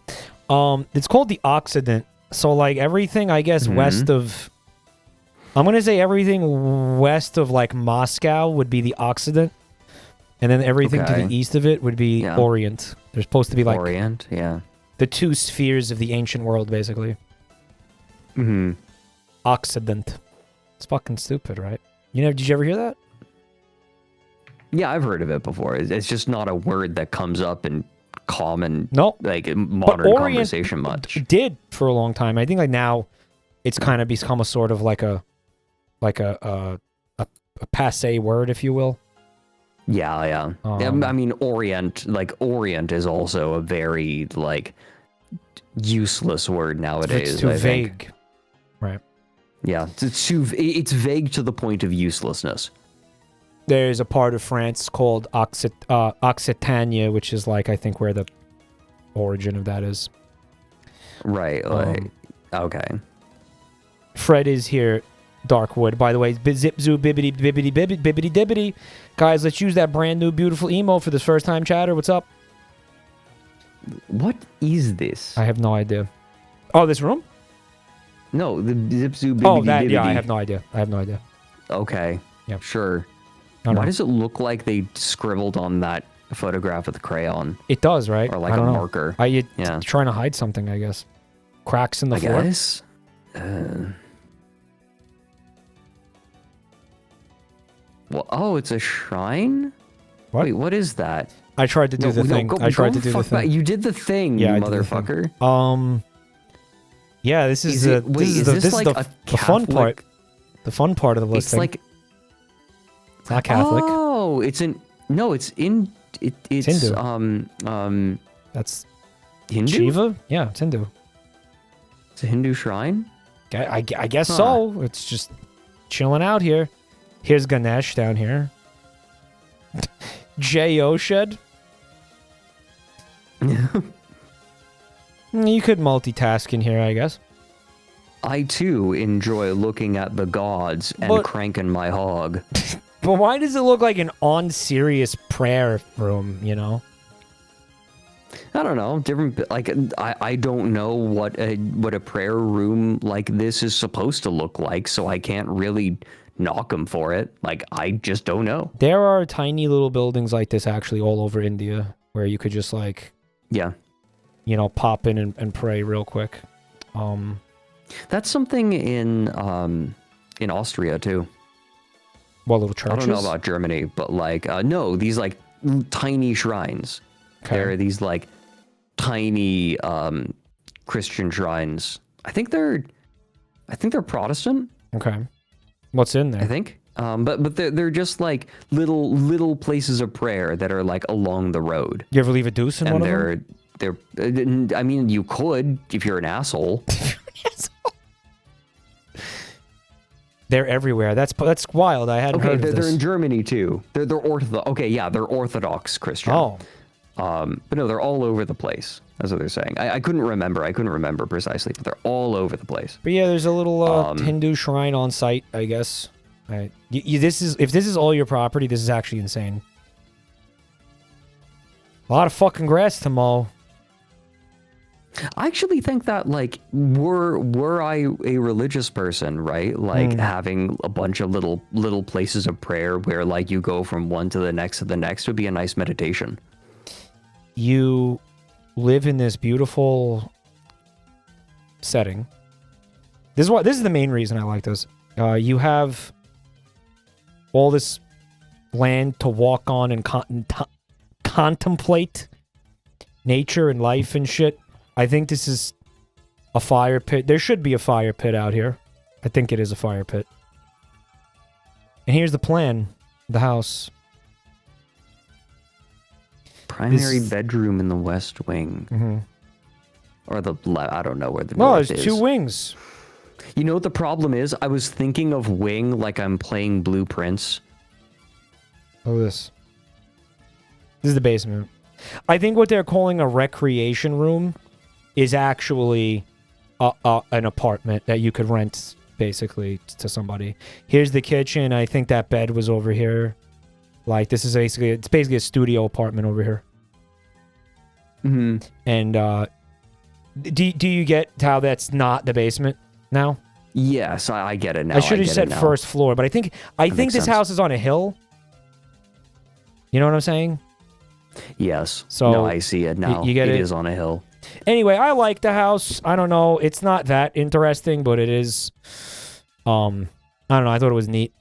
It's called the Occident. So like everything, I guess, west of, I'm gonna say everything west of like Moscow would be the Occident, and then everything to the east of it would be Orient. They're supposed to be like Orient, yeah. The two spheres of the ancient world, basically. Occident. It's fucking stupid, right? Did you ever hear that? Yeah, I've heard of it before. It's just not a word that comes up in common, like modern conversation much. Did for a long time. I think like now, it's kind of become a sort of like a passé word, if you will. Yeah. I mean, Orient is also a very like useless word nowadays. It's too vague, right? Yeah, it's vague to the point of uselessness. There's a part of France called Occitania, which is like, I think, where the origin of that is. Right. Okay. Fred is here. Darkwood, by the way. Zip zoo bibbity bibbity bibbity dibbity. Guys, let's use that brand new beautiful emo for this first time chatter. What's up? What is this? I have no idea. Oh, this room? No, the zip zoo bibbity bibbity. Yeah, I have no idea. Okay. Yeah. Sure. Why does it look like they scribbled on that photograph with a crayon? It does, right? Or like a marker. Are you trying to hide something, I guess? Cracks in the floor? I guess. Well, it's a shrine? What? Wait, what is that? I tried to do the thing. I tried to do the thing. You did the thing, you motherfucker. Yeah, this is the fun part. The fun part of the listing. It's like... It's not Catholic. Oh, it's Hindu. That's Hindu? Shiva? Yeah, it's Hindu. It's a Hindu shrine? I guess so. It's just chilling out here. Here's Ganesh down here. J.O. shed? You could multitask in here, I guess. I too enjoy looking at the gods and cranking my hog. But why does it look like an on-serious prayer room, you know? I don't know, different, like, I don't know what a prayer room like this is supposed to look like, so I can't really knock them for it. Like, I just don't know. There are tiny little buildings like this actually all over India where you could just, like, yeah, you know, pop in and pray real quick. That's something in Austria too. What, little churches? I don't know about Germany, but like, no, these like tiny shrines. Okay. They're these like tiny Christian shrines. I think they're Protestant. Okay. What's in there? I think. But they're just like little places of prayer that are like along the road. You ever leave a deuce in and one of them? I mean, you could if you're an asshole. They're everywhere. That's wild. I hadn't heard of this. They're in Germany too. They're Orthodox. Okay, yeah, they're Orthodox Christian. Oh. But no, they're all over the place. That's what they're saying. I couldn't remember precisely, but they're all over the place. But yeah, there's a little Hindu shrine on site, I guess. Right. If this is all your property, this is actually insane. A lot of fucking grass to mow. I actually think that, like, were I a religious person, right? Like, having a bunch of little places of prayer where, like, you go from one to the next would be a nice meditation. You live in this beautiful setting. This is the main reason I like this. You have all this land to walk on and contemplate nature and life and shit. I think this is a fire pit. There should be a fire pit out here. I think it is a fire pit. And here's the plan. The house. Primary bedroom in the west wing. Mm-hmm. Or the left. I don't know where the No, north there's is. 2 wings. You know what the problem is? I was thinking of wing like I'm playing Blueprints. Oh, this is the basement. I think what they're calling a recreation room is actually an apartment that you could rent, basically, to somebody. Here's the kitchen. I think that bed was over here. Like, this is basically a studio apartment over here. Mm-hmm. And do you get how that's not the basement now? Yes, I get it now. I should have said first floor, but I think this sense. house is on a hill. You know what I'm saying? Yes. So no, I see it now. You get it? It is on a hill. Anyway, I like the house. I don't know. It's not that interesting, but it is. I don't know. I thought it was neat.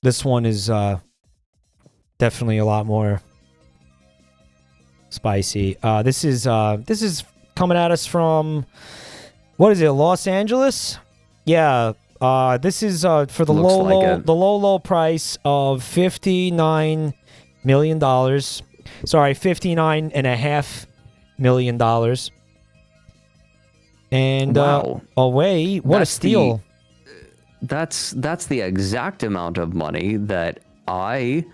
This one is definitely a lot more spicy. This is coming at us from, what is it? Los Angeles? Yeah. This is for the low price of $59 million. Sorry, $59.5 million. And wow. Away, what a steal! That's the exact amount of money that I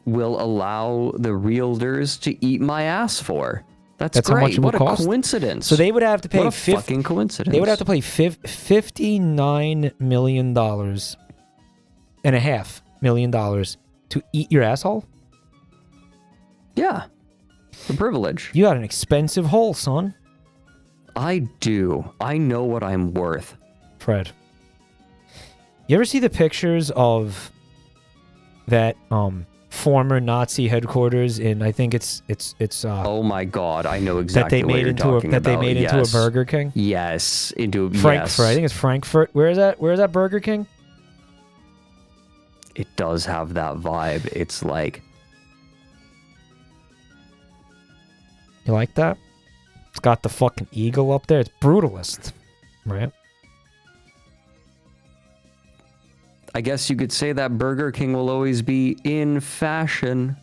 will allow the realtors to eat my ass for. That's great. How much it what will cost? A coincidence! So they would have to pay what a fucking coincidence. They would have to pay $59 million and $1.5 million to eat your asshole. Yeah, the privilege. You got an expensive hole, son. I do. I know what I'm worth. Fred, you ever see the pictures of that former Nazi headquarters in, I think it's oh my god, I know exactly that they made into a Burger King? Yes, into Frankfurt. I think it's Frankfurt. Where is that? Where is that Burger King? It does have that vibe. It's like, you like that? It's got the fucking eagle up there. It's brutalist, right? I guess you could say that Burger King will always be in fashion.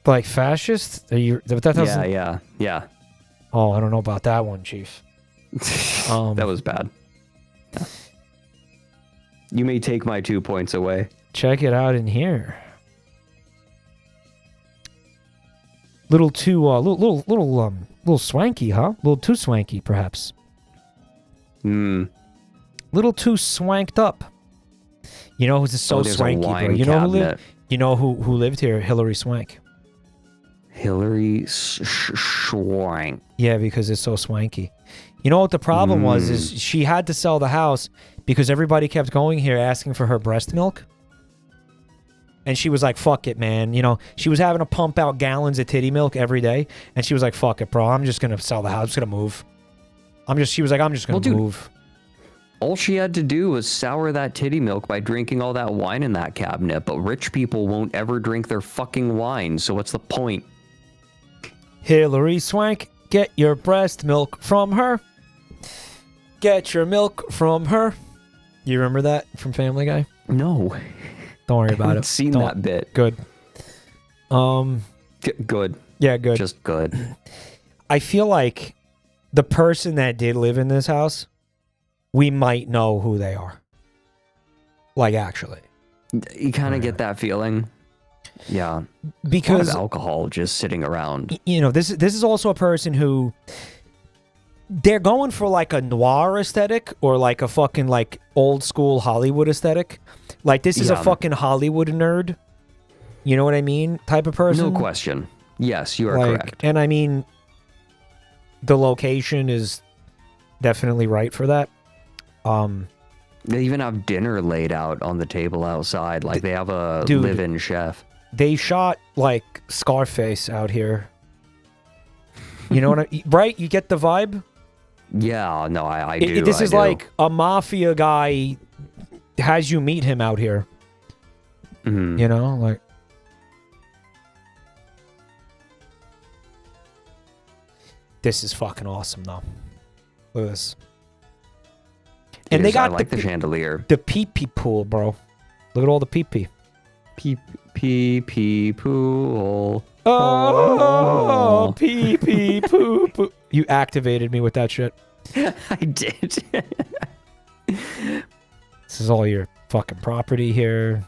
Like fascist? Are you? But that doesn't. Yeah. Oh, I don't know about that one, Chief. That was bad. You may take my 2 points away. Check it out in here. Little too, little swanky, huh? Little too swanky, perhaps. Little too swanked up. You know who's so there's a swanky, bro? wine You know who lived? cabinet. You know who lived here? Hillary Swank. Hillary Schwank. Yeah, because it's so swanky. You know what the problem was? Is she had to sell the house because everybody kept going here asking for her breast milk. And she was like, fuck it, man. You know, she was having to pump out gallons of titty milk every day. And she was like, fuck it, bro. I'm just going to sell the house. I'm just going to move. She was like, I'm just going to move. All she had to do was sour that titty milk by drinking all that wine in that cabinet. But rich people won't ever drink their fucking wine. So what's the point? Hillary Swank, get your breast milk from her. Get your milk from her. You remember that from Family Guy? No. Don't worry about I haven't it. seen that bit. Good. Good. Yeah, good. Just good. I feel like the person that did live in this house, we might know who they are. Like, actually. You kind of get that feeling. Yeah. Because a lot of alcohol just sitting around. You know, this is also a person who they're going for like a noir aesthetic or like a fucking like old school Hollywood aesthetic. Like this is a fucking Hollywood nerd. You know what I mean? Type of person. No question. Yes, you are like, correct. And I mean, the location is definitely right for that. They even have dinner laid out on the table outside. Like they have a live-in chef. They shot like Scarface out here. You know what right? You get the vibe? Yeah, no, I do. This is like a mafia guy has you meet him out here. Mm-hmm. You know, like. This is fucking awesome, though. Look at this. And they got the chandelier. The pee-pee pool, bro. Look at all the pee-pee. Pee-pee pool. Oh, pee-pee poo poo. You activated me with that shit. I did. This is all your fucking property here.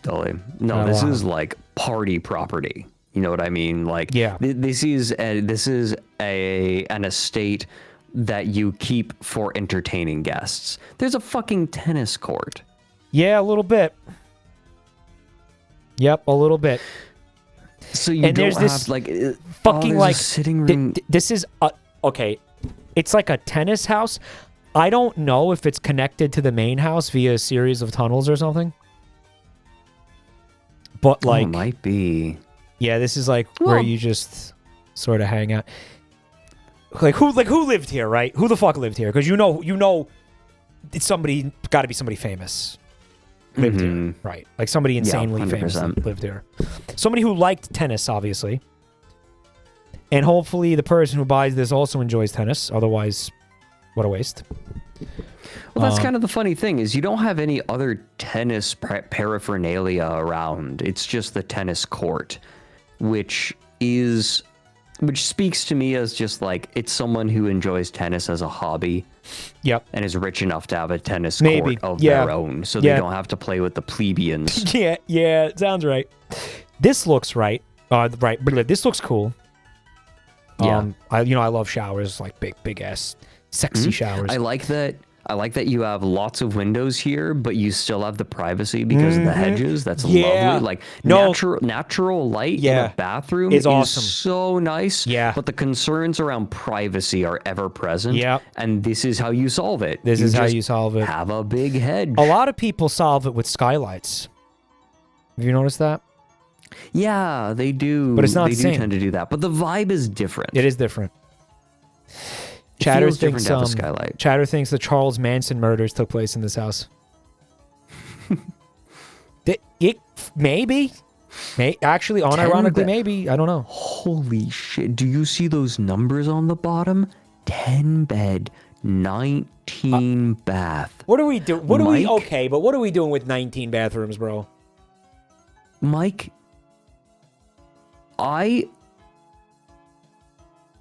Totally. No, this is like party property. You know what I mean? Like, yeah. This is an estate that you keep for entertaining guests. There's a fucking tennis court. Yeah, a little bit. Yep, a little bit. So you don't have like fucking like sitting room. This is okay. It's like a tennis house. I don't know if it's connected to the main house via a series of tunnels or something. But like, it might be. Yeah, this is like where you just sort of hang out. Like who lived here, right? Who the fuck lived here? Because you know, it's somebody. Got to be somebody famous. Lived here, right? Like somebody insanely famous lived here. Somebody who liked tennis, obviously. And hopefully the person who buys this also enjoys tennis. Otherwise, what a waste. Well, that's kind of the funny thing is you don't have any other tennis paraphernalia around. It's just the tennis court, which speaks to me as just like it's someone who enjoys tennis as a hobby. Yep. And is rich enough to have a tennis court of their own, so they don't have to play with the plebeians. yeah, it sounds right. This looks right. Right. This looks cool. Yeah. I love showers, like big ass sexy showers. I like that you have lots of windows here, but you still have the privacy because of the hedges. That's lovely. Like natural light in a bathroom is awesome. So nice. Yeah. But the concerns around privacy are ever present. Yeah. And this is how you solve it. This is how you solve it. Have a big hedge. A lot of people solve it with skylights. Have you noticed that? Yeah, they do. But it's not they the same. do tend to do that. But the vibe is different. It is different. Chatter thinks the Charles Manson murders took place in this house. Maybe. Actually, unironically, maybe. I don't know. Holy shit. Do you see those numbers on the bottom? 10 bed, 19 bath. What are we doing? Okay, but what are we doing with 19 bathrooms, bro? Mike,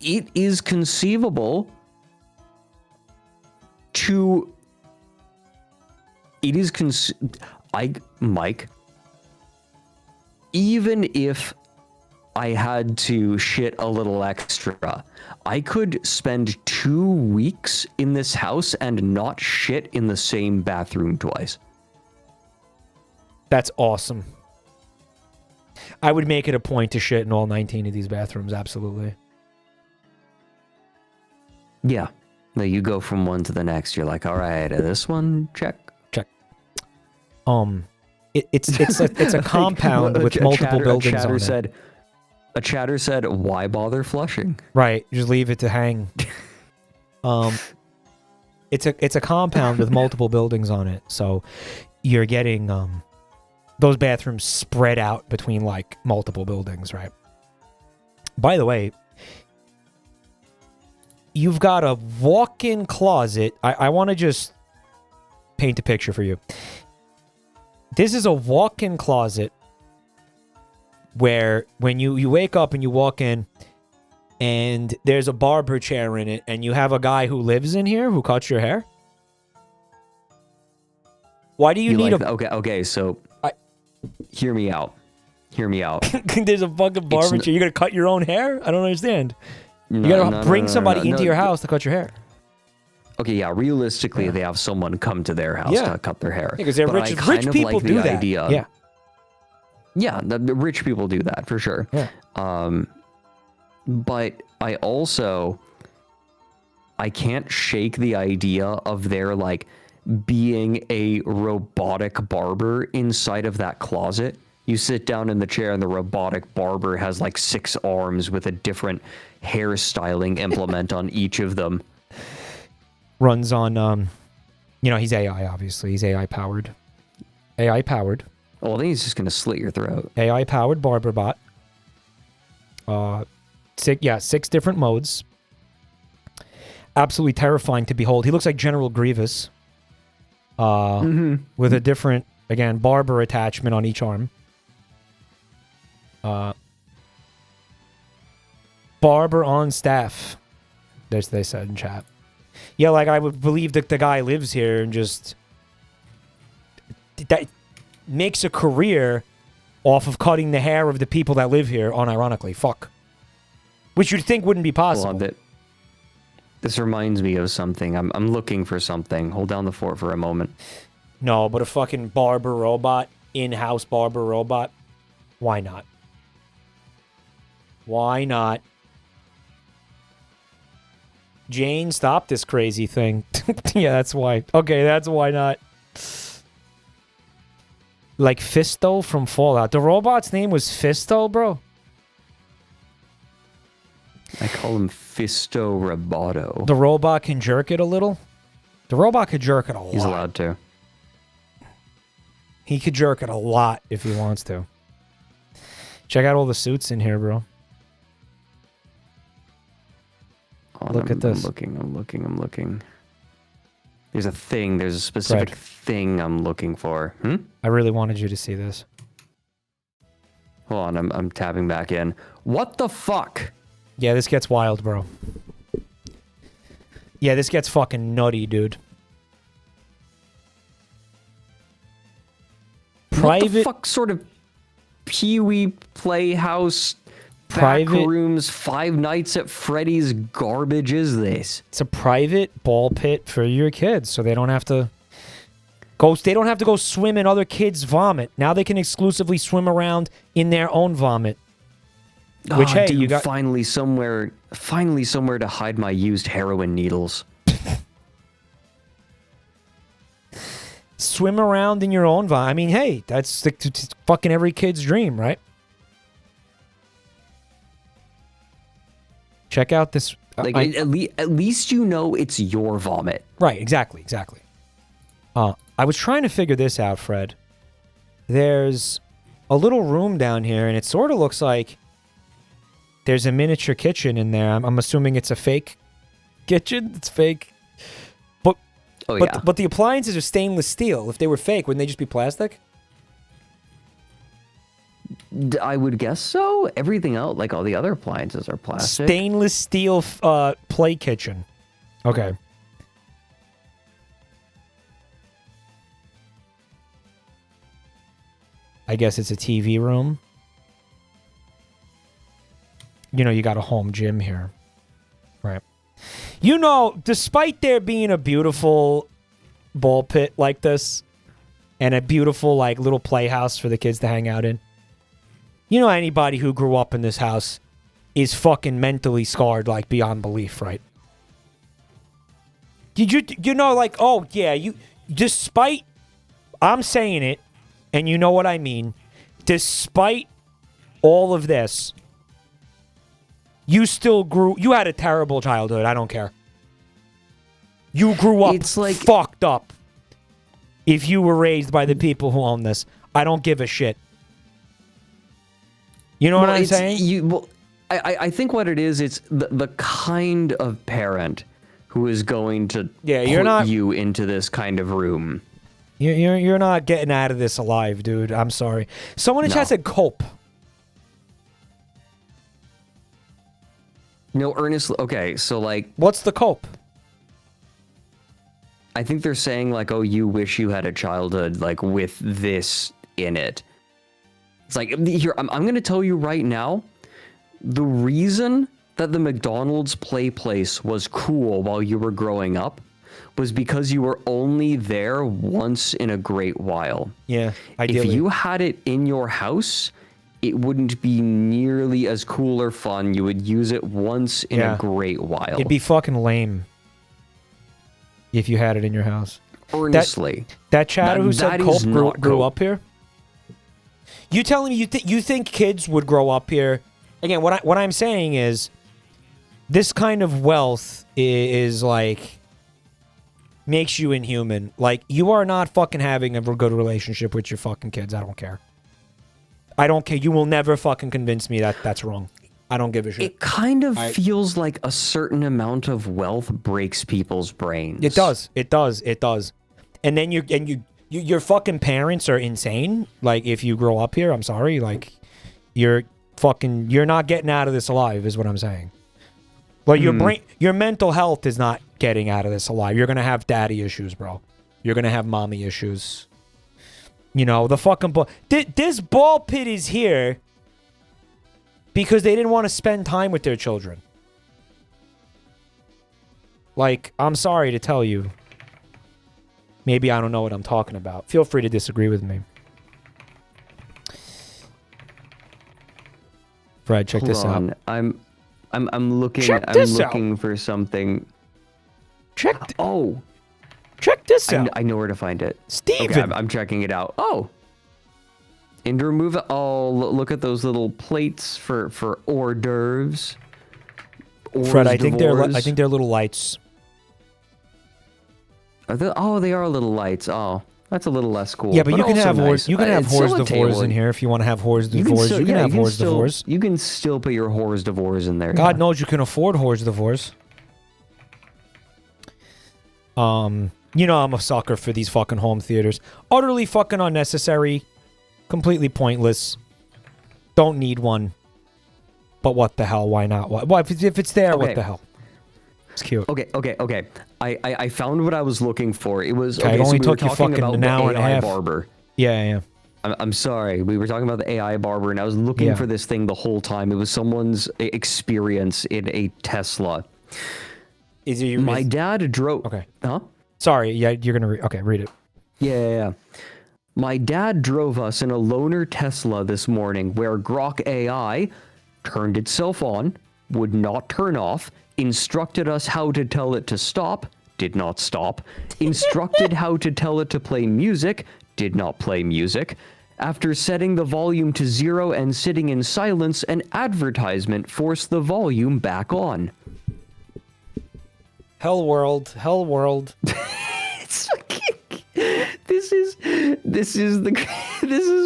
it is conceivable to It is Mike, even if I had to shit a little extra, I could spend 2 weeks in this house and not shit in the same bathroom twice. That's awesome. I would make it a point to shit in all 19 of these bathrooms, absolutely. Yeah. No, you go from one to the next. You're like, all right, this one, check. It's a compound with multiple buildings on it. A chatter said, why bother flushing? Right, just leave it to hang. It's a compound with multiple buildings on it, so you're getting those bathrooms spread out between like multiple buildings, right? By the way, you've got a walk-in closet. I want to just paint a picture for you. This is a walk-in closet where when you wake up and you walk in and there's a barber chair in it and you have a guy who lives in here who cuts your hair. Why do you need like Okay, so hear me out. There's a fucking barber chair. You're going to cut your own hair? I don't understand. You got to bring somebody into your house to cut your hair. Okay, yeah, realistically, they have someone come to their house to cut their hair. Because they're rich people do that. Yeah, the rich people do that, for sure. Yeah. But I can't shake the idea of there, like, being a robotic barber inside of that closet. You sit down in the chair and the robotic barber has, like, 6 arms with a different hairstyling implement on each of them. Runs on, he's AI, obviously. He's AI powered. Well, I think he's just going to slit your throat. AI powered barber bot. 6 different modes. Absolutely terrifying to behold. He looks like General Grievous. With a different, again, barber attachment on each arm. Barber on staff. They said in chat. Yeah, like I would believe that the guy lives here and just that makes a career off of cutting the hair of the people that live here, unironically. Fuck. Which you'd think wouldn't be possible. This reminds me of something. I'm looking for something. Hold down the fort for a moment. No, but a fucking barber robot, in-house barber robot. Why not? Why not? Jane, stop this crazy thing. Yeah, that's why. Okay, that's why not. Like Fisto from Fallout. The robot's name was Fisto, bro? I call him Fisto Roboto. The robot can jerk it a little? The robot could jerk it a lot. He's allowed to. He could jerk it a lot if he wants to. Check out all the suits in here, bro. Look at this. I'm looking. There's a specific thing I'm looking for. I really wanted you to see this. Hold on, I'm tabbing back in. What the fuck? Yeah, this gets wild, bro. Yeah, this gets fucking nutty, dude. What the fuck sort of Pee-wee Playhouse back rooms 5 Nights at Freddy's garbage is this? It's a private ball pit for your kids, so they don't have to go. They don't have to go swim in other kids' vomit. Now they can exclusively swim around in their own vomit. Which, hey, dude, you got finally somewhere to hide my used heroin needles. Swim around in your own vomit. I mean, hey, that's fucking every kid's dream, right? Check out this. At least you know it's your vomit. Right, exactly. I was trying to figure this out, Fred. There's a little room down here, and it sort of looks like there's a miniature kitchen in there. I'm assuming it's a fake kitchen. It's fake. But the appliances are stainless steel. If they were fake, wouldn't they just be plastic? I would guess so. Everything else, like all the other appliances, are plastic. Stainless steel play kitchen. Okay. I guess it's a TV room. You know, you got a home gym here. Right. You know, despite there being a beautiful ball pit like this and a beautiful, like, little playhouse for the kids to hang out in, you know, anybody who grew up in this house is fucking mentally scarred, like, beyond belief, right? Did you know, like, oh, yeah, despite, I'm saying it, and you know what I mean, despite all of this, you still you had a terrible childhood, I don't care. You grew up fucked up if you were raised by the people who own this. I don't give a shit. You know what I'm saying? I think what it is, it's the kind of parent who is going to put you into this kind of room. You're not getting out of this alive, dude. I'm sorry. Someone in chat said cope. No, Ernest, okay, so, like... What's the cope? I think they're saying, like, oh, you wish you had a childhood, like, with this in it. It's like, here, I'm going to tell you right now, the reason that the McDonald's play place was cool while you were growing up was because you were only there once in a great while. Yeah, ideally. If you had it in your house, it wouldn't be nearly as cool or fun. You would use it once in a great while. It'd be fucking lame if you had it in your house. Earnestly. That chatter who said Cope grew up here? You telling me you think kids would grow up here? Again, what I'm saying is this kind of wealth is like makes you inhuman. Like, you are not fucking having a good relationship with your fucking kids. I don't care. I don't care. You will never fucking convince me that that's wrong. I don't give a shit. It kind of feels like a certain amount of wealth breaks people's brains. It does. It does. It does. And then your fucking parents are insane. Like, if you grow up here, I'm sorry. Like, you're not getting out of this alive, is what I'm saying. Like, your mental health is not getting out of this alive. You're gonna have daddy issues, bro. You're gonna have mommy issues. You know, the fucking ball. This ball pit is here because they didn't want to spend time with their children. Like, I'm sorry to tell you. Maybe I don't know what I'm talking about. Feel free to disagree with me. Fred, check this out. I'm looking for something. Check this out. I know where to find it. Steven. Okay, I'm checking it out. Oh. And remove it. Oh, look at those little plates for hors d'oeuvres. Fred, I think they're little lights. Are they? Oh, they are little lights. Oh, that's a little less cool. Yeah, but you can have nice. You can have hors d'oeuvres in here if you want to have hors d'oeuvres. You can have hors d'oeuvres. You can still put your hors d'oeuvres in there. God knows you can afford hors d'oeuvres. You know I'm a sucker for these fucking home theaters. Utterly fucking unnecessary. Completely pointless. Don't need one. But what the hell? Why not? Why if it's there, what the hell? It's cute. Okay. I found what I was looking for. It was it only took you fucking an hour and a half. Barber. Yeah. I'm sorry. We were talking about the AI barber, and I was looking for this thing the whole time. It was someone's experience in a Tesla. My dad drove... Okay. Huh? Sorry. Yeah, you're going to... read it. Yeah. My dad drove us in a loaner Tesla this morning where Grok AI turned itself on, would not turn off, instructed us how to tell it to stop, did not stop, instructed how to tell it to play music, did not play music. After setting the volume to 0 and sitting in silence, an advertisement forced the volume back on. Hell world. It's fucking, this is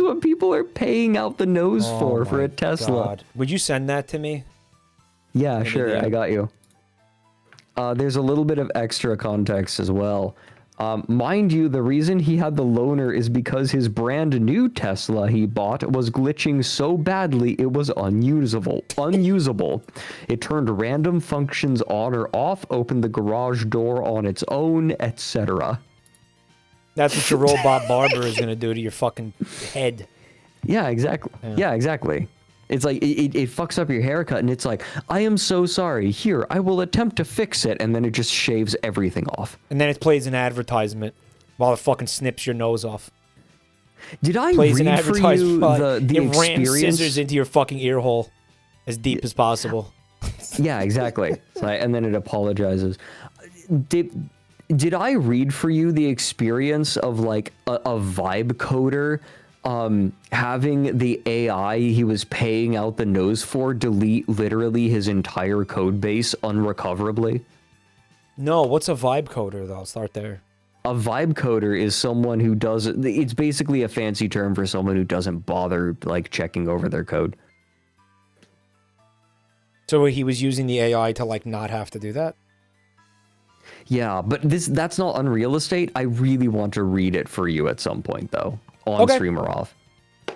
what people are paying out the nose for a Tesla. God. Would you send that to me? Yeah, sure. I got you. There's a little bit of extra context as well. Mind you, the reason he had the loaner is because his brand new Tesla he bought was glitching so badly it was unusable. It turned random functions on or off, opened the garage door on its own, etc. That's what your robot barber is going to do to your fucking head. Yeah, exactly. Yeah, exactly. It's like it fucks up your haircut, and it's like, I am so sorry. Here, I will attempt to fix it, and then it just shaves everything off. And then it plays an advertisement while it fucking snips your nose off. Did I Plays an read for advertisement. you the It rams experience? scissors into your fucking ear hole as deep as possible. Yeah, exactly. And then it apologizes. Did I read for you the experience of like a vibe coder having the AI he was paying out the nose for delete literally his entire code base unrecoverably? No, what's a vibe coder though? I'll start there. A vibe coder is someone who does it's basically a fancy term for someone who doesn't bother like checking over their code. So he was using the AI to like not have to do that? Yeah, but that's not Unreal Estate. I really want to read it for you at some point though, on stream or off.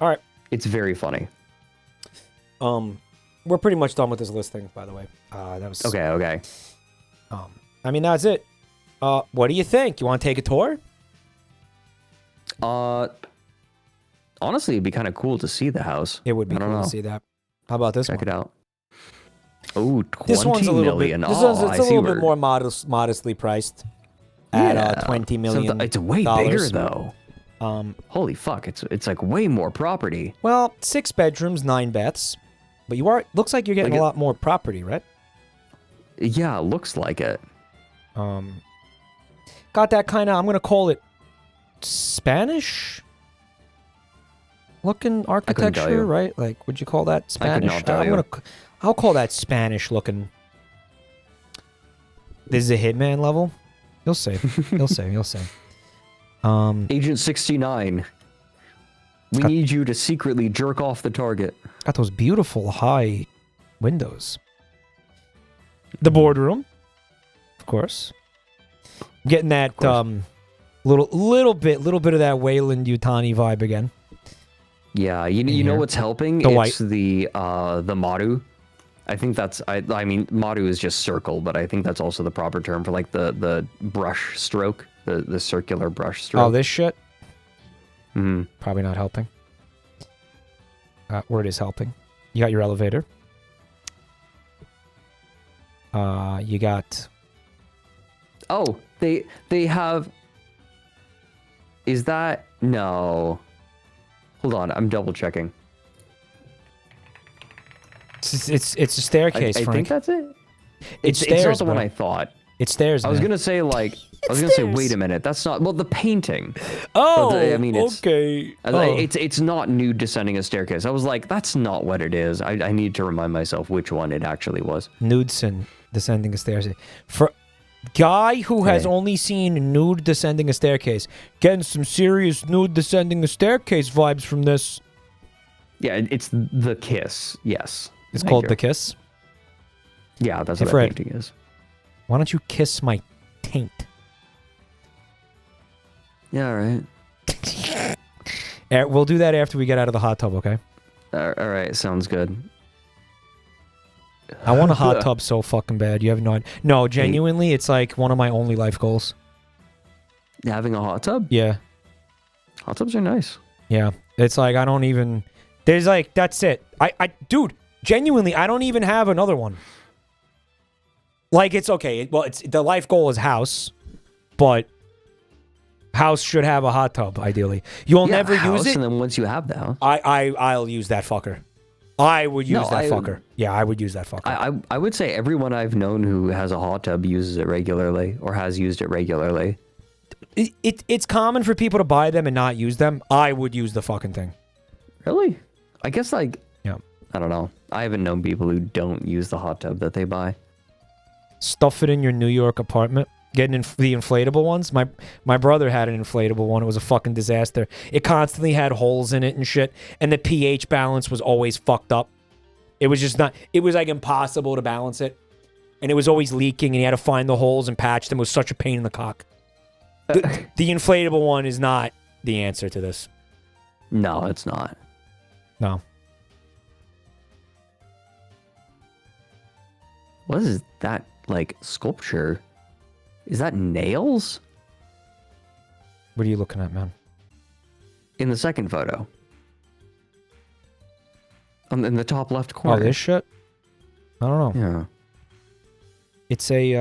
All right. It's very funny. We're pretty much done with this listing, by the way. That was Okay. I mean, that's it. What do you think? You want to take a tour? Honestly, it'd be kind of cool to see the house. It would be cool to see that. How about this one? Check it out. Oh, 20 This one's a little million. bit. It's a little bit more modestly priced at $20 million. It's way bigger though. Holy fuck! It's like way more property. Well, 6 bedrooms, 9 baths, but looks like you're getting a lot more property, right? Yeah, looks like it. Got that kind of, I'm gonna call it Spanish looking architecture, right? Like, would you call that Spanish? I'll call that Spanish looking. This is a Hitman level. You'll see. You'll see. Agent 69. We need you to secretly jerk off the target. Got those beautiful high windows. The boardroom, of course. Getting that little bit of that Wayland Yutani vibe again. Yeah, you know what's helping? It's the Maru. I think that's I mean Maru is just circle, but I think that's also the proper term for like the brush stroke, the circular brush stroke. Oh, this shit. Hmm. Probably not helping. Where it is helping. You got your elevator. You got. Oh, they have. Is that no? Hold on, I'm double checking. It's a staircase, I Frank. think that's it. It's not stairs, the one bro. I thought. It's stairs. I was man. gonna say like I was gonna say wait a minute. That's not the painting. Oh, I mean, it's, okay. It's not nude descending a staircase. I was like, that's not what it is. I need to remind myself which one it actually was. Knudsen descending a staircase. For guy who has only seen nude descending a staircase, getting some serious nude descending a staircase vibes from this. Yeah, it's the kiss. Yes, it's called the kiss. Yeah, that's hey, what Fred, that painting is. Why don't you kiss my taint? Yeah, all right. We'll do that after we get out of the hot tub, okay? All right, sounds good. I want a hot tub so fucking bad. You have no idea. No, genuinely, it's like one of my only life goals. Having a hot tub? Yeah. Hot tubs are nice. Yeah. It's like I don't even... There's like, that's it. Dude, genuinely, I don't even have another one. Like, it's okay. Well, the life goal is house, but house should have a hot tub, ideally. You'll never use it. And then once you have the house... I'll use that fucker. I would use that fucker. Yeah, I would use that fucker. I would say everyone I've known who has a hot tub uses it regularly or has used it regularly. It's common for people to buy them and not use them. I would use the fucking thing. Really? I guess like... Yeah. I don't know. I haven't known people who don't use the hot tub that they buy. Stuff it in your New York apartment. Getting the inflatable ones. My brother had an inflatable one. It was a fucking disaster. It constantly had holes in it and shit. And the pH balance was always fucked up. It was just not... It was like impossible to balance it. And it was always leaking and he had to find the holes and patch them. It was such a pain in the cock. The inflatable one is not the answer to this. No, it's not. No. What is that, like, sculpture? Is that nails? What are you looking at, man? In the second photo. in the top left Oh, corner. this shit? I don't know. Yeah. It's a,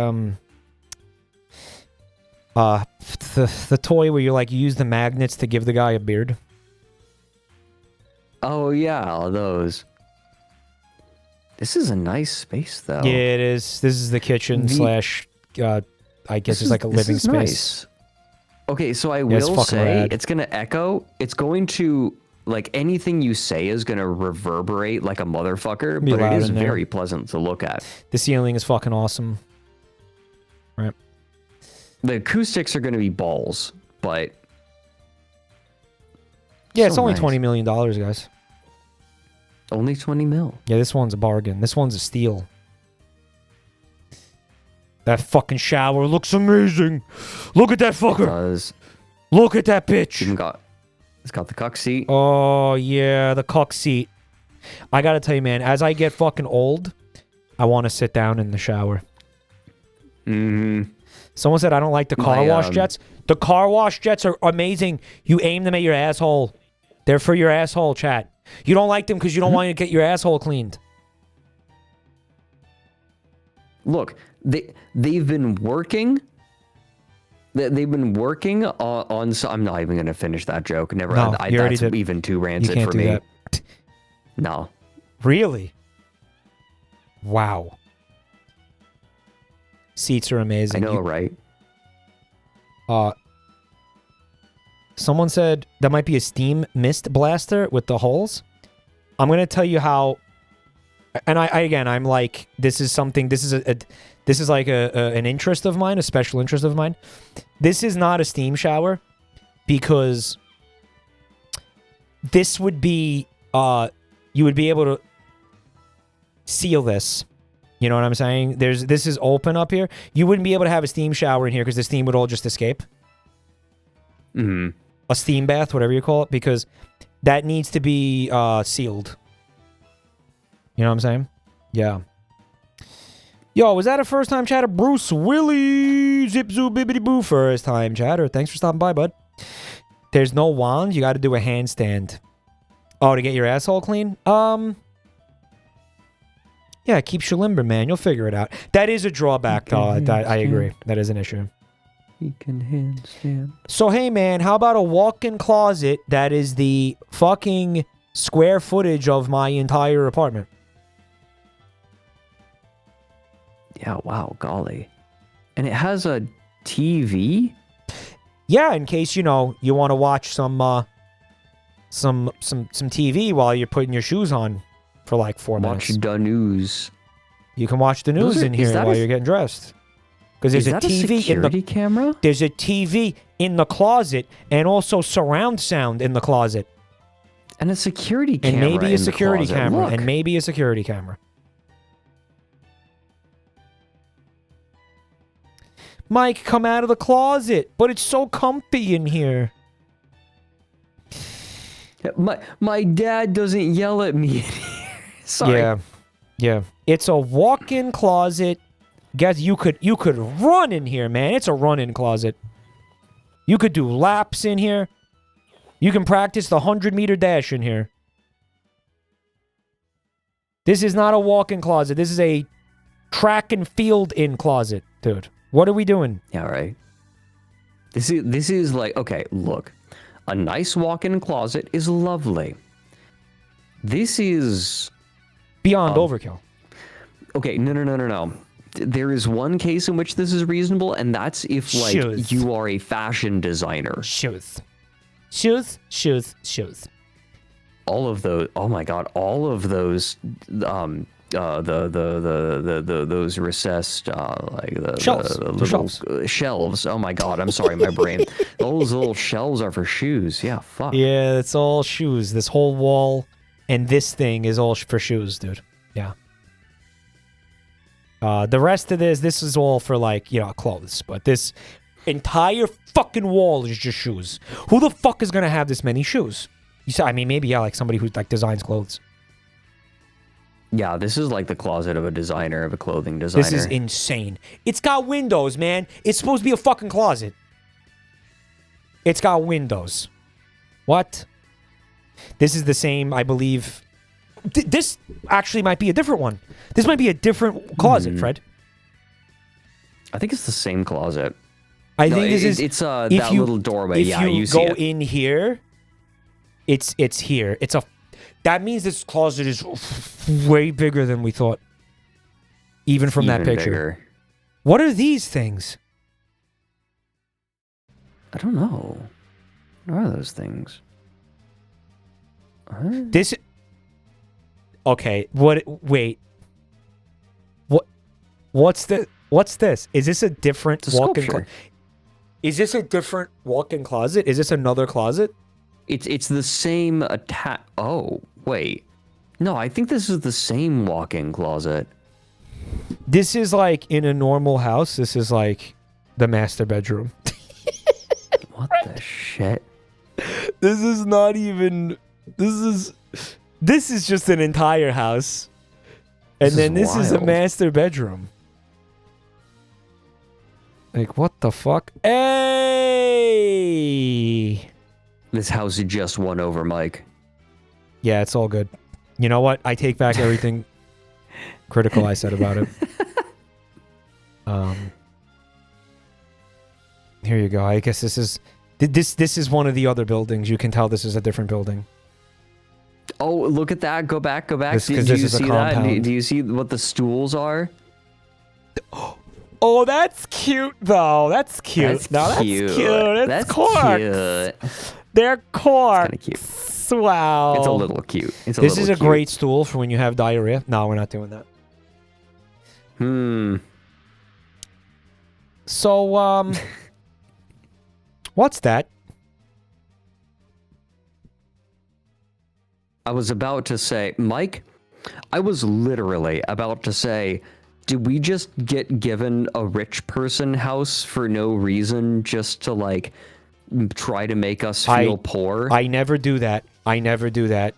the toy where you, like, use the magnets to give the guy a beard. Oh, yeah, those. This is a nice space, though. Yeah, it is. This is the kitchen slash, I guess it's like a living space. Nice. Okay, so I it's will fucking say, rad. it's going to echo. It's going to, like, anything you say is going to reverberate like a motherfucker, Be but loud it is in there. very pleasant to look at. The ceiling is fucking awesome. Right. The acoustics are going to be balls, but... Yeah, it's so only nice. $20 million, guys. Only 20 mil. Yeah, this one's a bargain. This one's a steal. That fucking shower looks amazing. Look at that It fucker. does. Look at that bitch. It's got the cuck seat. Oh, yeah, the cock seat. I gotta tell you, man, as I get fucking old, I want to sit down in the shower. Mm-hmm. Someone said I don't like the car wash jets. The car wash jets are amazing. You aim them at your asshole. They're for your asshole, chat. You don't like them because you don't want to get your asshole cleaned. Look, they've been working. They've been working on. I'm not even going to finish that joke. Never. No, you already that's did. even too You rancid can't for do me. that. No. Really? Wow. Seats are I amazing. know, right? Someone said that might be a steam mist blaster with the holes. I'm gonna tell you how. And I'm like, this is something. This is like an interest of mine, a special interest of mine. This is not a steam shower because this would be you would be able to seal this. You know what I'm saying? This is open up here. You wouldn't be able to have a steam shower in here because the steam would all just escape. Hmm. A steam bath, whatever you call it, because that needs to be sealed. You know what I'm saying? Yeah. Yo, was that a first time chatter? Bruce Willie, zip zoo bibbity boo, first time chatter. Thanks for stopping by, bud. There's no wand. You got to do a handstand. Oh, to get your asshole clean? Yeah, it keeps you limber, man. You'll figure it out. That is a drawback, though. I agree. That is an issue. He can handstand. So, hey, man, how about a walk-in closet that is the fucking square footage of my entire apartment? Yeah. Wow. Golly. And it has a TV. Yeah, in case, you know, you want to watch some TV while you're putting your shoes on for like 4 Watch minutes. the news. You can watch the news in here while you're getting dressed. Because there's Is a that a TV in security the camera? there's a TV in the closet and also surround sound in the closet. And a security camera. And maybe in a the security closet. camera. Look. And maybe a security camera. Mike, come out of the closet. But it's so comfy in here. My dad doesn't yell at me. Sorry. Yeah. Yeah. It's a walk-in closet. Guys, you could run in here, man. It's a run-in closet. You could do laps in here. You can practice the 100-meter dash in here. This is not a walk-in closet. This is a track and field-in closet, dude. What are we doing? Yeah, right. This is like, okay, look. A nice walk-in closet is lovely. This is Beyond overkill. okay, no. There is one case in which this is reasonable, and that's if like Shoes. you are a fashion designer. Shoes. All of those, oh my god, all of those those recessed like the Shelves. the The little shelves. shelves. Oh my god, I'm sorry, my brain. Those little shelves are for shoes. Yeah, fuck. Yeah, it's all shoes. This whole wall and this thing is all for shoes, dude. Yeah. The rest of this is all for, like, you know, clothes. But this entire fucking wall is just shoes. Who the fuck is going to have this many shoes? You say, I mean, maybe, yeah, like somebody who, like, designs clothes. Yeah, this is like the closet of a designer, of a clothing designer. This is insane. It's got windows, man. It's supposed to be a fucking closet. It's got windows. What? This is the same, I believe. this actually might be a different one. This might be a different closet, Fred. I think it's the same closet. I think this is. It's that little doorway. If Yeah, you see go it. in here, it's here. It's a. That means this closet is way bigger than we thought. Even from that Even picture. bigger. What are these things? I don't know. What are those things? Huh? This. Okay. What? Wait. What? What's this? Is this a different It's a walk-in? sculpture. Is this a different walk-in closet? Is this another closet? It's the same Oh, wait. No, I think this is the same walk-in closet. This is like in a normal house. This is like the master bedroom. What the shit? This is not even. This is just an entire house, and This then is this is a wild. master bedroom. Like what the fuck? Hey! This house just won over Mike. Yeah, it's all good. You know what? I take back everything critical I said about it. Here you go. I guess this is one of the other buildings. You can tell this is a different building. Oh, look at that. Go back. Do This you is a see that? compound. Do you see what the stools are? Oh, that's cute though. That's cute. That's No, that's cute. cute. It's That's corks. cute. They're corks. Kinda cute. Wow. It's a little cute. It's a This little is a cute. great stool for when you have diarrhea. No, we're not doing that. So, what's that? I was about to say, Mike, I was literally about to say, did we just get given a rich person house for no reason just to, like, try to make us feel poor? I never do that. I never do that.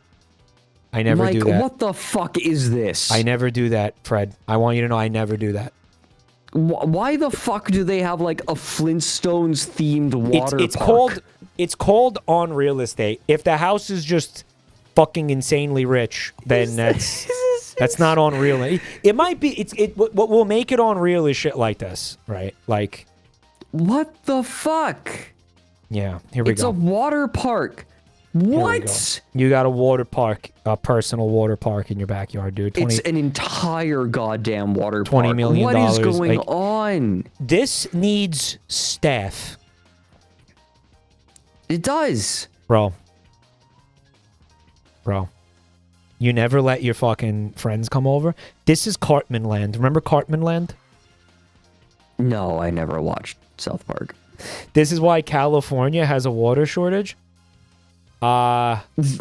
I never Mike, do that. what the fuck is this? I never do that, Fred. I want you to know I never do that. Why the fuck do they have, like, a Flintstones themed water park? It's called on real estate. If the house is just fucking insanely rich, then that's not on real. It might be. What will make it on real is shit like this, right? Like, What the fuck? yeah. Here we It's go. a water park. Here we go. What? You got a water park, a personal water park in your backyard, dude. It's an entire goddamn water $20 park. million. What is going like- on? This needs staff, It does. bro. You never let your fucking friends come over. This is Cartman Land. Remember Cartman Land? No, I never watched South Park. This is why California has a water shortage. Is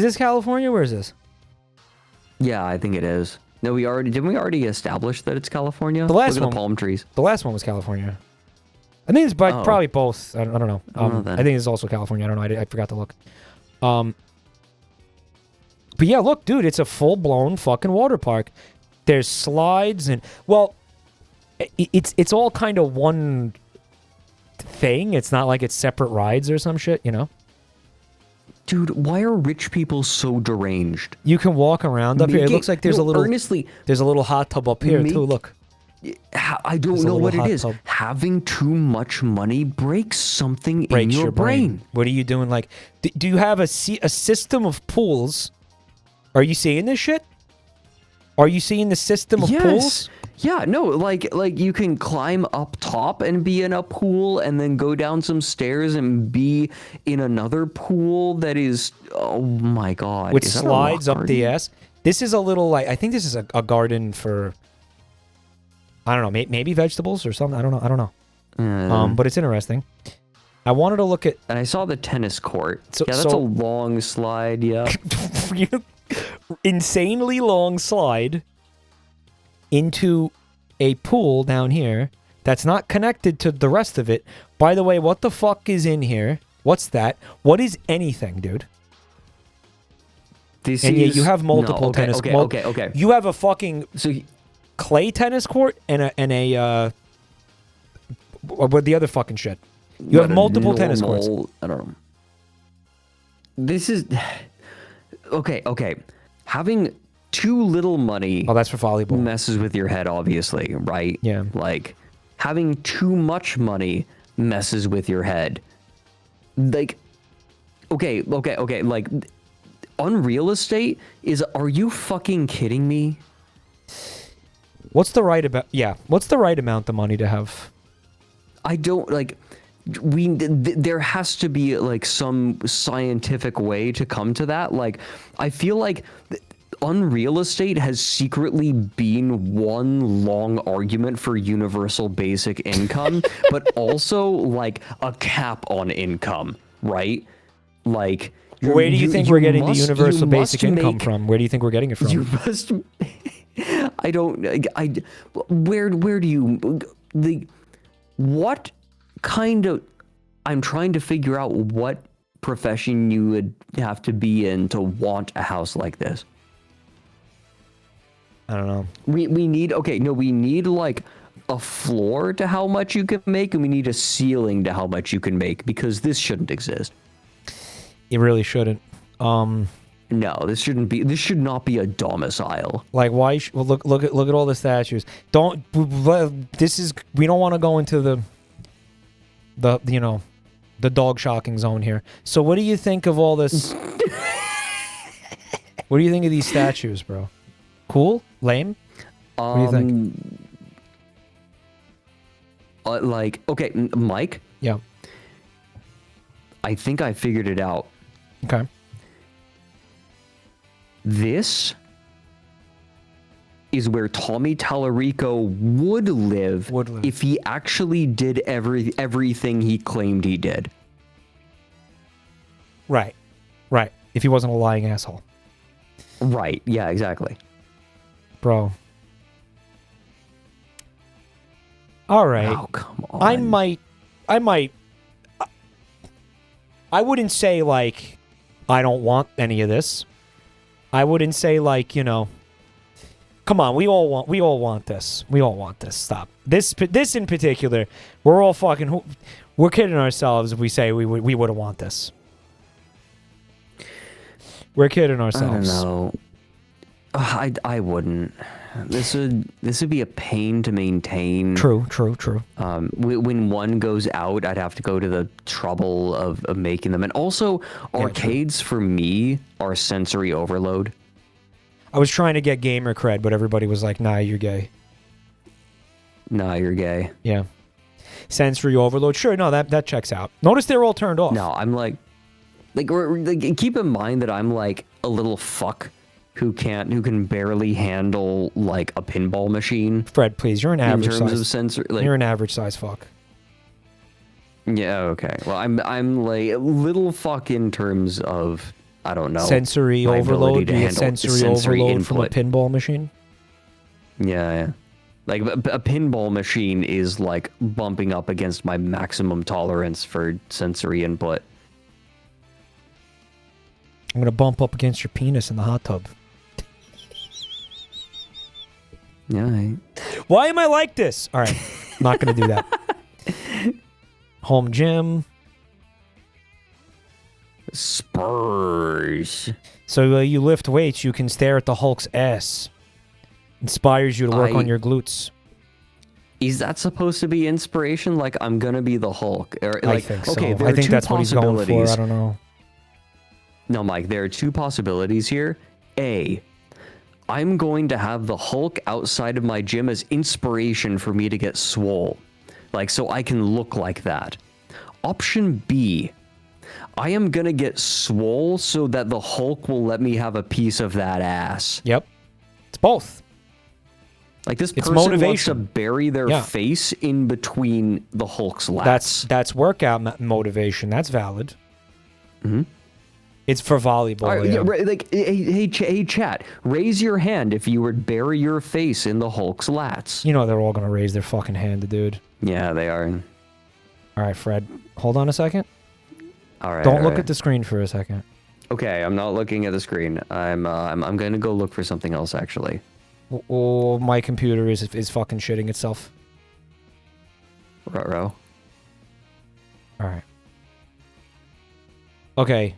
this California? Where is this? Yeah, I think it is. No, didn't we already establish that it's California? The last Look at one- the palm trees. The last one was California. I think it's Oh. probably both. I don't know. I don't know then. I think it's also California. I don't know. I forgot to look. But yeah, look, dude, it's a full-blown fucking water park. There's slides and, well, it's all kind of one thing. It's not like it's separate rides or some shit, you know? Dude, why are rich people so deranged? You can walk around up here. It looks like there's a little Earnestly, there's a little hot tub up here too. Look. I don't There's a know little what it hot is. tub. Having too much money breaks something in Breaks your brain. What are you doing? Like, do you have a system of pools? Are you seeing this shit? Are you seeing the system of pools? Yeah, no, like you can climb up top and be in a pool and then go down some stairs and be in another pool that is, oh my god. With is that a rock slides up the garden? ass. This is a little, like, I think this is a garden for, I don't know, maybe vegetables or something. I don't know. But it's interesting. I wanted to look at And I saw the tennis court. So- Yeah, that's so- a long slide, yeah. insanely long slide into a pool down here that's not connected to the rest of it. By the way, what the fuck is in here? What's that? What is anything, dude? This And is- you have no, multiple okay, tennis. okay. You have a fucking So clay tennis court and a what the other fucking shit. You have what a multiple tennis courts. I don't know. This is okay. having too little money Oh, that's for volleyball. messes with your head, obviously, right? Yeah. Like, having too much money messes with your head. Like, okay, like, on real estate are you fucking kidding me? What's the right amount of money to have? I don't, like, there has to be, like, some scientific way to come to that. Like, I feel like on real estate has secretly been one long argument for universal basic income, but also, like, a cap on income, right? Like, Where do you think we're getting the universal basic income make, from? Where do you think we're getting it from? You must. I don't. Where do you? What kind of? I'm trying to figure out what profession you would have to be in to want a house like this. I don't know. We need we need like a floor to how much you can make, and we need a ceiling to how much you can make, because this shouldn't exist. It really shouldn't. No, this shouldn't be. This should not be a domicile. Like, why? Well, look at all the statues. Don't. This is. We don't want to go into the dog shocking zone here. So, what do you think of all this? What do you think of these statues, bro? Cool? Lame? What do you think? Like, okay, Mike. Yeah. I think I figured it out. Okay. This is where Tommy Tallarico would live if he actually did everything he claimed he did. Right. Right. If he wasn't a lying asshole. Right. Yeah, exactly. Bro. All right. Oh, come on. I wouldn't say, like, I don't want any of this. I wouldn't say, like, come on, we all want this. We all want this. Stop. This in particular, we're all fucking, we're kidding ourselves if we say we wouldn't want this. We're kidding ourselves. I don't know. I wouldn't. This would be a pain to maintain. True. When one goes out, I'd have to go to the trouble of making them. And also, arcades for me are sensory overload. I was trying to get gamer cred, but everybody was like, nah, you're gay. Nah, you're gay. Yeah. Sensory overload. Sure, no, that checks out. Notice they're all turned off. No, I'm like keep in mind that I'm like a little fuck who can barely handle like a pinball machine. Fred, please, you're an average size. In terms of sensory, like, you're an average size fuck. Yeah, okay. Well, I'm like a little fuck in terms of, I don't know, sensory overload. Do you get sensory overload input from a pinball machine? Yeah. Like a pinball machine is like bumping up against my maximum tolerance for sensory input. I'm gonna bump up against your penis in the hot tub. Yeah. Why am I like this? All right, not gonna do that. Home gym. Spurs. So you lift weights, you can stare at the Hulk's ass. Inspires you to work on your glutes. Is that supposed to be inspiration? Like, I'm gonna be the Hulk? Or, like, I think so. Okay, I think that's what he's going for. I don't know. No, Mike, there are two possibilities here. A, I'm going to have the Hulk outside of my gym as inspiration for me to get swole. Like, so I can look like that. Option B, I am going to get swole so that the Hulk will let me have a piece of that ass. Yep. It's both. Like, this it's person motivation. wants to bury their face in between the Hulk's lats. That's workout motivation. That's valid. Mm-hmm. It's for volleyball. Right, yeah, like, hey, chat, raise your hand if you would bury your face in the Hulk's lats. You know they're all going to raise their fucking hand, dude. Yeah, they are. All right, Fred. Hold on a second. All right. Don't look at the screen for a second. Okay, I'm not looking at the screen. I'm going to go look for something else, actually. Oh, my computer is fucking shitting itself. Ruh-roh. All right. Okay.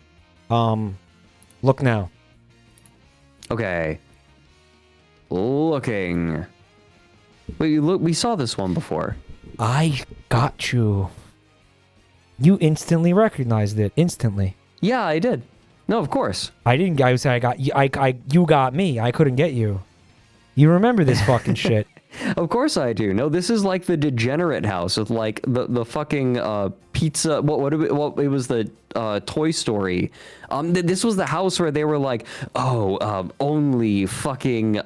Look now. Okay. Looking. Wait, look, we saw this one before. I got you. You instantly recognized it. Instantly. Yeah, I did. No, of course. I didn't. I would say I got you. You got me. I couldn't get you. You remember this fucking shit? Of course I do. No, this is like the degenerate house with like the fucking pizza. What it was the Toy Story. This was the house where they were like, oh, only fucking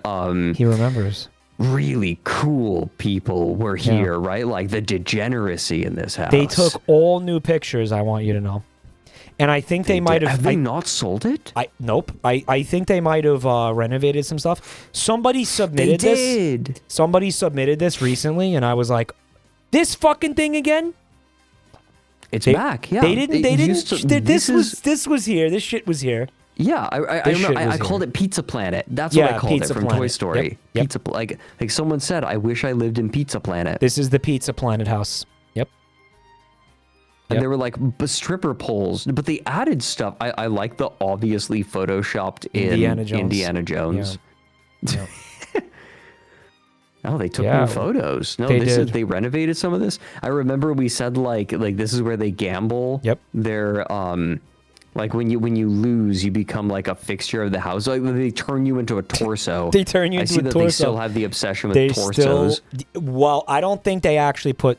He remembers. really cool people were here, right? Like the degeneracy in this house. They took all new pictures. I want you to know. And I think they might have. Have they not sold it? Nope. I think they might have renovated some stuff. Somebody submitted They this. did. Somebody submitted this recently, and I was like, "This fucking thing again." It's back. Yeah. They didn't. They It didn't. used to- This was here. This shit was here. Yeah, I This shit remember. I was called here. it Pizza Planet. That's what Yeah, I called Pizza it from Toy Planet. Story. Yep. Pizza, like someone said, I wish I lived in Pizza Planet. This is the Pizza Planet house. Yep. And Yep. there were like stripper poles, but they added stuff. I like the obviously photoshopped in Indiana Jones. Yeah. Oh, they took Yeah, new photos. No, they this is did. they renovated some of this. I remember we said like this is where they gamble. Yep. They're like when you lose, you become like a fixture of the house. Like they turn you into a torso. They turn you I into see a that torso. They still have the obsession with They torsos. well, I don't think they actually put.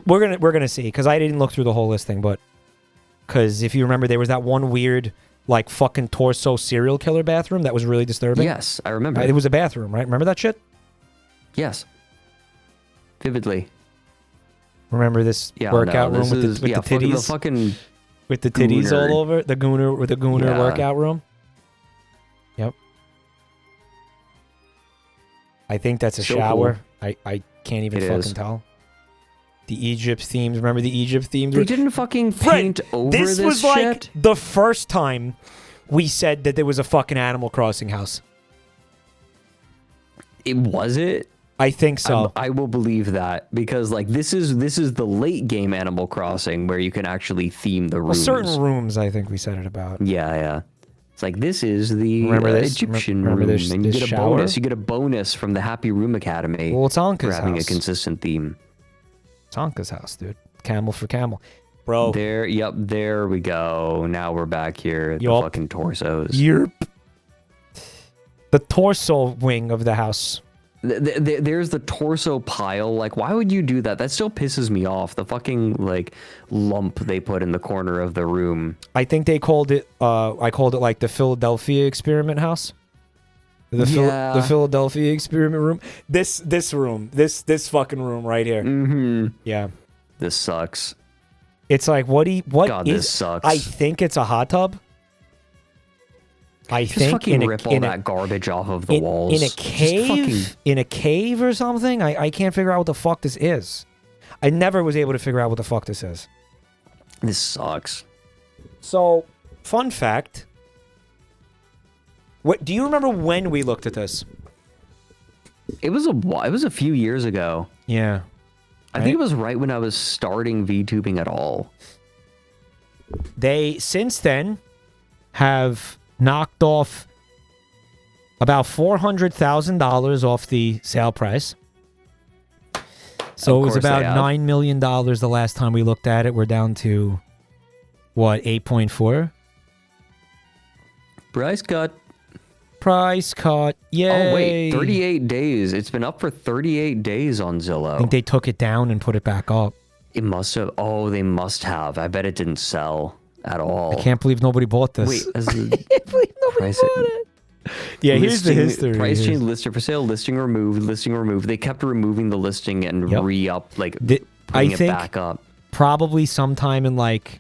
We're gonna see, because I didn't look through the whole listing, but because if you remember, there was that one weird like fucking torso serial killer bathroom that was really disturbing. Yes, I remember. It was a bathroom, right? Remember that shit? Yes. Vividly. Remember this Yeah. workout no, room with is- the yeah, fucking the titties, fucking with the titties gooner. all over the gooner Yeah. workout room. Yep. I think that's a So shower. I can't even It fucking is. tell. The Egypt themes. Remember the Egypt themes? They didn't fucking paint over This was shit. like the first time we said that there was a fucking Animal Crossing house. It was it. I think so. I will believe that because like this is the late game Animal Crossing where you can actually theme the Well, rooms. certain rooms, I think we said it about. Yeah. It's like this is the Remember this? Egyptian Remember room, this- and you this get a shower? bonus. You get a bonus from the Happy Room Academy Well, it's for Anka's having house. a consistent theme. It's Anka's house, dude. Camel for camel. Bro. There we go. Now we're back here at the Yup. fucking torsos. Yerp. The torso wing of the house. There's the torso pile. Like, why would you do that? That still pisses me off. The fucking like lump they put in the corner of the room. I think they called it, I called it like the Philadelphia experiment house. The Yeah. Philadelphia experiment room. This room. This fucking room right here. Mm-hmm. Yeah. This sucks. It's like, what God, is- this sucks. I think it's a hot tub. I Just think fucking in rip all that garbage off of the walls. in a Just cave, fucking- in a cave or something. I can't figure out what the fuck this is. I never was able to figure out what the fuck this is. This sucks. So, fun fact. What do you remember when we looked at this? It was a few years ago. Yeah. I think it was right when I was starting VTubing at all. They since then have knocked off about $400,000 off the sale price. So Of it was course they about have. $9 million the last time we looked at it. We're down to what, 8.4? Price cut. Price cut. Yay. Oh wait, 38 days. It's been up for 38 days on I Zillow. think they took it down and put it back up. It must have. Oh, they must have. I bet it didn't sell at all. I can't believe nobody bought this. Wait, as the I can't believe nobody price bought it. Yeah, here's the history. Price Here's- change, listed for sale, listing removed. They kept removing the listing and Yep. re-up, like The- putting I it think back up. probably sometime in like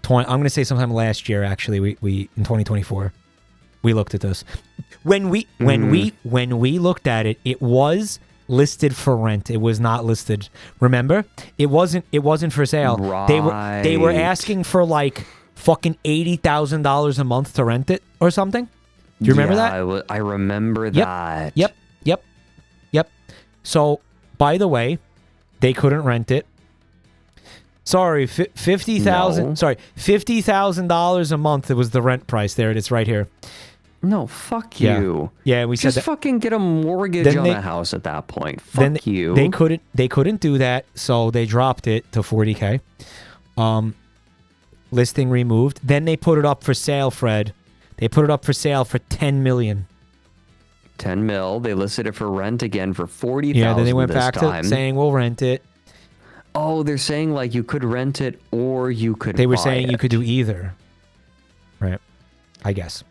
20, I'm going to say sometime last year actually, we in 2024 we looked at this. When we looked at it, it was listed for rent. It was not listed. Remember? It wasn't for sale. They were Right. asking for like fucking $80,000 a month to rent it or something. Do you remember that? I remember that. Yep. So, by the way, they couldn't rent it. Sorry, $50,000. No. Sorry, $50,000 a month. It was the rent price. There it is, right here. No, fuck Yeah. you. Yeah, we said Just that. fucking get a mortgage Then on they- a house at that point. Then Fuck you. They couldn't do that, so they dropped it to 40K. Listing removed. Then they put it up for sale, Fred. They put it up for sale for 10 million. 10 mil. They listed it for rent again for 40,000. Yeah, then they went back time. to saying we'll rent it. Oh, they're saying like you could rent it or you could. They were buy saying you it. could do either. Right. I guess.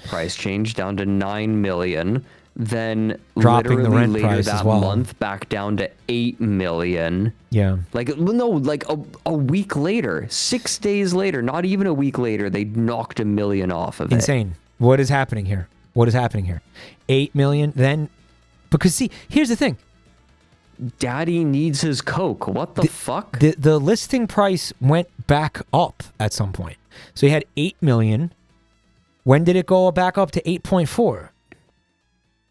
Price change down to 9 million. Then Dropping the literally rent later price that as well. month back down to 8 million. Yeah. Like no, like a week later, 6 days later, not even a week later, they knocked $1 million off of it. Insane. What is happening here? What is happening here? 8 million. Then, because see, here's the thing. Daddy needs his Coke. What the fuck? The listing price went back up at some point. So you had 8 million. When did it go back up to 8.4?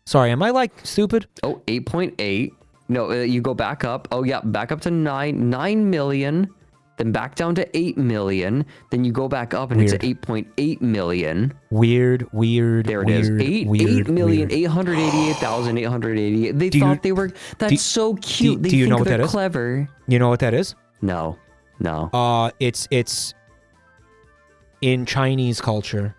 Sorry, am I like stupid? Oh, 8.8. No, you go back up. Oh yeah, back up to 9 million. Then back down to 8 million. Then you go back up and it's at 8.8 million. Weird. There it is. 8,888,888. They thought they were. That's so cute. They do you think know what they're that is? clever. You know what that is? No. It's in Chinese culture.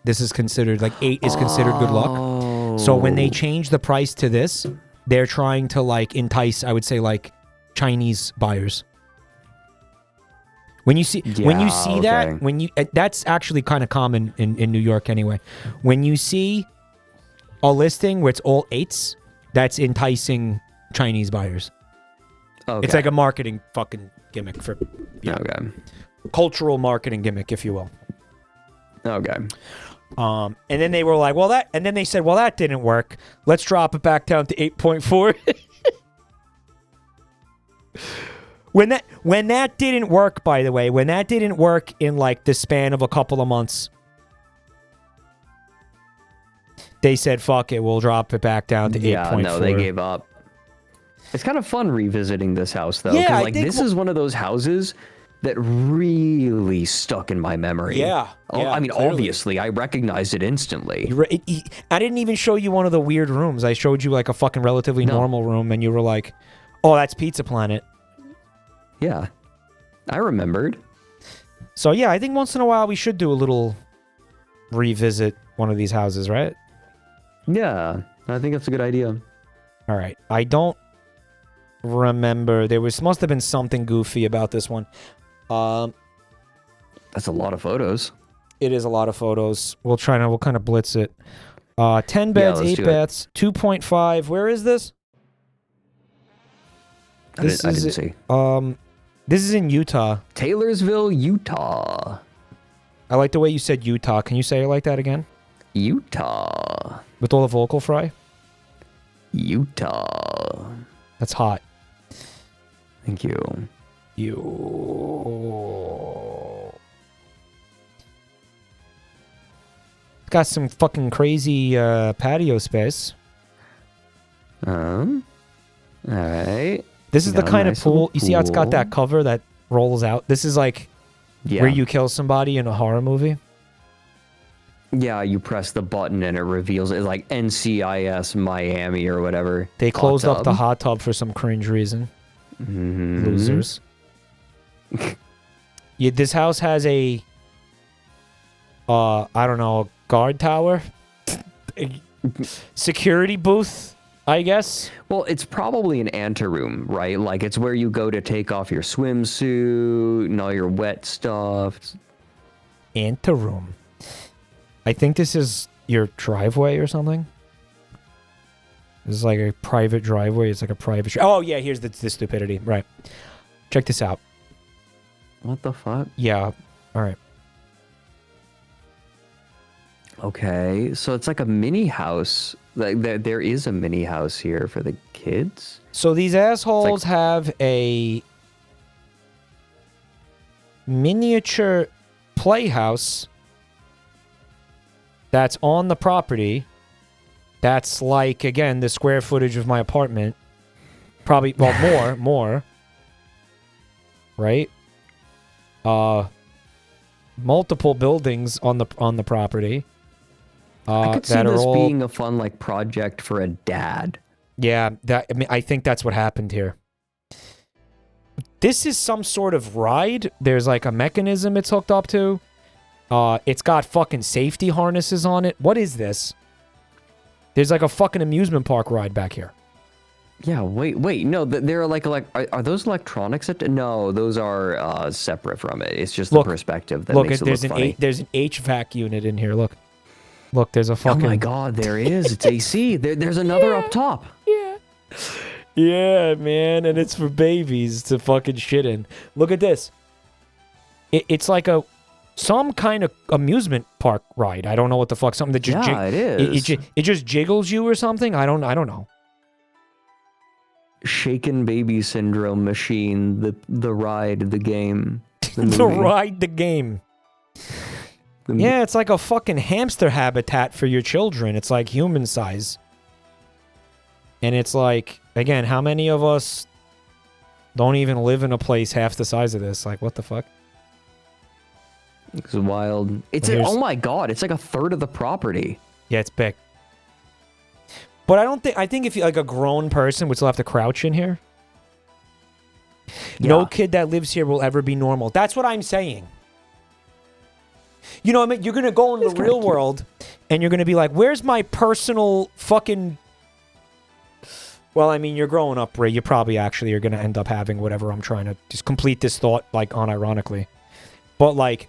This is considered like 8 is considered good luck. So when they change the price to this, they're trying to like entice, I would say, like Chinese buyers. When you see that, that's actually kind of common in New York anyway. When you see a listing where it's all 8s, that's enticing Chinese buyers. Okay. It's like a marketing fucking gimmick for Okay. cultural marketing gimmick, if you will. Okay. And then they were like, and then they said, well, that didn't work. Let's drop it back down to 8.4. When that didn't work, by the way, when that didn't work in like the span of a couple of months, they said, fuck it, we'll drop it back down to 8.4. Yeah, no, they gave up. It's kind of fun revisiting this house, though. Yeah, because I like, think this is one of those houses that really stuck in my memory. Yeah. I mean, clearly. obviously, I recognized it instantly. I didn't even show you one of the weird rooms. I showed you like a fucking relatively normal room, and you were like, oh, that's Pizza Planet. Yeah. I remembered. So yeah, I think once in a while we should do a little revisit one of these houses, right? Yeah, I think that's a good idea. All right. I don't remember. Must have been something goofy about this one. That's a lot of photos. It is a lot of photos. We'll kind of blitz it. 10 beds, let's 8 do it. baths, 2.5. Where is this? I didn't see. This is in Utah. Taylorsville, Utah. I like the way you said Utah. Can you say it like that again? Utah. With all the vocal fry? Utah. That's hot. Thank you. Got some fucking crazy patio space. All right. This is the Got a kind nice of pool. little You see how it's got that pool. cover that rolls out? This is like Yeah. where you kill somebody in a horror movie. Yeah, you press the button and it reveals it like NCIS Miami or whatever. They closed Hot up the tub. hot tub for some cringe reason. Mhm. Losers. Yeah, this house has a I don't know, a guard tower? A security booth, I guess. Well, it's probably an anteroom, right? Like it's where you go to take off your swimsuit and all your wet stuff. Anteroom. I think this is your driveway or something. This is like a private driveway. It's like a private... oh, yeah, here's the stupidity. Right. Check this out. What the fuck? Yeah. All right. Okay, so it's like a mini house. Like there is a mini house here for the kids. So these assholes have a miniature playhouse that's on the property. That's like, again, the square footage of my apartment. Probably, well, more. Right? Multiple buildings on the property. I could see that are this all being a fun like project for a dad. yeah. I think that's what happened here. This is some sort of ride. There's like a mechanism it's hooked up to. It's got fucking safety harnesses on it. What is this? There's like a fucking amusement park ride back here. Yeah, wait, no, they're like are those electronics? No, those are separate from it. It's just the perspective that makes it look funny. There's an HVAC unit in here. Look, there's a fucking. Oh my god, there is. It's AC. There's another up top. Yeah. Yeah, man, and it's for babies to fucking shit in. Look at this. It's like some kind of amusement park ride. I don't know what the fuck. Something that just it is. It just jiggles you or something. I don't know. Shaken baby syndrome machine. The ride, the game. The ride, the game. Yeah, it's like a fucking hamster habitat for your children. It's like human size. And it's like, again, how many of us don't even live in a place half the size of this? Like, what the fuck? It's wild. Oh my god, it's like a third of the property. Yeah, it's big. But I think if you're like a grown person would still have to crouch in here. Yeah. No kid that lives here will ever be normal. That's what I'm saying. You know what I mean? You're going to go in the real world and you're going to be like, where's my personal fucking... Well, I mean, you're growing up, Ray. You probably actually are going to end up having whatever I'm trying to just complete this thought, like, unironically. But, like,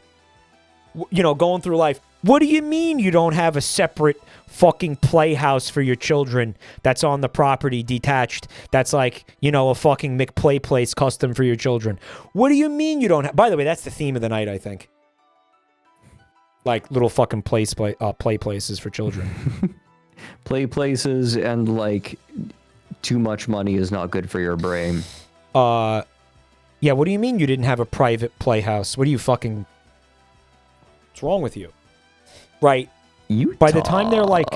you know, going through life, what do you mean you don't have a separate fucking playhouse for your children that's on the property detached? That's like, you know, a fucking McPlay place custom for your children. What do you mean you don't have... By the way, that's the theme of the night, I think. Like, little fucking play places for children. Play places and, like... Too much money is not good for your brain. Yeah, what do you mean you didn't have a private playhouse? What are you fucking... What's wrong with you? Right. Utah. By the time they're like...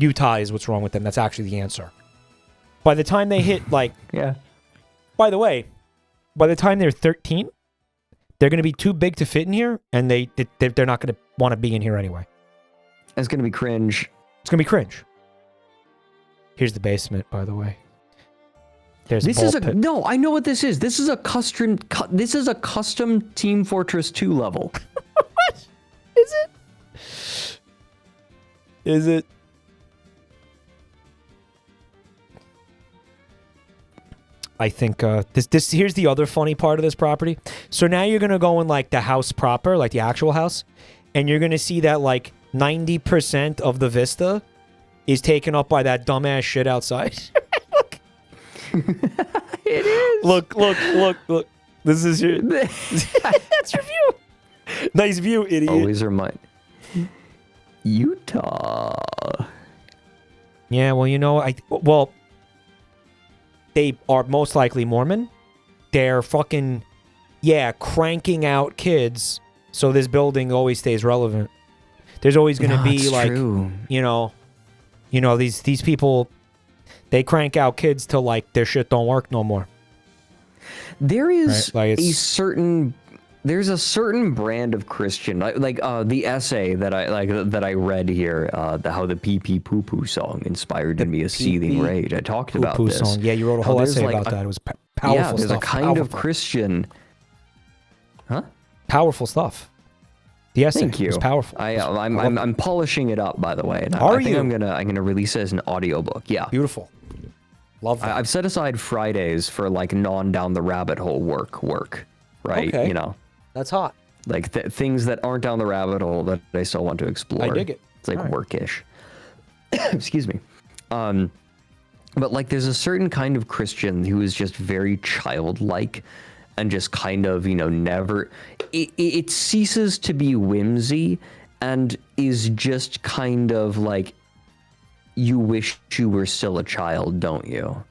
Utah is what's wrong with them. That's actually the answer. By the time they hit, like... Yeah. By the way, by the time they're 13, they're going to be too big to fit in here, and they're not going to want to be in here anyway. It's going to be cringe. It's going to be cringe. Here's the basement, by the way. There's no, I know what this is. This is a custom Team Fortress 2 level. What? Is it? Is it? I think this here's the other funny part of this property. So now you're gonna go in like the house proper, like the actual house, and you're gonna see that like 90% of the vista is taken up by that dumbass shit outside. Look. It is. Look. This is your... That's your view. Nice view, idiot. Always remind... Utah. Yeah, well, you know, they are most likely Mormon. They're fucking, cranking out kids, so this building always stays relevant. There's always going to be, like, true. you know, these people, they crank out kids till, like, their shit don't work no more. There is there's a certain brand of Christian, like the essay that I read here, how the pee pee poo poo song inspired in me a seething rage. I talked about this. Song. Yeah, you wrote a whole essay about that. It was powerful stuff. Yeah, there's a kind of Christian. Huh? Powerful stuff. The essay Thank you. was powerful. I'm polishing it up, by the way. And I think I'm gonna release it as an audiobook. Yeah. Beautiful. Love that. I've set aside Fridays for like non-down the rabbit hole work, right? Okay. You know. That's hot. Like things that aren't down the rabbit hole that I still want to explore. I dig it. It's like workish. Excuse me. But like there's a certain kind of Christian who is just very childlike and just kind of, you know, never... It ceases to be whimsy and is just kind of like, you wish you were still a child, don't you?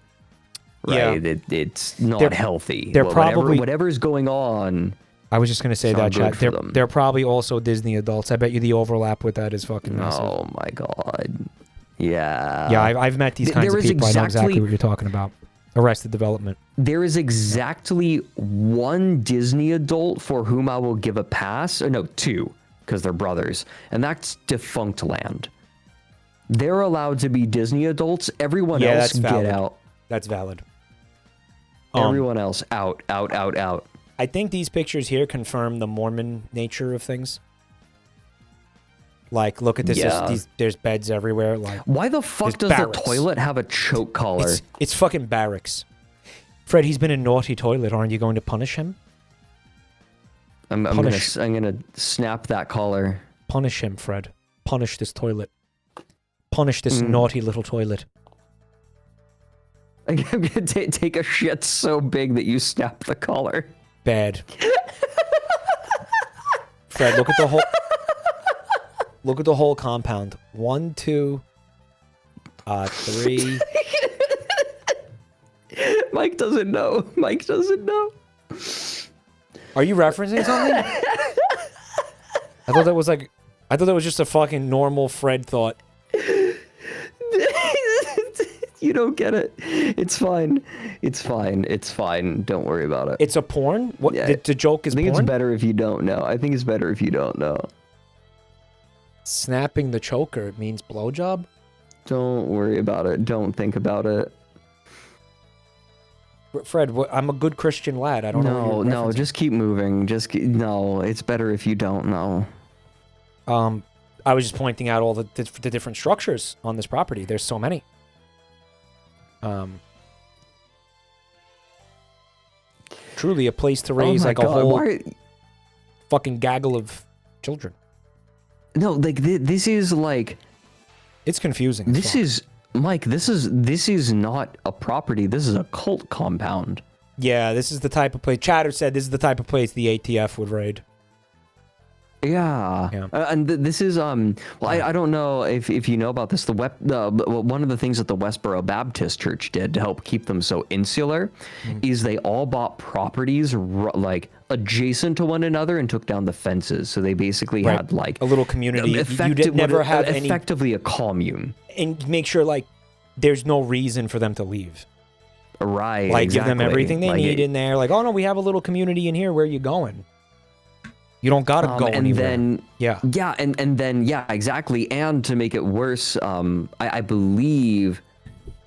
Right? Yeah. It's not healthy. They're probably... Whatever's going on... I was just going to say that, chat. They're probably also Disney adults. I bet you the overlap with that is fucking massive. Oh, my God. Yeah. Yeah, I've met these kinds of people. I know exactly what you're talking about. Arrested Development. There is exactly one Disney adult for whom I will give a pass. Or no, two, because they're brothers. And that's Defunct Land. They're allowed to be Disney adults. Everyone Yeah, else that's valid. get out. That's valid. Everyone else out. I think these pictures here confirm the Mormon nature of things. Like, look at this. Yeah. There's beds everywhere. Like, Why the fuck does barracks. the toilet have a choke collar? It's fucking barracks. Fred, he's been a naughty toilet. Aren't you going to punish him? I'm gonna snap that collar. Punish him, Fred. Punish this toilet. Punish this naughty little toilet. I'm gonna take a shit so big that you snap the collar. Bad. Fred, look at the whole. Look at the whole compound. 1, 2, 3. Mike doesn't know. Mike doesn't know. Are you referencing something? I thought that was like. I thought that was just a fucking normal Fred thought. You don't get it. It's fine. It's fine. It's fine. Don't worry about it. It's a porn? What? Yeah. The joke is I think porn? it's better if you don't know. I think it's better if you don't know. Snapping the choker means blowjob? Don't worry about it. Don't think about it. Fred, I'm a good Christian lad. I don't know what you're No, referencing. just keep moving. No, it's better if you don't know. I was just pointing out all the different structures on this property. There's so many. Truly a place to raise like a whole fucking gaggle of children. No, like this is like It's confusing. as this fuck. is Mike. This is not a property. This is a cult compound. Yeah, this is the type of place. Chatter said this is the type of place the ATF would raid. Yeah, Yeah. And this is well, I don't know if you know about this. One of the things that the Westboro Baptist Church did to help keep them so insular is they all bought properties like adjacent to one another and took down the fences. So they basically Right. had like A little community. You did never have any. effectively a commune. And make sure like there's no reason for them to leave. Right. Like exactly. give them everything they need in there. Like, oh no, we have a little community in here. Where are you going? You don't gotta go and anywhere. then yeah, and then exactly. And to make it worse, I believe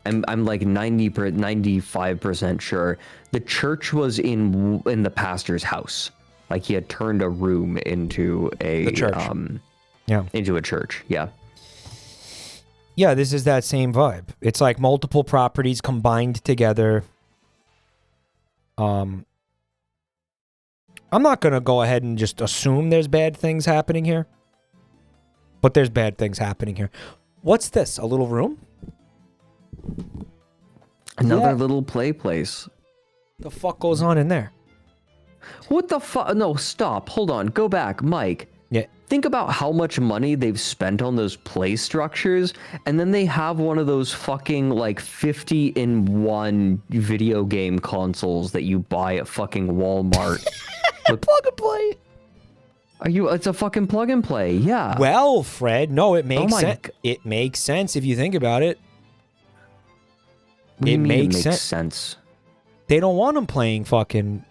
I'm like 95% sure the church was in the pastor's house. Like he had turned a room into The church. into a church. Yeah. Yeah, this is that same vibe. It's like multiple properties combined together. I'm not going to go ahead and just assume there's bad things happening here. But there's bad things happening here. What's this? A little room? Another Yeah. little play place. The fuck goes on in there? What the fuck? No, stop. Hold on. Go back, Mike. Yeah. Think about how much money they've spent on those play structures, and then they have one of those fucking like 50-in-1 video game consoles that you buy at fucking Walmart. Plug and play. It's a fucking plug and play, yeah. Well, Fred, no, it makes my sense. g- It makes sense if you think about it. What do you it mean makes makes sense. sense. They don't want them playing fucking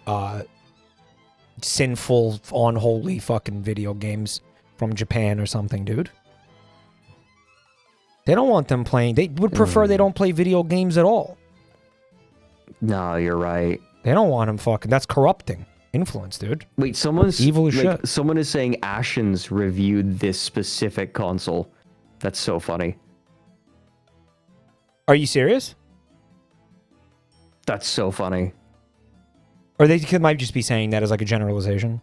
sinful, unholy fucking video games from Japan or something, dude. They don't want them playing. They would prefer they don't play video games at all. No, you're right. They don't want them fucking. That's corrupting influence, dude. Wait, someone's Evil as shit. Someone is saying Ashens reviewed this specific console. That's so funny. Are you serious? That's so funny. Or they might just be saying that as like a generalization,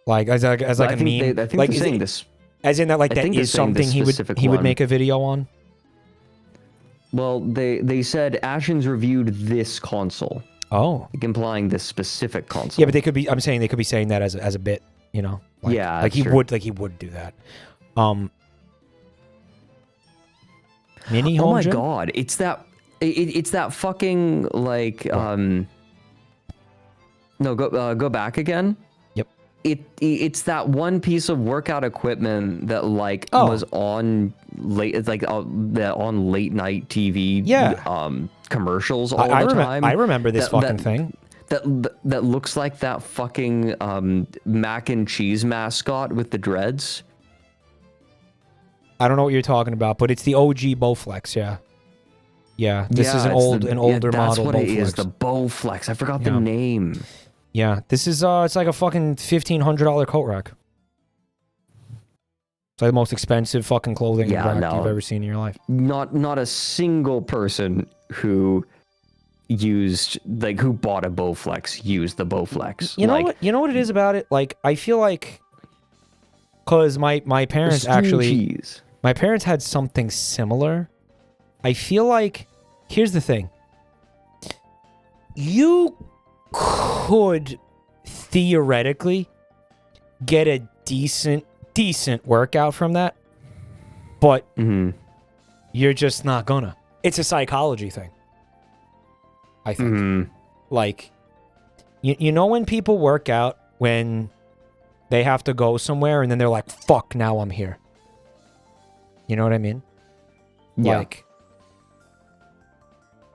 like as like I a think meme. I think like they're is saying it- this. as in that like I that think they're is saying this something he would specific would one. make a video on. Well, they said Ashens reviewed this console, Oh, like implying this specific console. yeah, but they could be. I'm saying they could be saying that as a bit, you know. Like, Yeah, like he sure. would do that. Mini Oh home my gym? god, it's that fucking like No, go back again. Yep. It's that one piece of workout equipment that like Oh. was on late. It's like on late night TV. Yeah. Commercials all the time. I remember this That- fucking that- thing. That looks like that fucking mac and cheese mascot with the dreads. I don't know what you're talking about, but it's the OG Bowflex, yeah. Yeah, this is an it's older that's model what it Bowflex. is, the Bowflex. I forgot the name. Yeah, this is it's like a fucking $1,500 coat rack. It's like the most expensive fucking clothing rack you've ever seen in your life. Not a single person who who bought a Bowflex used the Bowflex. You know what? You know what it is about it? Like, I feel like, cause my parents my parents had something similar. I feel like, here's the thing. You could theoretically get a decent workout from that, but you're just not gonna. It's a psychology thing, I think. Like, you know when people work out when they have to go somewhere and then they're like, fuck, now I'm here. You know what I mean? Yeah. Like,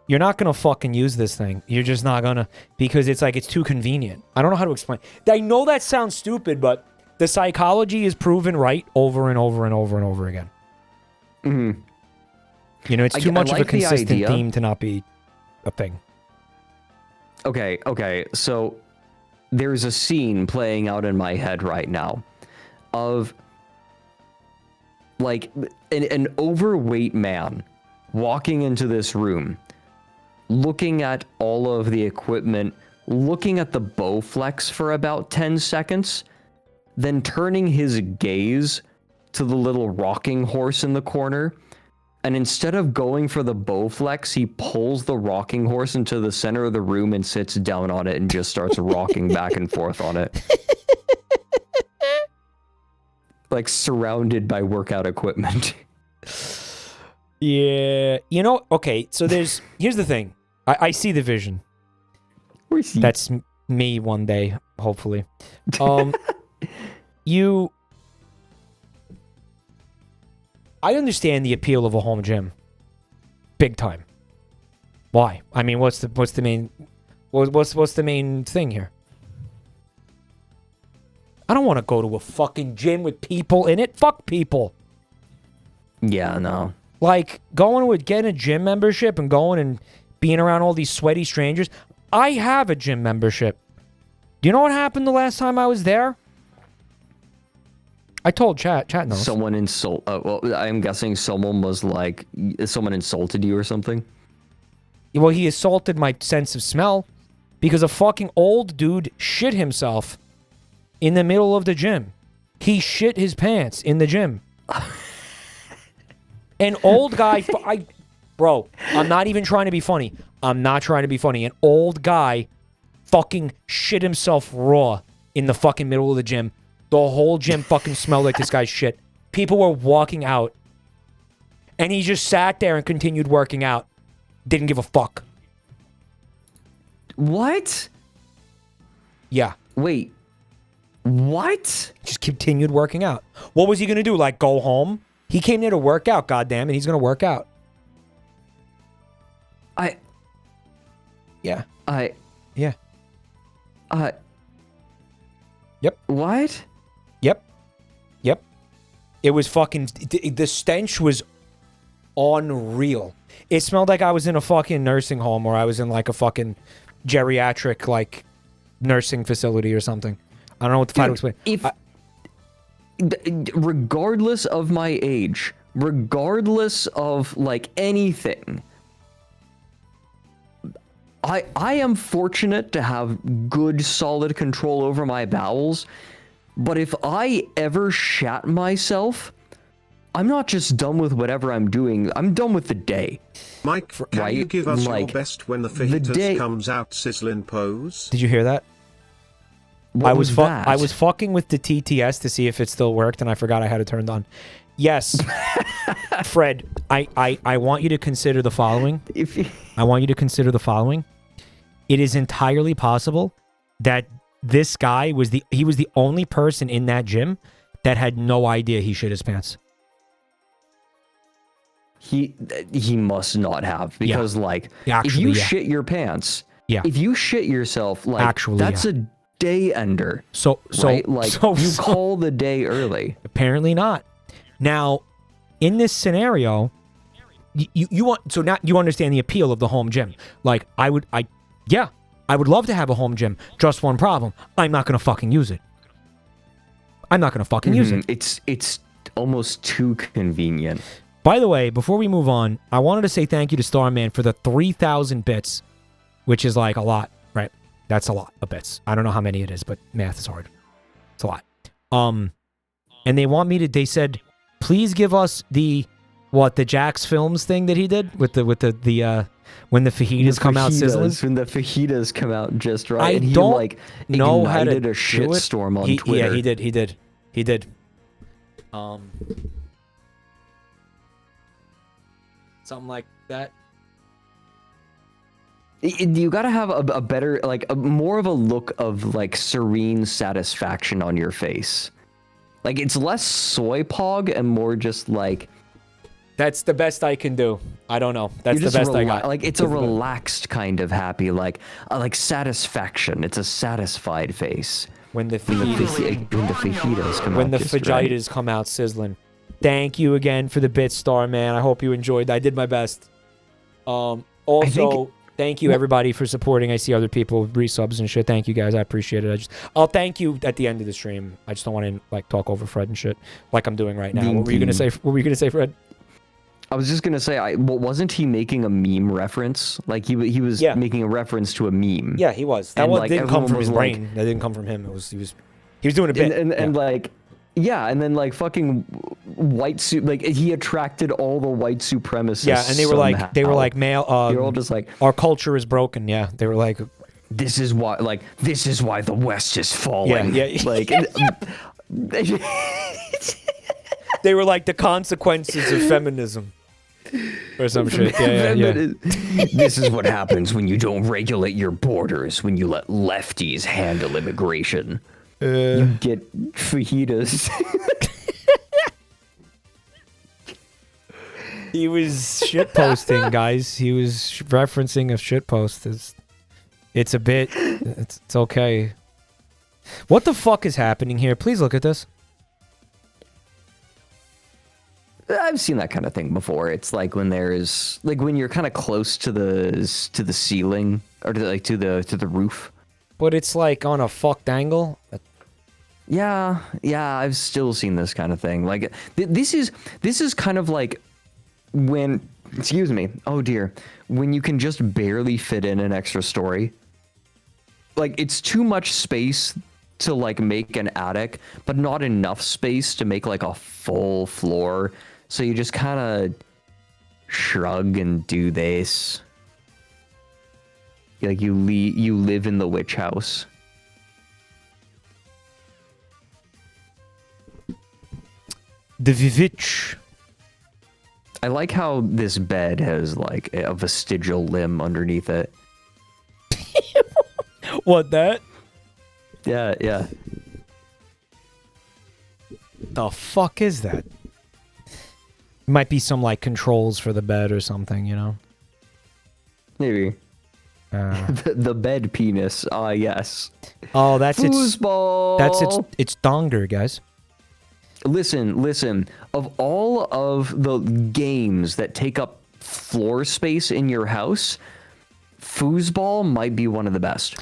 you're not gonna fucking use this thing. You're just not gonna, because it's like, it's too convenient. I don't know how to explain. I know that sounds stupid, but the psychology is proven right over and over and over and over again. You know, it's too much of a consistent theme to not be a thing. Okay. So there's a scene playing out in my head right now of like an overweight man walking into this room, looking at all of the equipment, looking at the Bowflex for about 10 seconds, then turning his gaze to the little rocking horse in the corner. And instead of going for the Bowflex, he pulls the rocking horse into the center of the room and sits down on it and just starts rocking back and forth on it. Like surrounded by workout equipment. Yeah. You know, okay, so here's the thing. I see the vision. That's me one day, hopefully. I understand the appeal of a home gym. Big time. Why? I mean, what's the main thing here? I don't want to go to a fucking gym with people in it. Fuck people. Yeah, no. Like, getting a gym membership and going and being around all these sweaty strangers. I have a gym membership. Do you know what happened the last time I was there? I told Chat knows. Someone I'm guessing someone insulted you or something. Well, he assaulted my sense of smell because a fucking old dude shit himself in the middle of the gym. He shit his pants in the gym. An old guy, bro, I'm not even trying to be funny. I'm not trying to be funny. An old guy fucking shit himself raw in the fucking middle of the gym. The whole gym fucking smelled like this guy's shit. People were walking out. And he just sat there and continued working out. Didn't give a fuck. What? Yeah. Wait. What? Just continued working out. What was he going to do? Like, go home? He came there to work out, goddamn, and he's going to work out. Yeah. Yep. What? Yep. It was fucking... The stench was unreal. It smelled like I was in a fucking nursing home or I was in like a fucking geriatric like nursing facility or something. I don't know what to explain. Regardless of my age, regardless of like anything, I am fortunate to have good solid control over my bowels, but if I ever shat myself, I'm not just done with whatever I'm doing, I'm done with the day. Mike, can you give us your best when the fajitas comes out sizzling pose? Did you hear that? I was fucking with the TTS to see if it still worked, and I forgot I had it turned on. Yes, Fred, I want you to consider the following. I want you to consider the following. It is entirely possible that this guy was the only person in that gym that had no idea he shit his pants. He must not have, because if you shit your pants, if you shit yourself, that's a day ender. So you call the day early. Apparently not. Now, in this scenario, you want, so now you understand the appeal of the home gym. Like, I would love to have a home gym. Just one problem. I'm not going to fucking use it. I'm not going to fucking use it. It's almost too convenient. By the way, before we move on, I wanted to say thank you to Starman for the 3,000 bits, which is like a lot, right? That's a lot of bits. I don't know how many it is, but math is hard. It's a lot. And they want me to, they said, please give us the Jax Films thing that he did with the when the fajitas come out sizzling. When the fajitas come out just right. I and he, don't like, know how to ignited a shitstorm on Twitter. Yeah, he did. Something like that. You gotta have a better, like, more of a look of, like, serene satisfaction on your face. Like, it's less soy pog and more just, like... That's the best I can do. I don't know. That's the best I got. Like, it's a relaxed kind of happy, like satisfaction. It's a satisfied face. When the fajitas come out fajitas come out sizzling. Thank you again for the bit, Star Man. I hope you enjoyed. I did my best. Also, thank you everybody for supporting. I see other people resubs and shit. Thank you guys. I appreciate it. I'll thank you at the end of the stream. I just don't want to like talk over Fred and shit like I'm doing right now. What were you gonna say? What were you gonna say, Fred? I was just gonna say, wasn't he making a meme reference? Like he was making a reference to a meme. Yeah, he was. That one didn't come from his brain. That didn't come from him. He was doing a bit. And like. Yeah, and then like fucking white like he attracted all the white supremacists. Yeah, and they were like male. You're all just like, our culture is broken. Yeah, they were like, this is why the West is falling. Yeah. Like, they were like the consequences of feminism, or some shit. Yeah. This is what happens when you don't regulate your borders. When you let lefties handle immigration. You get fajitas. He was shitposting, guys. He was referencing a shitpost. It's a bit. It's okay. What the fuck is happening here? Please look at this. I've seen that kind of thing before. It's like when there's like when you're kind of close to the ceiling or to the roof. But it's like on a fucked angle. Yeah, I've still seen this kind of thing. Like this is kind of like when, excuse me, oh dear, when you can just barely fit in an extra story. Like it's too much space to like make an attic, but not enough space to make like a full floor. So you just kind of shrug and do this. Like you live in the witch house. The Vivitch. I like how this bed has like a vestigial limb underneath it. What, that? Yeah. The fuck is that? Might be some like controls for the bed or something, you know? Maybe. The bed penis. Yes. Oh, that's Foosball. It's donger, guys. Listen. Of all of the games that take up floor space in your house, foosball might be one of the best.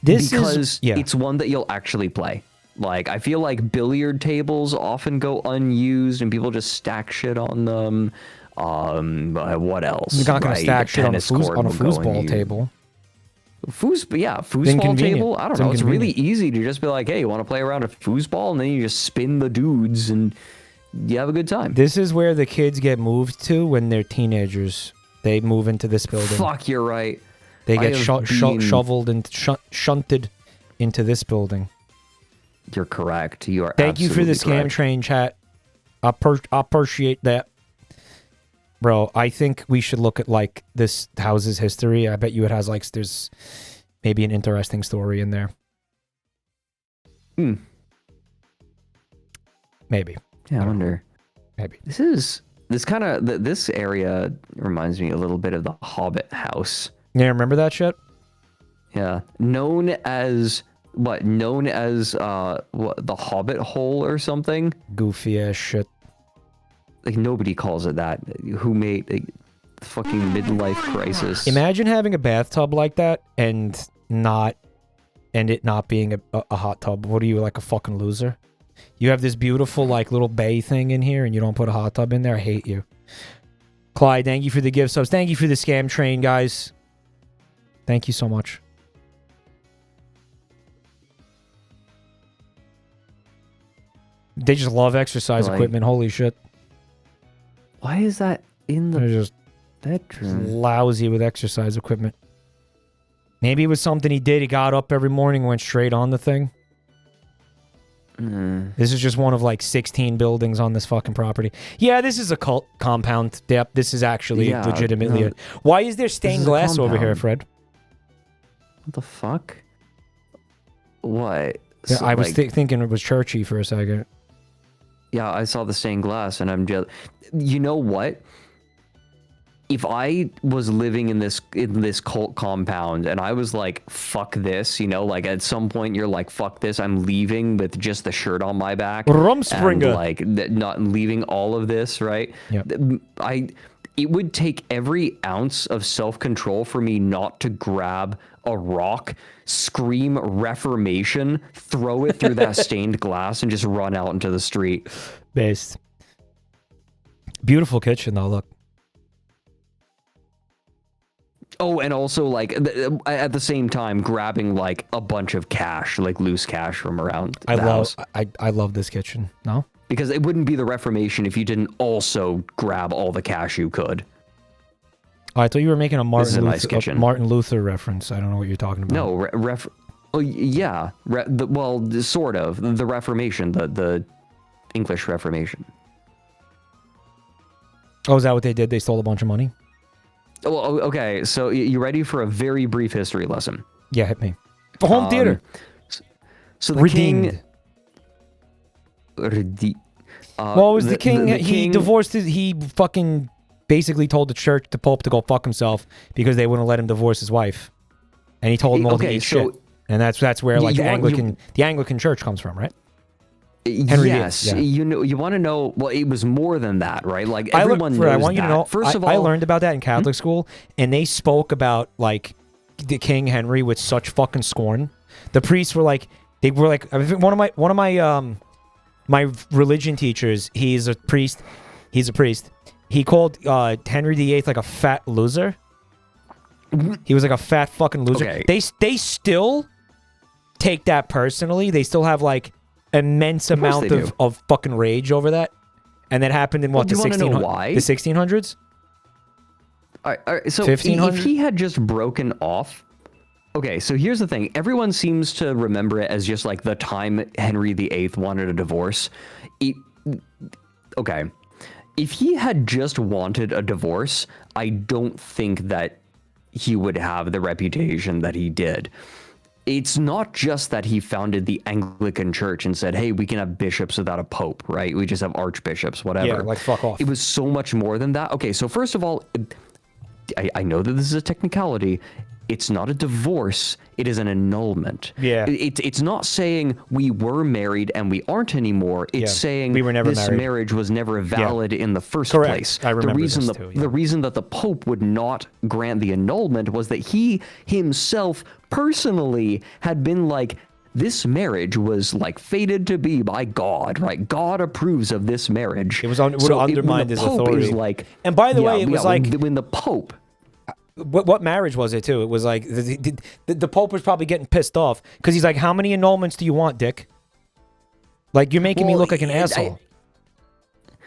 Because it's one that you'll actually play. Like, I feel like billiard tables often go unused and people just stack shit on them. What else? You're not going to stack shit on a foosball table. Foosball table. I don't know. It's really easy to just be like, hey, you want to play around a foosball? And then you just spin the dudes and you have a good time. This is where the kids get moved to when they're teenagers. They move into this building. Fuck, you're right. They get shoveled and shunted into this building. You're correct. You are. Thank you for the scam train chat. I appreciate that. Bro, I think we should look at like this house's history. I bet you it has like there's maybe an interesting story in there. Maybe. Yeah, I wonder. Maybe. This area reminds me a little bit of the Hobbit house. Yeah, remember that shit? Yeah. Known as the Hobbit hole or something? Goofy ass shit. like nobody calls it that. Who made a fucking midlife crisis? Imagine having a bathtub like that and it not being a hot tub. What are you, like a fucking loser? You have this beautiful like little bay thing in here and you don't put a hot tub in there? I hate you. Clyde, thank you for the gift subs. Thank you for the scam train, guys. Thank you so much. They just love exercise equipment. Holy shit. Why is that in the They're just bedroom? lousy with exercise equipment. Maybe it was something he did. He got up every morning, went straight on the thing. This is just one of like 16 buildings on this fucking property. Yeah, this is a cult compound. Yep, this is actually legitimately Why is there stained glass over here, Fred? What the fuck? What? Yeah, So, I was thinking it was churchy for a second. Yeah, I saw the stained glass and I'm just... You know what? If I was living in this cult compound and I was like, fuck this, you know, like at some point you're like, fuck this, I'm leaving with just the shirt on my back. Rumspringa. And like not leaving all of this, right? Yep. It would take every ounce of self-control for me not to grab a rock, scream Reformation, throw it through that stained glass, and just run out into the street. Based. Beautiful kitchen, though, look. Oh, and also, like, at the same time, grabbing, like, a bunch of cash, like, loose cash from around the house. I love this kitchen. No? Because it wouldn't be the Reformation if you didn't also grab all the cash you could. Oh, I thought you were making a Martin Luther reference. I don't know what you're talking about. No, oh, yeah. Well, sort of. The Reformation, the English Reformation. Oh, is that what they did? They stole a bunch of money? Well, okay, so you ready for a very brief history lesson? Yeah, hit me. The home theater. So the Redeemed. King... well, it was the king. He divorced he fucking basically told the church, the Pope, to go fuck himself because they wouldn't let him divorce his wife. And he told them all to eat shit. And that's where like the Anglican Church comes from, right? Henry yes, you know, you want to know. Well, it was more than that, right? Like everyone knows I want you to know. First of all, I learned about that in Catholic school, and they spoke about like the King Henry with such fucking scorn. The priests were like, one of my religion teachers. He's a priest. He called Henry VIII like a fat loser. He was like a fat fucking loser. Okay. They still take that personally. They still have like immense amount of fucking rage over that, and that happened in what, the 1600s. All right, so 1500? If he had just broken off, okay. So here's the thing: everyone seems to remember it as just like the time Henry VIII wanted a divorce. Okay, if he had just wanted a divorce, I don't think that he would have the reputation that he did. It's not just that he founded the Anglican Church and said, hey, we can have bishops without a pope, right? We just have archbishops, whatever. Yeah, like fuck off. It was so much more than that. Okay, so first of all, I know that this is a technicality. It's not a divorce. It is an annulment. Yeah. It's not saying we were married and we aren't anymore. It's saying we were never this married. Marriage was never valid in the first Correct. place. I remember the reason that the Pope would not grant the annulment was that he himself personally had been like, this marriage was like fated to be by God, right? God approves of this marriage. It would undermine his authority. And by the way, it was like when the Pope. What marriage was it too? It was like the Pope was probably getting pissed off because he's like, "How many annulments do you want, Dick? Like you're making me look like an asshole."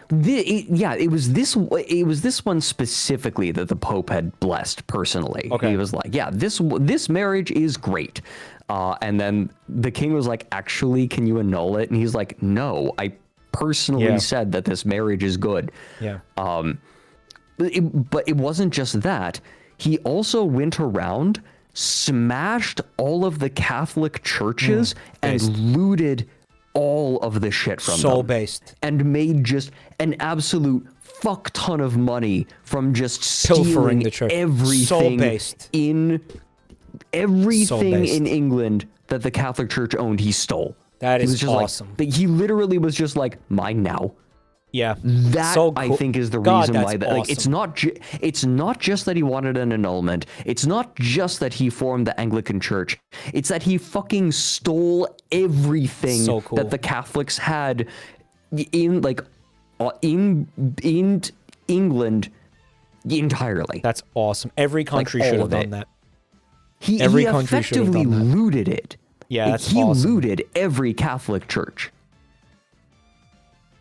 It was this one specifically that the Pope had blessed personally. Okay. He was like, "Yeah, this marriage is great," and then the king was like, "Actually, can you annul it?" And he's like, "No, I personally said that this marriage is good." Yeah. But it wasn't just that. He also went around, smashed all of the Catholic churches, and looted all of the shit from them. Soul-based. And made just an absolute fuck ton of money from just Pilfering stealing the church. everything Soul-based. in England that the Catholic Church owned. He stole. That is just awesome. He literally was just like, mine now. Yeah. That So I cool. think is the God, reason that's why that like it's not just that he wanted an annulment. It's not just that he formed the Anglican Church. It's that he fucking stole everything So cool. that the Catholics had in in England entirely. That's awesome. Every country should have done that. He country should have effectively done that. looted it. Yeah, Like, that's he awesome. looted every Catholic church.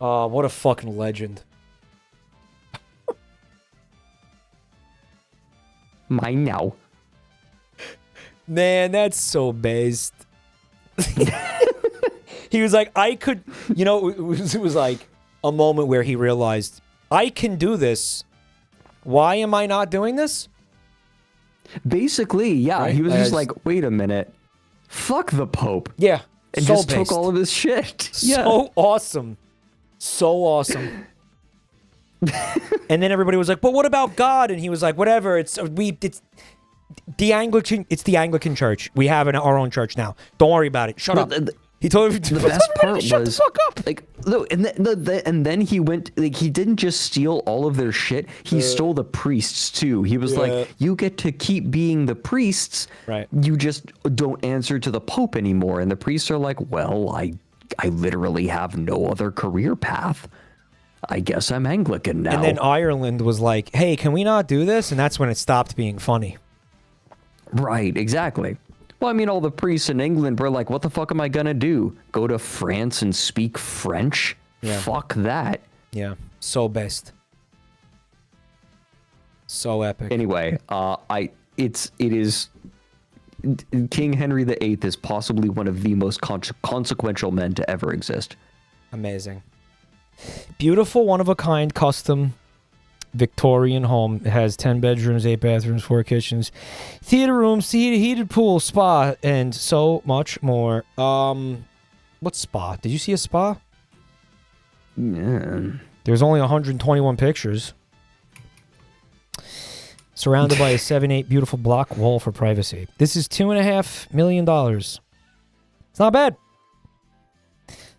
Oh, what a fucking legend. Mine now. Man, that's so based. He was like, I could, it was like a moment where he realized, I can do this. Why am I not doing this? Basically, yeah. Right? He was I just just- like, wait a minute. Fuck the Pope. Yeah. And so just based. took all of his shit. So awesome. So awesome. And then everybody was like, but what about God? And he was like, whatever. It's the Anglican Church. We have our own church now. Don't worry about it. Shut up. He told me The best part shut was the fuck up. like, no, and then he went like he didn't just steal all of their shit. He stole the priests too. He was like, you get to keep being the priests. Right. You just don't answer to the Pope anymore. And the priests are like, well, I literally have no other career path. I guess I'm Anglican now. And then Ireland was like, hey, can we not do this? And that's when it stopped being funny. Right, exactly. Well, I mean, all the priests in England were like, what the fuck am I gonna do? Go to France and speak French? Yeah. Fuck that. Yeah. So best. So epic. Anyway, it is King Henry VIII is possibly one of the most consequential men to ever exist. Amazing. Beautiful, one-of-a-kind, custom Victorian home. It has 10 bedrooms, 8 bathrooms, 4 kitchens, theater rooms, heated pool, spa, and so much more. What spa? Did you see a spa? Yeah. There's only 121 pictures. Surrounded by a 7/8 beautiful block wall for privacy. This is $2.5 million. It's not bad.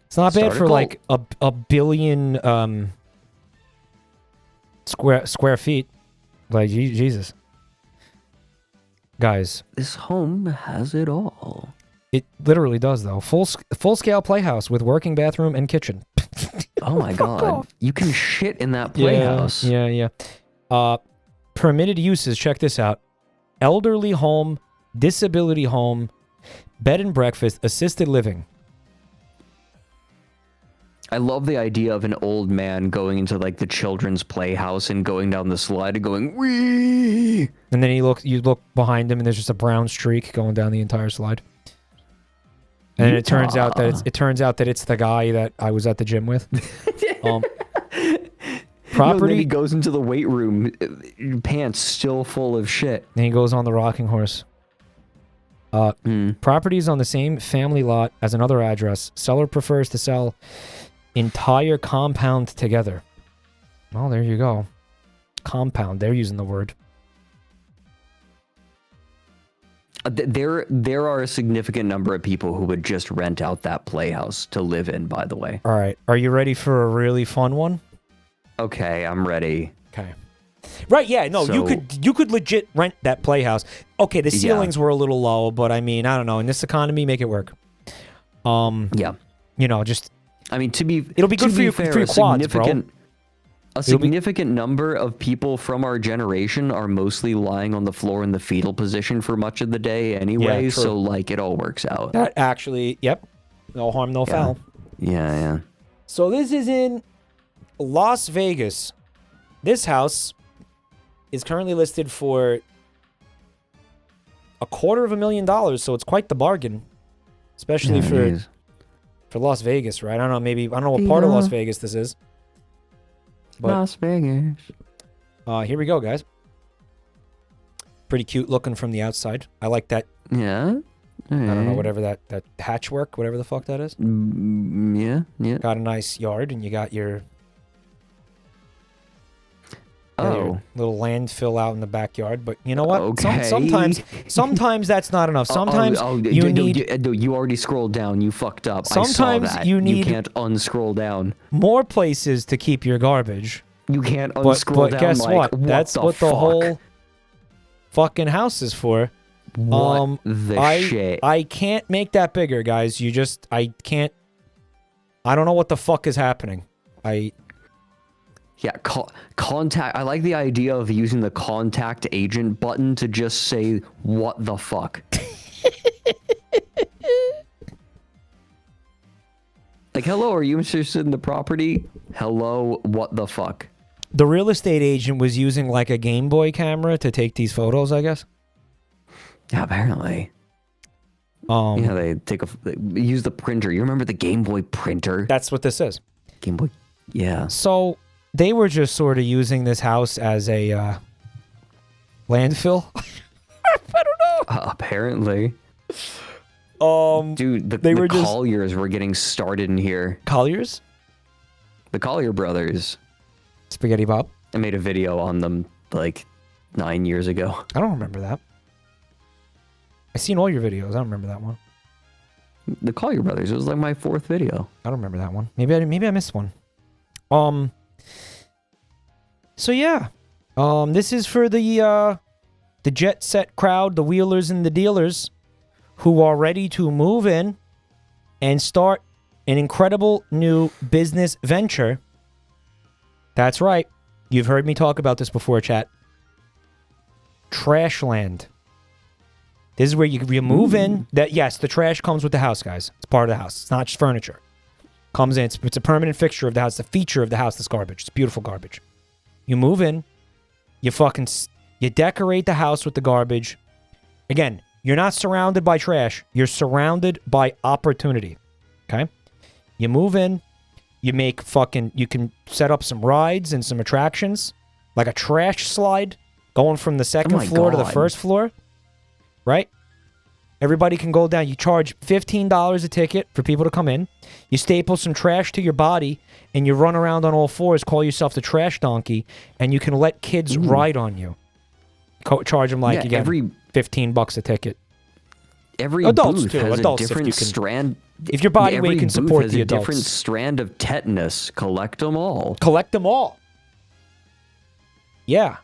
It's not bad for like a billion square feet. Like Jesus, guys, This home has it all. it literally does though. Full scale playhouse with working bathroom and kitchen. Oh my god. You can shit in that playhouse. Yeah. Permitted uses. Check this out: elderly home, disability home, bed and breakfast, assisted living. I love the idea of an old man going into like the children's playhouse and going down the slide and going, wee. And then you look behind him, and there's just a brown streak going down the entire slide. And it turns out that it's the guy that I was at the gym with. Property. Then he goes into the weight room, pants still full of shit. And he goes on the rocking horse. Properties on the same family lot as another address. Seller prefers to sell entire compound together. Well, there you go. Compound. They're using the word. There are a significant number of people who would just rent out that playhouse to live in, by the way. All right. Are you ready for a really fun one? Okay, I'm ready. Okay. Right, yeah, no, you could legit rent that playhouse. Okay, the ceilings were a little low, but I mean, I don't know, in this economy, make it work. Yeah. Just I mean, it'll be good for your quads, bro. A significant number of people from our generation are mostly lying on the floor in the fetal position for much of the day anyway, Yeah, so like it all works out. That actually, yep. No harm, no foul. Yeah. So this is in Las Vegas. This house is currently listed for $250,000, so it's quite the bargain, especially for Las Vegas, right? I don't know what part of Las Vegas this is. But, Las Vegas. Here we go, guys. Pretty cute looking from the outside. I like that. Yeah. I don't know, whatever that hatchwork, whatever the fuck that is. Yeah. Got a nice yard, and you got your... Oh. Little landfill out in the backyard, but you know what? Okay. Sometimes that's not enough. Sometimes you need. You already scrolled down. You fucked up. Sometimes I saw that. you need You can't unscroll down. more places to keep your garbage. You can't unscroll but down. guess like, what? That's what the whole fucking house is for. What the shit? I can't make that bigger, guys. I can't. I don't know what the fuck is happening. Yeah, contact. I like the idea of using the contact agent button to just say, what the fuck? Like, hello, are you interested in the property? Hello, what the fuck? The real estate agent was using like a Game Boy camera to take these photos, I guess. Yeah, apparently. Yeah, they use the printer. You remember the Game Boy printer? That's what this is. Game Boy, yeah. So they were just sort of using this house as a landfill. I don't know. Apparently. Dude, the Colliers were getting started in here. Colliers? The Collier brothers. Spaghetti Bob? I made a video on them like 9 years ago. I don't remember that. I've seen all your videos. I don't remember that one. The Collier brothers. It was like my 4th video. I don't remember that one. Maybe I missed one. So yeah. This is for the jet set crowd, the wheelers and the dealers who are ready to move in and start an incredible new business venture. That's right. You've heard me talk about this before, chat. Trashland. This is where you move in. Yes, the trash comes with the house, guys. It's part of the house. It's not just furniture. Comes in. It's a permanent fixture of the house. It's a feature of the house. This garbage. It's beautiful garbage. You move in. You decorate the house with the garbage. Again, you're not surrounded by trash. You're surrounded by opportunity. Okay? You move in. You can set up some rides and some attractions. Like a trash slide going from the second floor to the first floor. Right? Everybody can go down. You charge $15 a ticket for people to come in. You staple some trash to your body, and you run around on all fours, call yourself the trash donkey, and you can let kids ride on you. Charge them like, again, $15 a ticket. Every adults booth too. has Adults, a different strand. If your body weight can support the adults. Every booth has a different strand of tetanus. Collect them all. Collect them all. Yeah.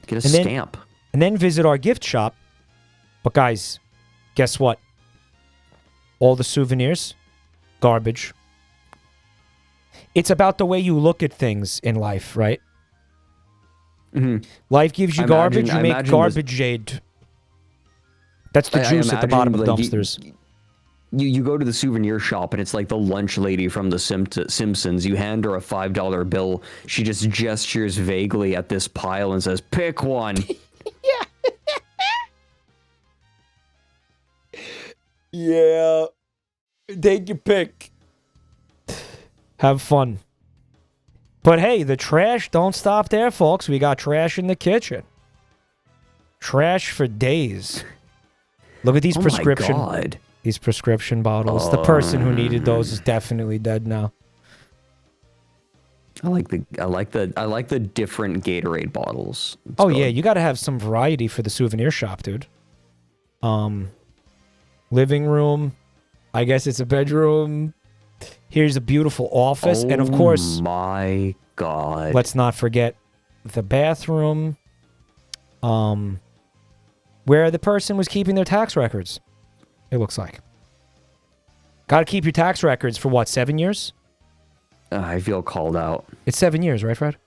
Get a stamp. And then visit our gift shop. But guys, guess what? All the souvenirs, garbage. It's about the way you look at things in life, right? Mm-hmm. Life gives you garbage, you make garbage jade. That's the juice at the bottom of dumpsters. You go to the souvenir shop and it's like the lunch lady from the Simpsons. You hand her a $5 bill. She just gestures vaguely at this pile and says, "Pick one." Yeah. Yeah. Take your pick. Have fun. But hey, the trash don't stop there, folks. We got trash in the kitchen. Trash for days. Look at these prescription. My God. These prescription bottles. The person who needed those is definitely dead now. I like the different Gatorade bottles. Yeah, you got to have some variety for the souvenir shop, dude. Living room. I guess it's a bedroom. Here's a beautiful office, and of course, my God, let's not forget the bathroom. Where the person was keeping their tax records. It looks like. Got to keep your tax records for what, 7 years? I feel called out. It's 7 years, right, Fred?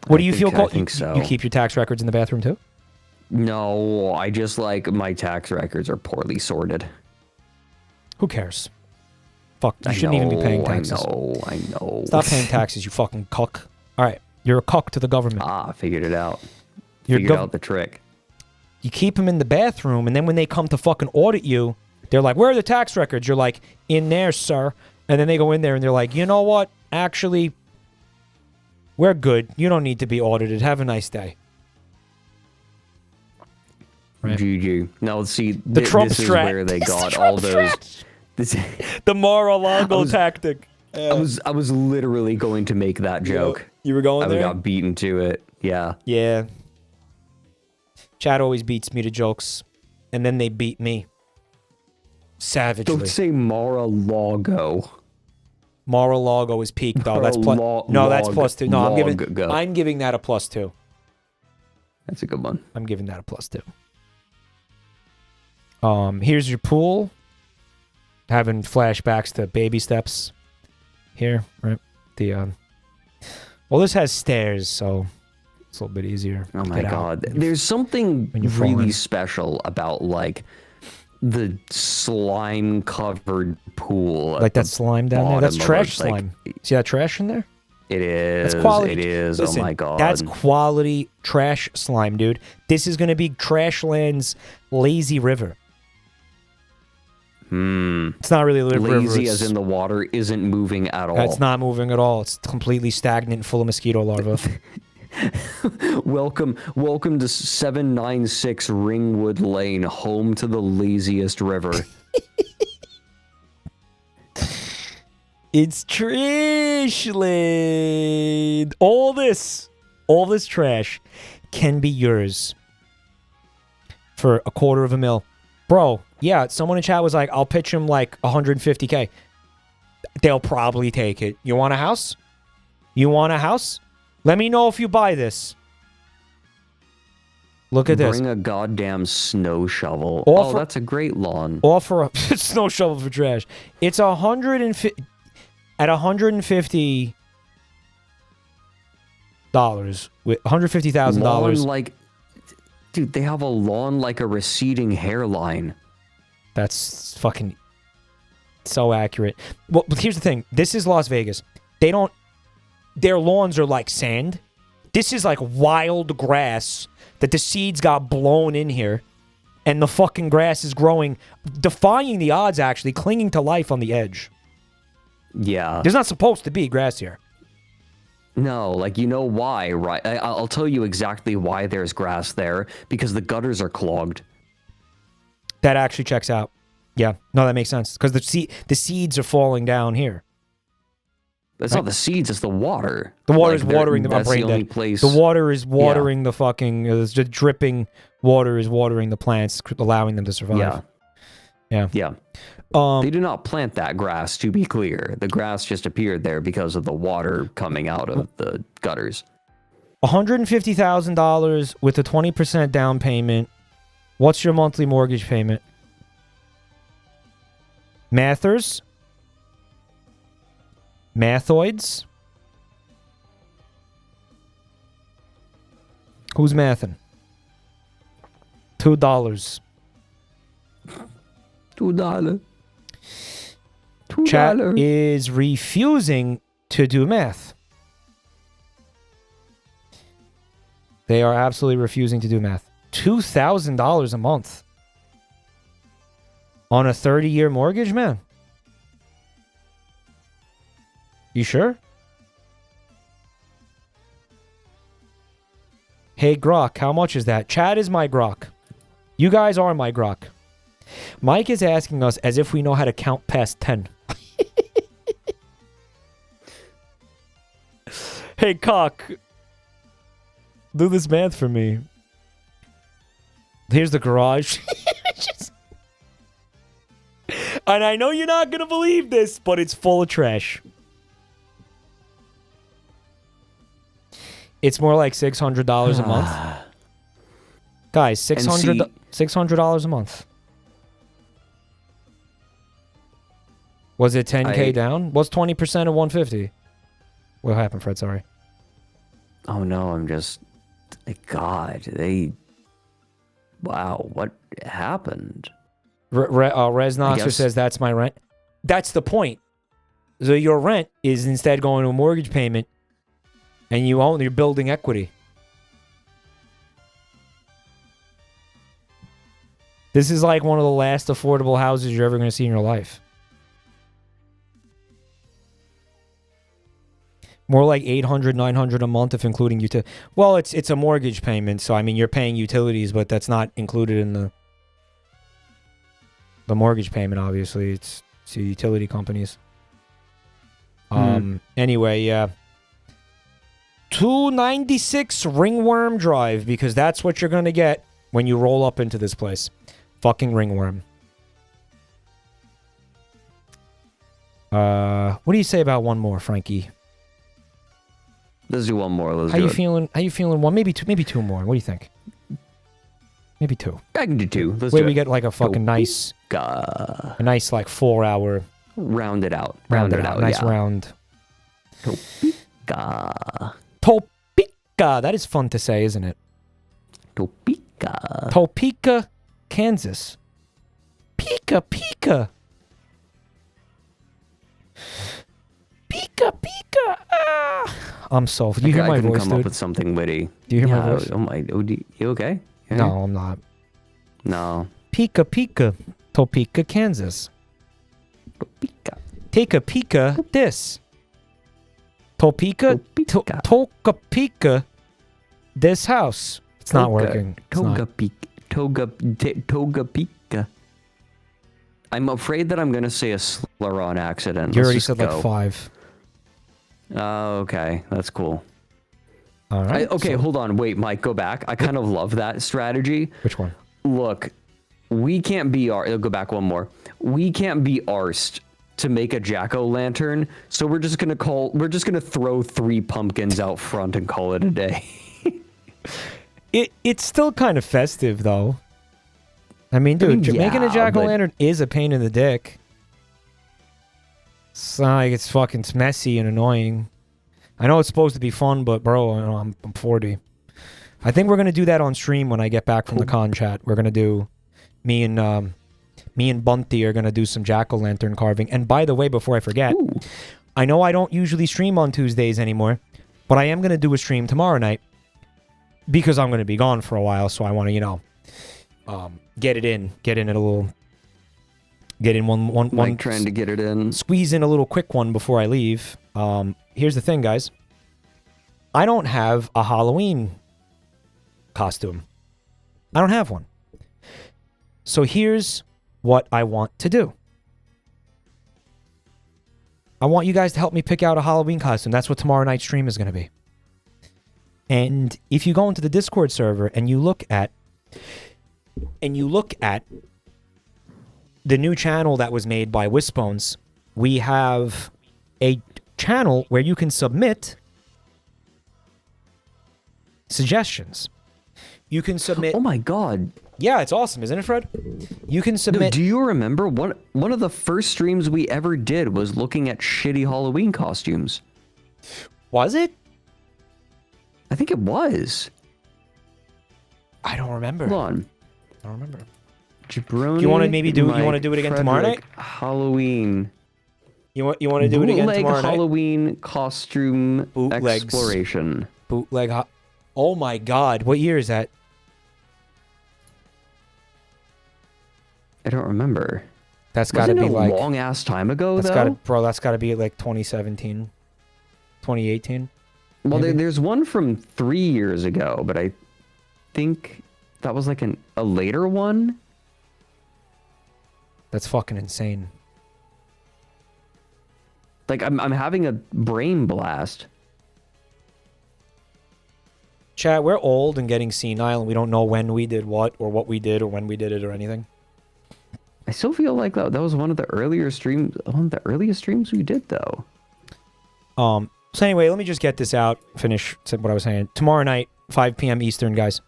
What do you feel called? I think so. You keep your tax records in the bathroom too? No, I just like my tax records are poorly sorted. Who cares? Fuck, you shouldn't even be paying taxes. I know. Stop paying taxes, you fucking cuck. All right, you're a cuck to the government. Figured it out. Figured out the trick. You keep them in the bathroom, and then when they come to fucking audit you, they're like, "Where are the tax records?" You're like, "In there, sir." And then they go in there, and they're like, "You know what? Actually, we're good. You don't need to be audited. Have a nice day." Right. GG. No, see, the Trump this strat. is where they got all those. The Mar-a-Lago tactic. I was literally going to make that joke. You were going I there? got beaten to it. Yeah. Yeah. Chad always beats me to jokes, and then they beat me. Savagely. Don't say Mar-a-Lago. Mar-a-Lago is peak, though. That's plus. No, that's +2. No, I'm giving that a +2. That's a good one. I'm giving that a +2. Here's your pool. Having flashbacks to baby steps. Here, right? Well, this has stairs, so it's a little bit easier. Oh to my get god. out. There's something when you fall really in. special about like the slime covered pool. Like that slime down there? That's trash like, slime. See that trash in there? It is. That's quality. It is. Listen, oh my god. That's quality trash slime, dude. This is going to be Trashland's lazy river. It's not really a river. Lazy as in the water isn't moving at all. It's not moving at all. It's completely stagnant and full of mosquito larvae. Welcome to 796 Ringwood Lane, home to the laziest river. It's Trashland. All this trash can be yours for $250,000. Bro, yeah, someone in chat was like, I'll pitch him like 150K. They'll probably take it. You want a house? You want a house? Let me know if you buy this. Look at this. Bring a goddamn snow shovel. Offer, that's a great lawn. Offer a snow shovel for trash. It's at $150 with $150,000. Like, dude, they have a lawn like a receding hairline. That's fucking so accurate. Well, but here's the thing. This is Las Vegas. Their lawns are like sand. This is like wild grass that the seeds got blown in here. And the fucking grass is growing, defying the odds, actually, clinging to life on the edge. Yeah. There's not supposed to be grass here. No, like, you know why, right? I'll tell you exactly why there's grass there. Because the gutters are clogged. That actually checks out. Yeah. No, that makes sense. Because the seeds are falling down here. It's not the seeds, it's the water. The water is watering that's the only place. The water is watering the fucking... the dripping water is watering the plants, allowing them to survive. Yeah. Yeah. They do not plant that grass, to be clear. The grass just appeared there because of the water coming out of the gutters. $150,000 with a 20% down payment. What's your monthly mortgage payment? Mathers? Mathoids? Who's mathing? $2. $2. Chat is refusing to do math. They are absolutely refusing to do math. $2,000 a month on a 30-year mortgage, man. You sure? Hey, Grok, how much is that? Chad is my Grok. You guys are my Grok. Mike is asking us as if we know how to count past 10. Hey, Cock. Do this math for me. Here's the garage. And I know you're not going to believe this, but it's full of trash. It's more like $600 a month. Guys, $600 a month. Was it 10K down? What's 20% of 150? What happened, Fred? Sorry. Oh no, I'm just... God, wow, what happened? Rez Noxer says that's my rent. That's the point. So your rent is instead going to a mortgage payment, and you're building equity. This is like one of the last affordable houses you're ever going to see in your life. More like $800, $900 a month if including utility. Well, it's a mortgage payment, so I mean you're paying utilities, but that's not included in the mortgage payment. Obviously, it's the utility companies. Anyway, yeah. 296 Ringworm Drive, because that's what you're going to get when you roll up into this place. Fucking ringworm. What do you say about one more, Frankie? Let's do one more. How you feeling? How you feeling? One, maybe two more. What do you think? Maybe two. I can do two. Let's Wait, do we it. get like a fucking nice, a nice like 4 hour. Round it out. Nice yeah. round. Topeka. Topeka. That is fun to say, isn't it? Topeka. Topeka, Kansas. Pika. Pika. Ah. I'm so. Do you hear my voice, come dude? up with something witty. Do you hear my voice? Oh my. Oh, you okay? Yeah. No, I'm not. No. Pika. Topeka, Kansas. Topeka. Take a peek at this. Topeka. Topeka. This house. It's not working. Togapika. I'm afraid that I'm going to say a slur on accident. You already said like 5. Oh, okay. That's cool. All right. Okay, hold on. Wait, Mike, go back. I kind of love that strategy. Which one? Look, we can't be go back one more. We can't be arsed to make a jack-o'-lantern, so we're just gonna throw 3 pumpkins out front and call it a day. It's still kind of festive though. I mean, dude, making a jack-o'-lantern is a pain in the dick. It's like it's messy and annoying. I know it's supposed to be fun, but bro, I'm 40. I think we're gonna do that on stream when I get back from the con chat. We're gonna do me and Bunty are gonna do some jack-o'-lantern carving. And by the way, before I forget, I know I don't usually stream on Tuesdays anymore, but I am gonna do a stream tomorrow night because I'm gonna be gone for a while. So I want to, get in one. Trying to get it in. Squeeze in a little quick one before I leave. Here's the thing, guys. I don't have a Halloween costume. I don't have one. So here's what I want to do. I want you guys to help me pick out a Halloween costume. That's what tomorrow night's stream is going to be. And if you go into the Discord server and you look at the new channel that was made by Wisbones, we have a channel where you can submit suggestions. You can submit. Oh my god. Yeah, it's awesome, isn't it, Fred? You can submit. Do you remember one of the first streams we ever did was looking at shitty Halloween costumes? Was it? I think it was. I don't remember. Hold on. I don't remember. Jabroni. You want to maybe do? You want to do it again tomorrow night? Halloween. You want to do it again tomorrow night? Halloween costume Bootlegs. Exploration. Bootleg. Oh my god! What year is that? I don't remember. That's got to be like a long ass time ago. That's though. That's got to be like 2017, 2018. Well, there's one from 3 years ago, but I think that was like a later one. That's fucking insane. Like I'm having a brain blast. Chat, we're old and getting senile, and we don't know when we did what, or what we did, or when we did it, or anything. I still feel like that was one of the earliest streams we did, though. So anyway, let me just get this out, finish what I was saying. Tomorrow night, 5 p.m. Eastern, guys.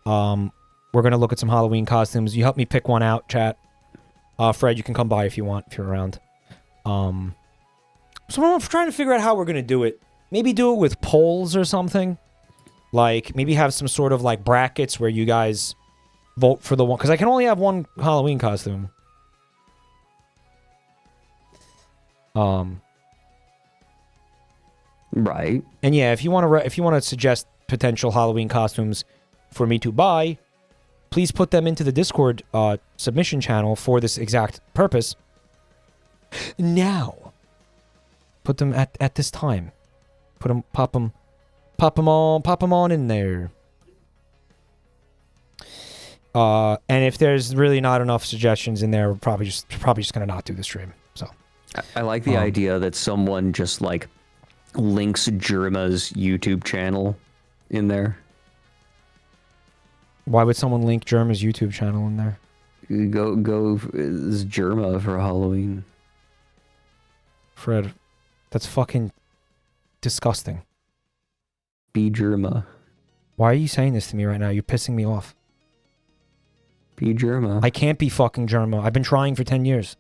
We're going to look at some Halloween costumes. You help me pick one out, chat. Fred, you can come by if you want, if you're around. So I'm trying to figure out how we're going to do it. Maybe do it with polls or something. Like, maybe have some sort of, like, brackets where you guys vote for the one. Because I can only have one Halloween costume. Right. And yeah, if you want to suggest potential Halloween costumes for me to buy, please put them into the Discord submission channel for this exact purpose. Now, put them at this time. Pop them on in there. And if there's really not enough suggestions in there, we're probably just gonna not do the stream. So I like the idea that someone just like links Germa's YouTube channel in there. Why would someone link Germa's YouTube channel in there? Go as Germa for Halloween. Fred, that's fucking disgusting. Be Germa. Why are you saying this to me right now? You're pissing me off. Be Germa. I can't be fucking Germa. I've been trying for 10 years.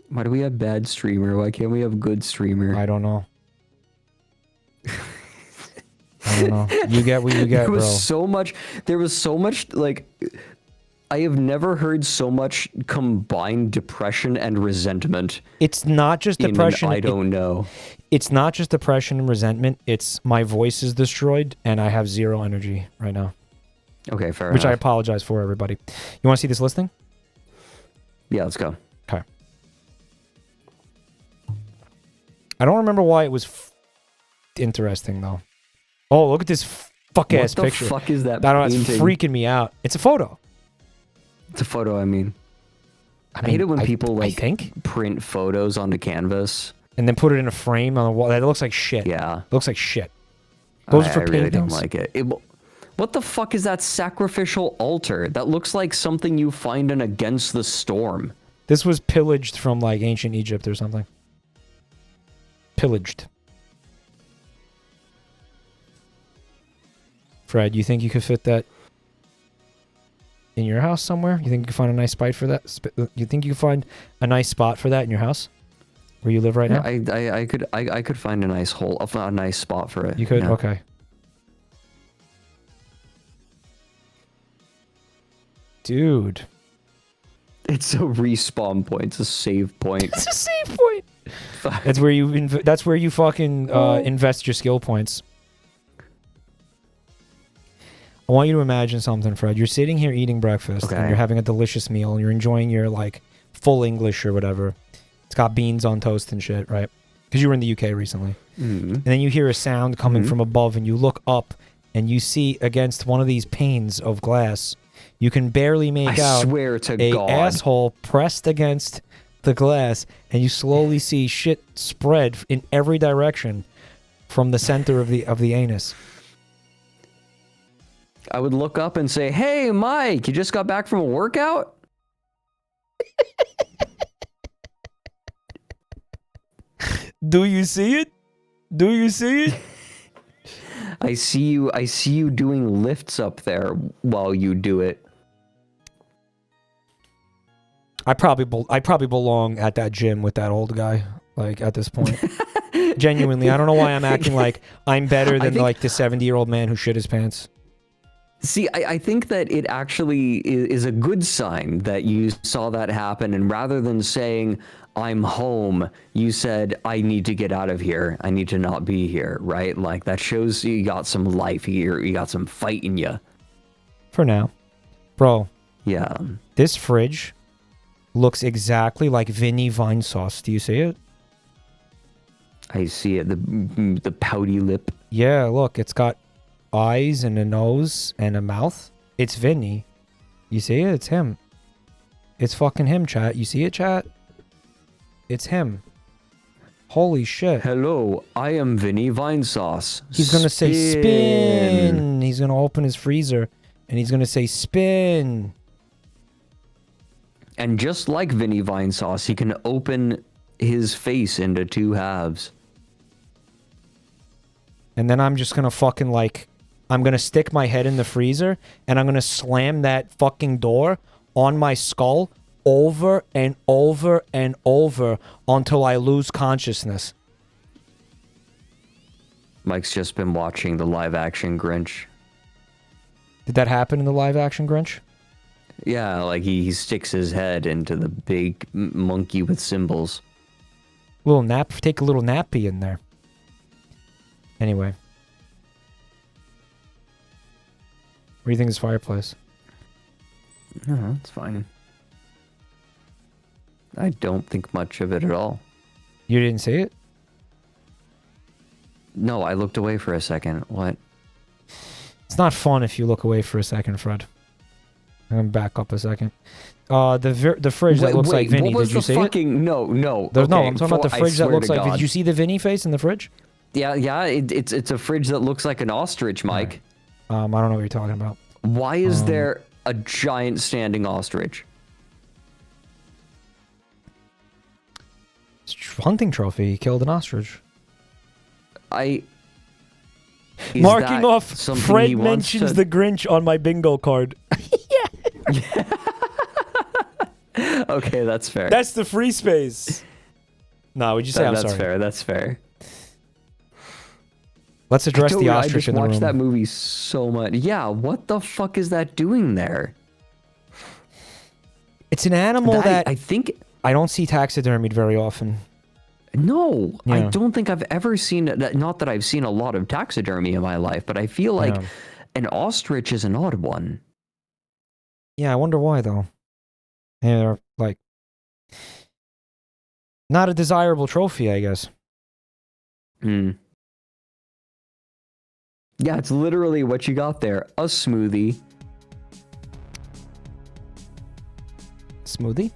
Why do we have bad streamer? Why can't we have good streamer? I don't know. I don't know. You get what you get, bro. There was so much, like, I have never heard so much combined depression and resentment. It's not just depression. I don't know. It's not just depression and resentment. It's my voice is destroyed and I have zero energy right now. Okay, fair enough. Which I apologize for, everybody. You want to see this listing? Yeah, let's go. Okay. I don't remember why it was interesting, though. Oh, look at this fuck-ass picture. What the fuck is that I don't know, it's painting? freaking me out. It's a photo. It's a photo, I mean. I hate it when people, like, think? print photos onto canvas. And then put it in a frame on the wall. That looks like shit. Yeah. It looks like shit. Those are for I really don't paintings. like it. What the fuck is that sacrificial altar? That looks like something you find in Against the Storm. This was pillaged from, like, ancient Egypt or something. Pillaged. Fred, you think you could fit that in your house somewhere? You think you could find a nice spot for that? You think you could find a nice spot for that in your house, where you live right now? I could find a nice hole, a nice spot for it. You could? Yeah. Okay. Dude. It's a respawn point. It's a save point. It's a save point. That's where you fucking invest your skill points. I want you to imagine something, Fred. You're sitting here eating breakfast, and you're having a delicious meal, and you're enjoying your, like, full English or whatever. It's got beans on toast and shit, right? Because you were in the UK recently. Mm-hmm. And then you hear a sound coming from above, and you look up, and you see against one of these panes of glass, you can barely make out swear to a God. asshole pressed against the glass, and you slowly see shit spread in every direction from the center of the anus. I would look up and say, "Hey, Mike, you just got back from a workout?" Do you see it? Do you see it? I see you doing lifts up there while you do it. I probably belong at that gym with that old guy, like, at this point. Genuinely, I don't know why I'm acting like I'm better than like the 70-year-old man who shit his pants. See, I think that it actually is a good sign that you saw that happen, and rather than saying, "I'm home," you said, "I need to get out of here. I need to not be here," right? Like, that shows you got some life here. You got some fight in you. For now. Bro. Yeah. This fridge looks exactly like Vinny Vine sauce. Do you see it? I see it. The pouty lip. Yeah, look, it's got eyes and a nose and a mouth. It's Vinny. You see it? It's him. It's fucking him, chat. You see it, chat? It's him. Holy shit. Hello, I am Vinny Vinesauce. He's gonna say spin. He's gonna open his freezer and he's gonna say spin. And just like Vinny Vinesauce, he can open his face into two halves. And then I'm just gonna fucking, like, I'm gonna stick my head in the freezer and I'm gonna slam that fucking door on my skull over and over and over until I lose consciousness. Mike's just been watching the live-action Grinch. Did that happen in the live-action Grinch? Yeah, like he sticks his head into the big monkey with cymbals. Little nap, take a little nappy in there. Anyway. What do you think of this fireplace? No, it's fine. I don't think much of it at all. You didn't see it? No, I looked away for a second. What? It's not fun if you look away for a second, Fred. I'm gonna back up a second. The fridge that looks like Vinny. Did you see it? No. No, I'm talking about the fridge that looks like. Did you see the Vinny face in the fridge? Yeah. It's a fridge that looks like an ostrich, Mike. Right. I don't know what you're talking about. Why is there a giant standing ostrich? Hunting trophy. He killed an ostrich. Is Marking that off. something Fred he wants mentions to- the Grinch on my bingo card. Okay, that's fair. That's the free space. No, would you say I'm That's sorry? fair. That's fair. Let's address the I ostrich just in the watched room. that movie so much. Yeah, what the fuck is that doing there? It's an animal that I think. I don't see taxidermied very often. No, I Yeah. don't think I've ever seen it. Not that I've seen a lot of taxidermy in my life, but I feel like Yeah. an ostrich is an odd one. Yeah, I wonder why though. They're like not a desirable trophy, I guess. Hmm. Yeah, it's literally what you got there. A smoothie. Smoothie?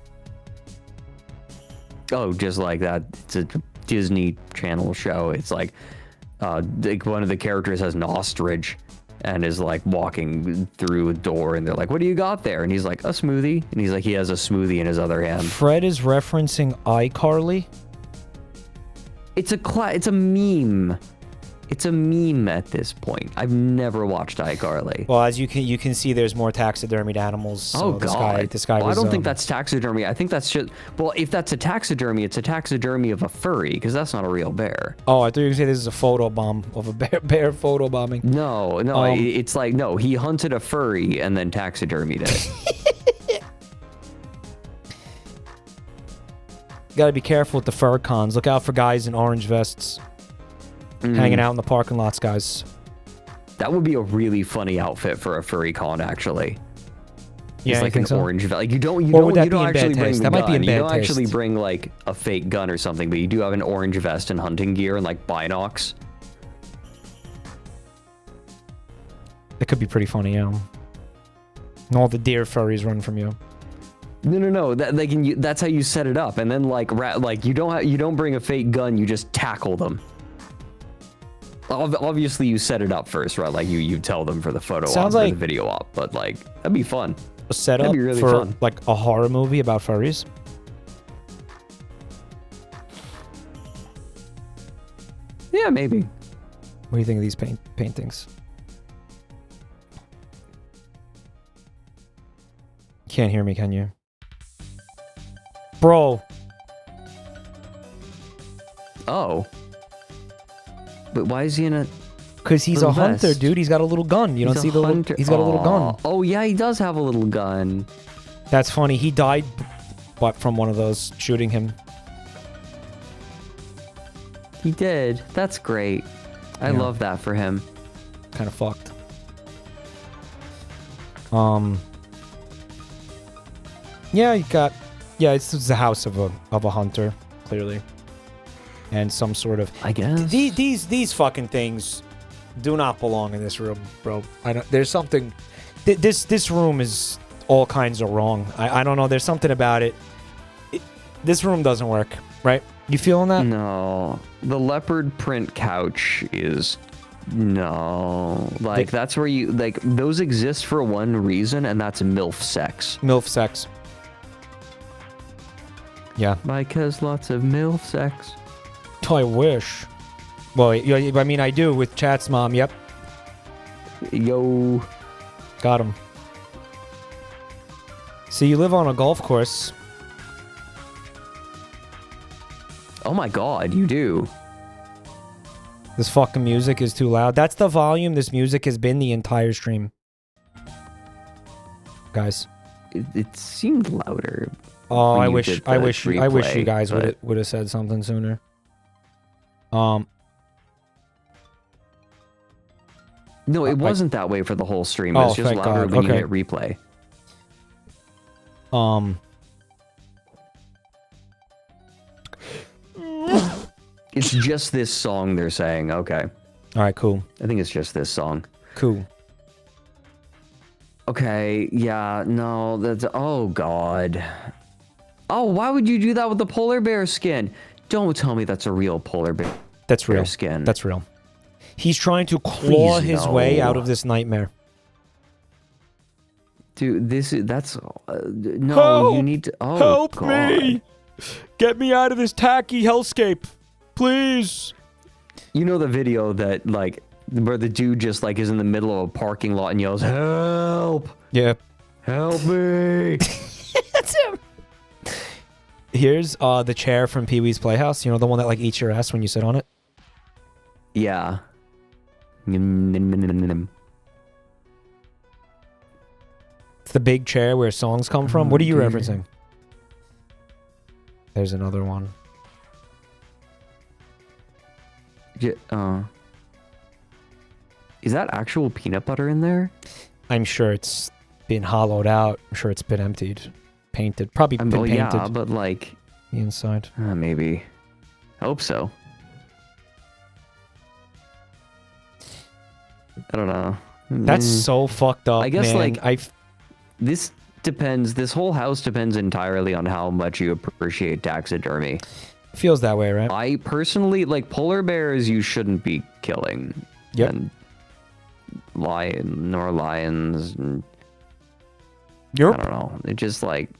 Oh, just like that. It's a Disney Channel show. It's like one of the characters has an ostrich and is like walking through a door, and they're like, "What do you got there?" And he's like, "A smoothie." And he's like, he has a smoothie in his other hand. Fred is referencing iCarly. It's a meme. It's a meme at this point. I've never watched iCarly. Well, as you can see, there's more taxidermied animals. So Oh god! This guy well, was, I don't think that's taxidermy. I think that's just. Well, if that's a taxidermy, it's a taxidermy of a furry, because that's not a real bear. Oh, I thought you were gonna say this is a photo bomb of a bear photo bombing. No, it's like no. He hunted a furry and then taxidermied it. Got to be careful with the fur cons. Look out for guys in orange vests hanging out in the parking lots, guys. That would be a really funny outfit for a furry con, actually. Yeah, It's you like think an so? orange. Like you don't Or would that you be don't in bad actually bring taste? the That might be in gun. You bad don't actually taste. bring like a fake gun or something, but you do have an orange vest and hunting gear and like binocs. It could be pretty funny, yeah. And all the deer furries run from you. No. That's how you set it up, and then like you don't bring a fake gun. You just tackle them. Obviously, you set it up first, right? Like you tell them for the photo op or the video op, but like that'd be fun. A setup That'd be really for fun. like a horror movie about furries. Yeah, maybe. What do you think of these paintings? Can't hear me, can you? Bro. Oh. But why is he in a... Because he's a little hunter, vest? dude. He's got a little gun. You don't see the little... hunter. He's got a little gun. Aw. Oh, yeah, he does have a little gun. That's funny. He died but from one of those shooting him. He did. That's great. I Yeah. love that for him. Kind of fucked. Yeah, you got... Yeah, it's the house of a hunter, clearly. And some sort of... I guess. These fucking things do not belong in this room, bro. I don't... There's something... This room is all kinds of wrong. I don't know. There's something about it. This room doesn't work, right? You feeling that? No. The leopard print couch is... No. Like, that's where you... Like, those exist for one reason, and that's MILF sex. MILF sex. Yeah. Mike has lots of MILF sex. I wish. Well, I mean, I do with Chat's mom. Yep. Yo. Got him. So you live on a golf course. Oh my god, you do. This fucking music is too loud. That's the volume this music has been the entire stream. Guys. It seemed louder. Oh, when I you wish did I the wish you replay, guys but- would have said something sooner. No, it wasn't that way for the whole stream. It Oh, was just thank louder God. when you Okay. hit replay. It's just this song they're saying. Okay. All right, cool. I think it's just this song. Cool. Okay, yeah, no, that's... Oh, God. Oh, why would you do that with the polar bear skin? Don't tell me that's a real polar bear. That's real. Bare skin. That's real. He's trying to claw Please, his way no. out of this nightmare. Dude, that's no. Help! You need to. Oh, Help God. me! Get me out of this tacky hellscape, please. You know the video that like where the dude just like is in the middle of a parking lot and yells, "Help! Yeah. Help me!" That's him. Here's the chair from Pee-wee's Playhouse. You know, the one that like eats your ass when you sit on it? Yeah. It's the big chair where songs come from. What are you dear. referencing? There's another one. Yeah, is that actual peanut butter in there? I'm sure it's been hollowed out. I'm sure it's been emptied. Painted. Probably been painted. Yeah, but like... The inside. Maybe. I hope so. I don't know. That's so fucked up, I guess, man. like, this depends. This whole house depends entirely on how much you appreciate taxidermy. Feels that way, right? I personally, like, polar bears you shouldn't be killing. Yep. And lions. And, Yep. I don't know. It just, like...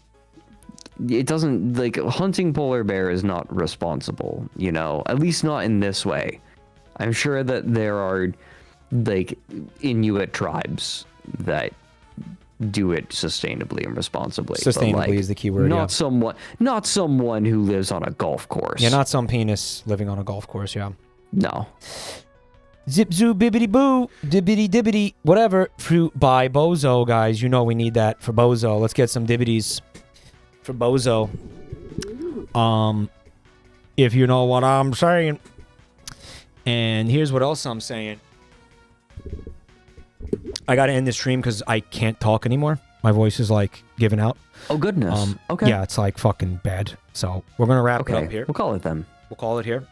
It doesn't... Like, hunting polar bear is not responsible, you know? At least not in this way. I'm sure that there are... like Inuit tribes that do it sustainably and responsibly. Sustainably but, like, is the key word. Not someone who lives on a golf course. Yeah, not some penis living on a golf course. Yeah. No. Zip zoo bibbity boo dibbity dibbity whatever fruit by Bozo, guys. You know we need that for Bozo. Let's get some dibbities for Bozo. If you know what I'm saying. And here's what else I'm saying. I gotta end this stream because I can't talk anymore. My voice is like giving out. Oh goodness. Okay. Yeah, it's like fucking bad. So we're gonna wrap it up here. We'll call it then. We'll call it here.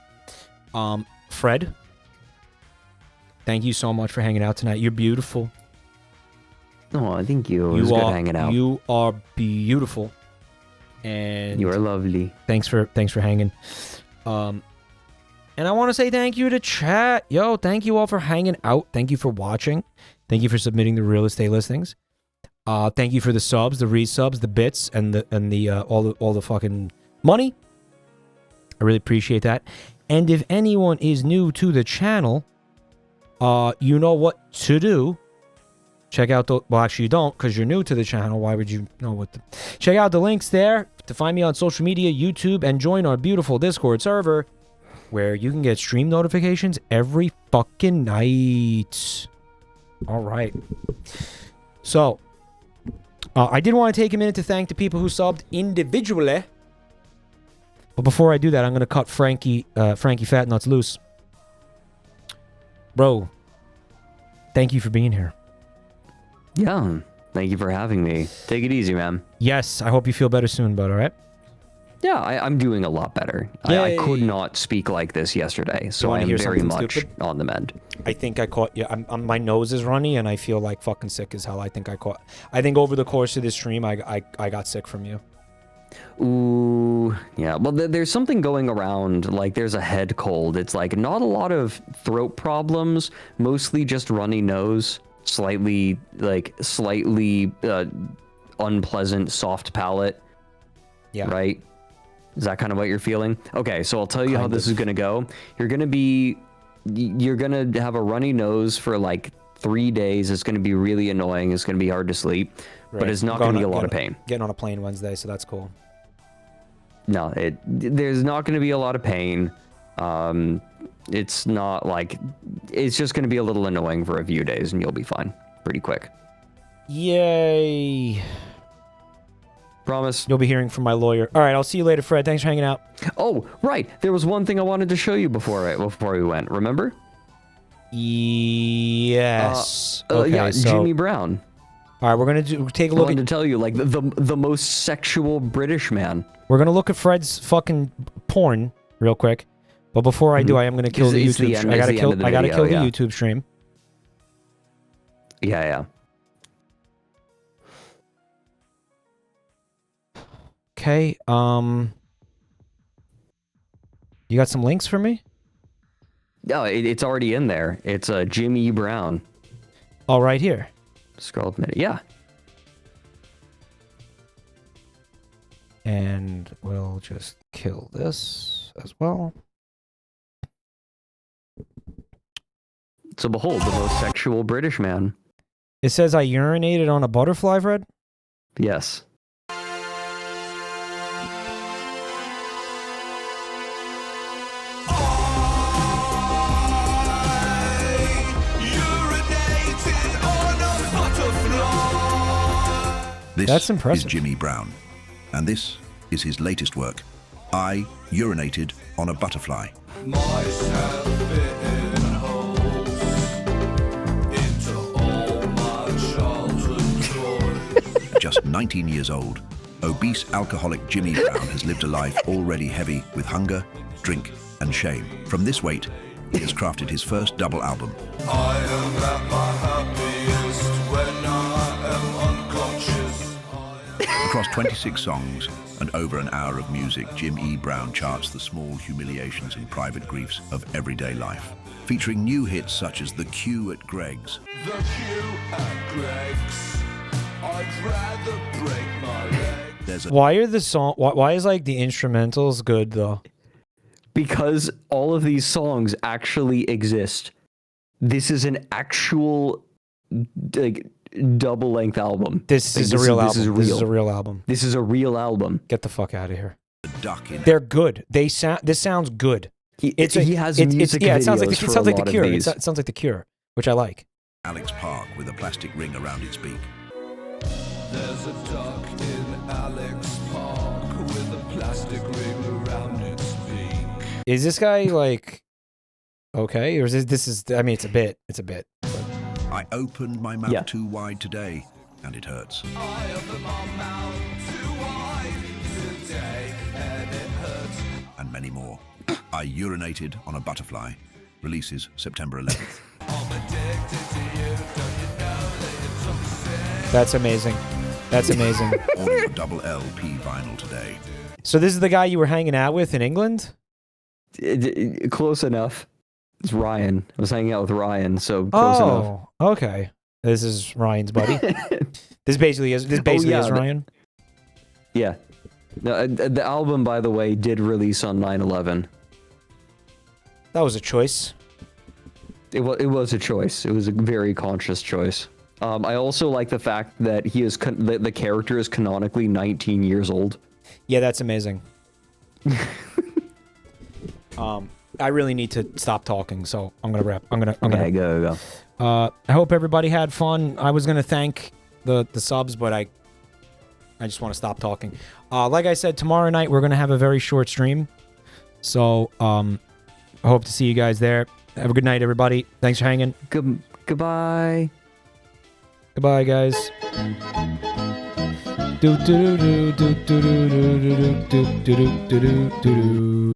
Fred, thank you so much for hanging out tonight. You're beautiful. Oh, thank you. It was good hanging out. You are beautiful. And you are lovely. Thanks for hanging. And I want to say thank you to chat. Yo, thank you all for hanging out. Thank you for watching. Thank you for submitting the real estate listings. Thank you for the subs, the resubs, the bits, and the all the fucking money. I really appreciate that. And if anyone is new to the channel, you know what to do. Check out the... Well, actually, you don't, because you're new to the channel. Why would you know what to... Check out the links there to find me on social media, YouTube, and join our beautiful Discord server, where you can get stream notifications every fucking night. All right. So, I did want to take a minute to thank the people who subbed individually. But before I do that, I'm going to cut Frankie Fat Nuts loose. Bro, thank you for being here. Yeah. Thank you for having me. Take it easy, man. Yes, I hope you feel better soon, bud, all right? Yeah, I'm doing a lot better. I could not speak like this yesterday, so I am very much on the mend. I think I caught... Yeah, my nose is runny, and I feel like fucking sick as hell. I think over the course of this stream, I got sick from you. Ooh, yeah. Well, there's something going around. Like, there's a head cold. It's like not a lot of throat problems, mostly just runny nose, slightly unpleasant soft palate. Yeah. Right? Is that kind of what you're feeling? Okay, so I'll tell you how this is going to go. You're going to have a runny nose for like 3 days. It's going to be really annoying. It's going to be hard to sleep, but it's not going to be a lot of pain. Getting on a plane Wednesday, so that's cool. No, there's not going to be a lot of pain. It's not like... It's just going to be a little annoying for a few days, and you'll be fine pretty quick. Yay. Promise. You'll be hearing from my lawyer. All right, I'll see you later, Fred. Thanks for hanging out. Oh, right. There was one thing I wanted to show you before we went. Remember? Yes. Okay, yeah, so, Jimmy Brown. All right, we're going to take a look I wanted to tell you, like, the most sexual British man. We're going to look at Fred's fucking porn real quick. But before I do, I am going to kill the YouTube stream. I got to kill the YouTube stream. Yeah. Okay, you got some links for me? No, it's already in there. It's Jim E. Brown. Oh, right here. Scroll up a minute. Yeah. And we'll just kill this as well. So behold, the most sexual British man. It says I urinated on a butterfly, Fred? Yes. This That's impressive. is Jimmy Brown, and this is his latest work. I urinated on a butterfly. Just 19 years old, obese alcoholic Jimmy Brown has lived a life already heavy with hunger, drink, and shame. From this weight, he has crafted his first double album. I am at my happiest when I am unconscious. Across 26 songs and over an hour of music, Jim E. Brown charts the small humiliations and private griefs of everyday life, featuring new hits such as The Queue at Greg's. The queue at Greg's. I'd rather break my leg. There's a Why are the song? Why is like the instrumentals good though? Because all of these songs actually exist. This is an actual like double-length album. This Like, is a real album. This is This is a real. real album. This is a real album. Get the fuck out of here. duck in They're good. They sound. This sounds good. He has music yeah. It sounds like videos it for sounds a like the lot of Cure. It these. sounds like the Cure, which I like. Alex Park with a plastic ring around its beak. There's a duck in Alex Park with a plastic ring around its beak. Is this guy like okay, or is this is? I mean, it's a bit. It's a bit. I opened my mouth Yeah. too wide today, and it hurts. I opened my mouth too wide today and it hurts. And many more. I urinated on a butterfly. Releases September 11th. I'm addicted to you, don't you know that you're toxic? That's amazing. That's amazing. Order your double LP vinyl today. So this is the guy you were hanging out with in England? Close enough. It's Ryan. I was hanging out with Ryan, so close enough. Oh, okay. This is Ryan's buddy. This basically is Ryan. Yeah. No, the album, by the way, did release on 9/11. That was a choice. It was a choice. It was a very conscious choice. I also like the fact that he is the character is canonically 19 years old. Yeah, that's amazing. I really need to stop talking, so I'm gonna wrap. I'm gonna Okay, go. I hope everybody had fun. I was gonna thank the subs, but I just want to stop talking. Like I said, tomorrow night we're gonna have a very short stream, so I hope to see you guys there. Have a good night, everybody. Thanks for hanging. Goodbye. Goodbye, guys. Do do do do do do do do do do do do do do.